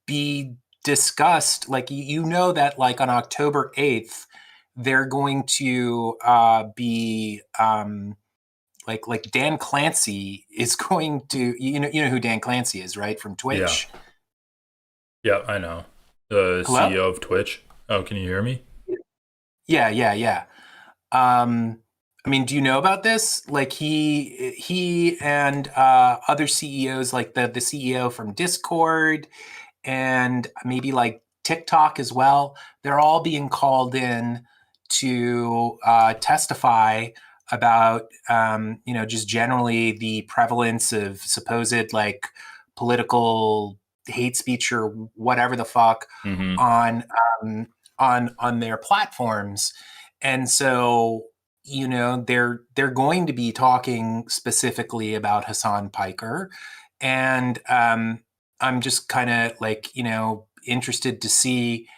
be discussed. Like you know that like on October 8th, they're going to be like Dan Clancy is going to you know who Dan Clancy is, right? From Twitch. Yeah, I know. The Hello? CEO of Twitch. Oh, can you hear me? Yeah. I mean, do you know about this? Like he and other CEOs, like the CEO from Discord and maybe like TikTok as well, they're all being called in to testify about, you know, just generally the prevalence of supposed like political hate speech or whatever the fuck on their platforms. And so, you know, they're going to be talking specifically about Hassan Piker. And I'm just kind of like, you know, interested to see,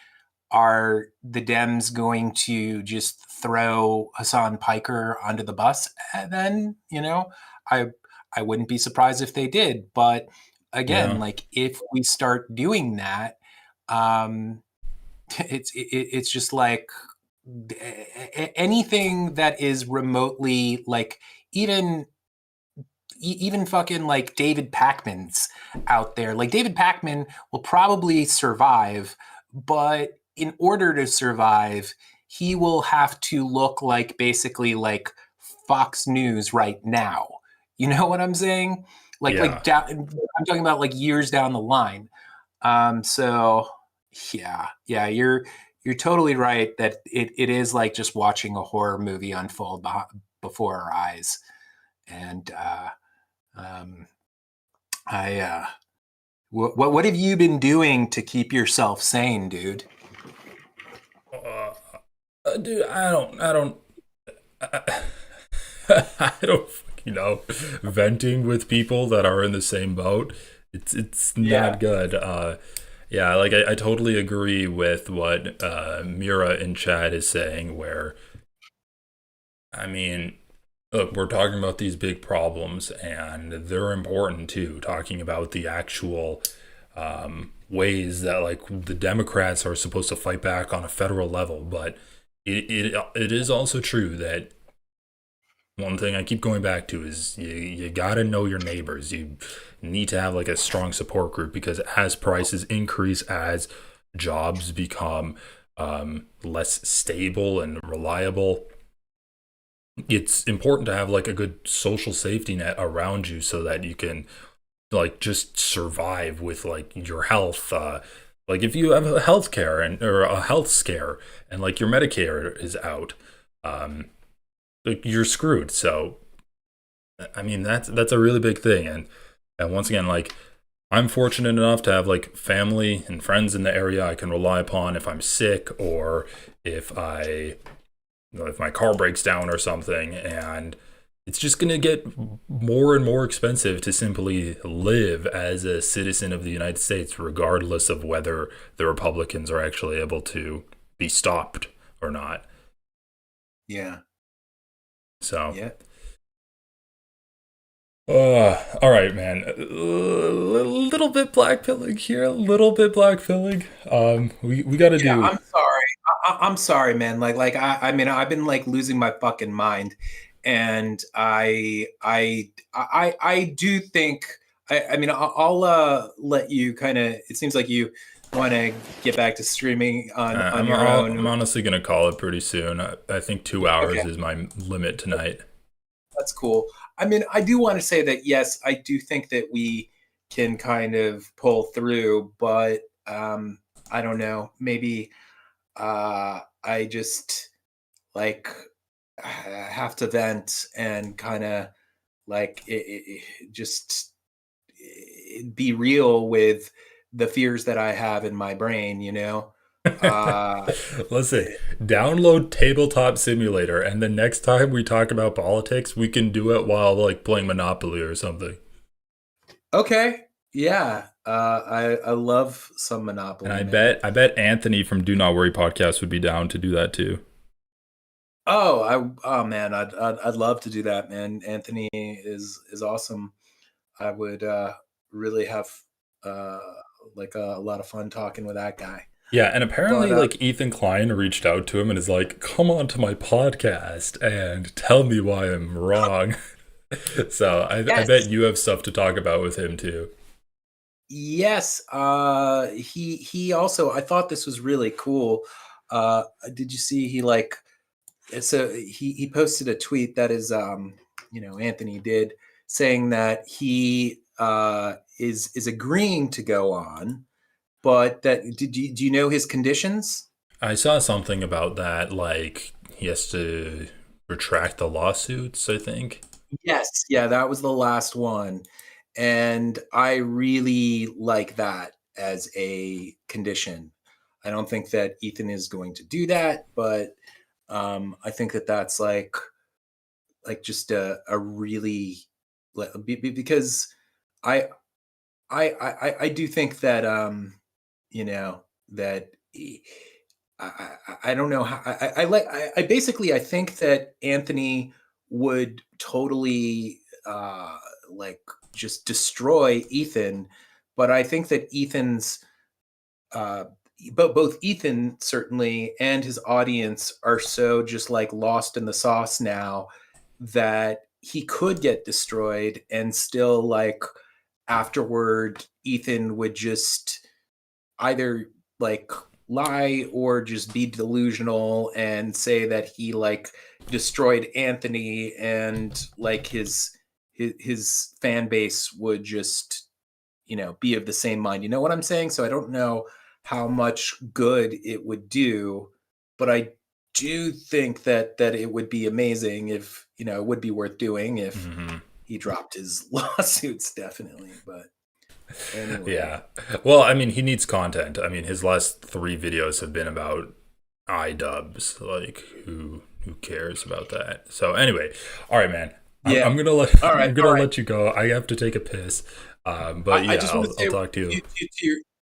are the Dems going to just throw Hassan Piker onto the bus? And then, you know, I wouldn't be surprised if they did. But again, like if we start doing that, it's just like anything that is remotely like even fucking like David Pakman's out there. Like David Pakman will probably survive, but in order to survive, he will have to look like basically like Fox News right now. You know what I'm saying? Like down, I'm talking about like years down the line. So yeah, you're totally right that it is like just watching a horror movie unfold before our eyes. And what have you been doing to keep yourself sane, dude? Dude, I don't fucking know. Venting with people that are in the same boat, it's not good. Yeah, like I totally agree with what Mira in chat is saying, where I mean, look, we're talking about these big problems and they're important too, talking about the actual ways that like the Democrats are supposed to fight back on a federal level. But it is also true that one thing I keep going back to is you gotta know your neighbors. You need to have like a strong support group, because as prices increase, as jobs become less stable and reliable, it's important to have like a good social safety net around you so that you can like just survive with like your health. Like if you have a health care or a health scare and like your Medicare is out, like you're screwed. So I mean that's a really big thing. And once again, like I'm fortunate enough to have like family and friends in the area I can rely upon if I'm sick, or if my car breaks down or something. And it's just going to get more and more expensive to simply live as a citizen of the United States, regardless of whether the Republicans are actually able to be stopped or not. Yeah. So, yeah. All right, man. A little bit blackpilling here, a little bit blackpilling. We got to do. I'm sorry. I'm sorry, man. I mean, I've been like losing my fucking mind, and I do think. I mean, I'll let you kind of. It seems like you want to get back to streaming on your own. I'm honestly gonna call it pretty soon. I think 2 hours is my limit tonight. That's cool. I mean, I do want to say that, yes, I do think that we can kind of pull through, but I don't know, maybe I just like have to vent and kind of like just be real with the fears that I have in my brain, you know? Let's see. Download Tabletop Simulator, and the next time we talk about politics, we can do it while like playing Monopoly or something. Okay. Yeah. I love some Monopoly. And I bet Anthony from Do Not Worry podcast would be down to do that too. Oh man, I'd love to do that, man. Anthony is awesome. I would really have like a lot of fun talking with that guy. Yeah, and apparently like Ethan Klein reached out to him and is like, "Come on to my podcast and tell me why I'm wrong." So I bet you have stuff to talk about with him too. Yes. He also, I thought this was really cool. Did you see he posted a tweet that is Anthony did, saying that he is agreeing to go on, but that do you know his conditions? I saw something about that, like he has to retract the lawsuits, I think. Yes, yeah, that was the last one. And I really like that as a condition. I don't think that Ethan is going to do that, but I think that that's like just a really, because I do think that that I don't know how I basically I think that Anthony would totally just destroy Ethan, but I think that Ethan's but both Ethan certainly and his audience are so just like lost in the sauce now that he could get destroyed, and still like afterward Ethan would just either like lie or just be delusional and say that he like destroyed Anthony, and like his fan base would just be of the same mind. You know what I'm saying? So I don't know how much good it would do, but I do think that it would be amazing if it would be worth doing if he dropped his lawsuits, definitely. But anyway. Yeah, well, I mean, he needs content. I mean, his last 3 videos have been about iDubbbz. Like, who cares about that? So anyway, all right, man. Yeah. I'm gonna let you go. I have to take a piss. But yeah, I'll talk to you.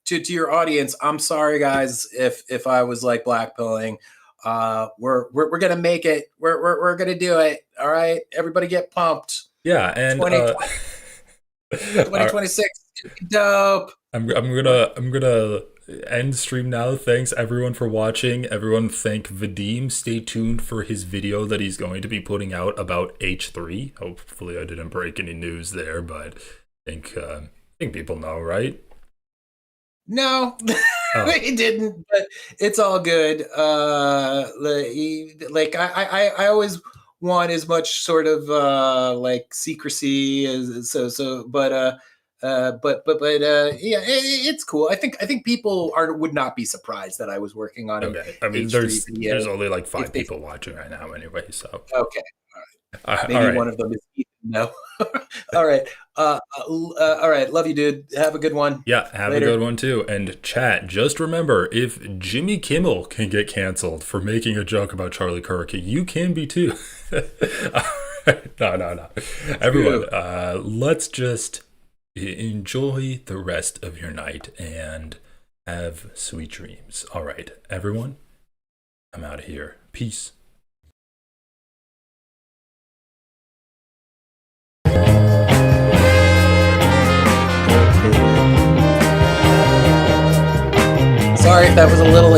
To your audience, I'm sorry, guys, if I was like blackpilling. We're gonna make it. We're gonna do it. All right, everybody, get pumped. Yeah, and 2026, dope. I'm gonna end stream now. Thanks everyone for watching. Everyone, thank Vadim. Stay tuned for his video that he's going to be putting out about H3. Hopefully, I didn't break any news there, but I think people know, right? No, he didn't, but it's all good. Like I always want as much sort of like secrecy as but yeah, it's cool. I think people would not be surprised that I was working on it. Okay. I mean, there's only like 5 people watching right now anyway, so okay. All right. Maybe all right. one of them is Ethan. No. All right. All right. Love you, dude. Have a good one. Yeah, have Later. a good one too. And chat, just remember, if Jimmy Kimmel can get canceled for making a joke about Charlie Kirk, you can be too. No. Everyone, let's just enjoy the rest of your night and have sweet dreams. All right, everyone, I'm out of here. Peace. Sorry if that was a little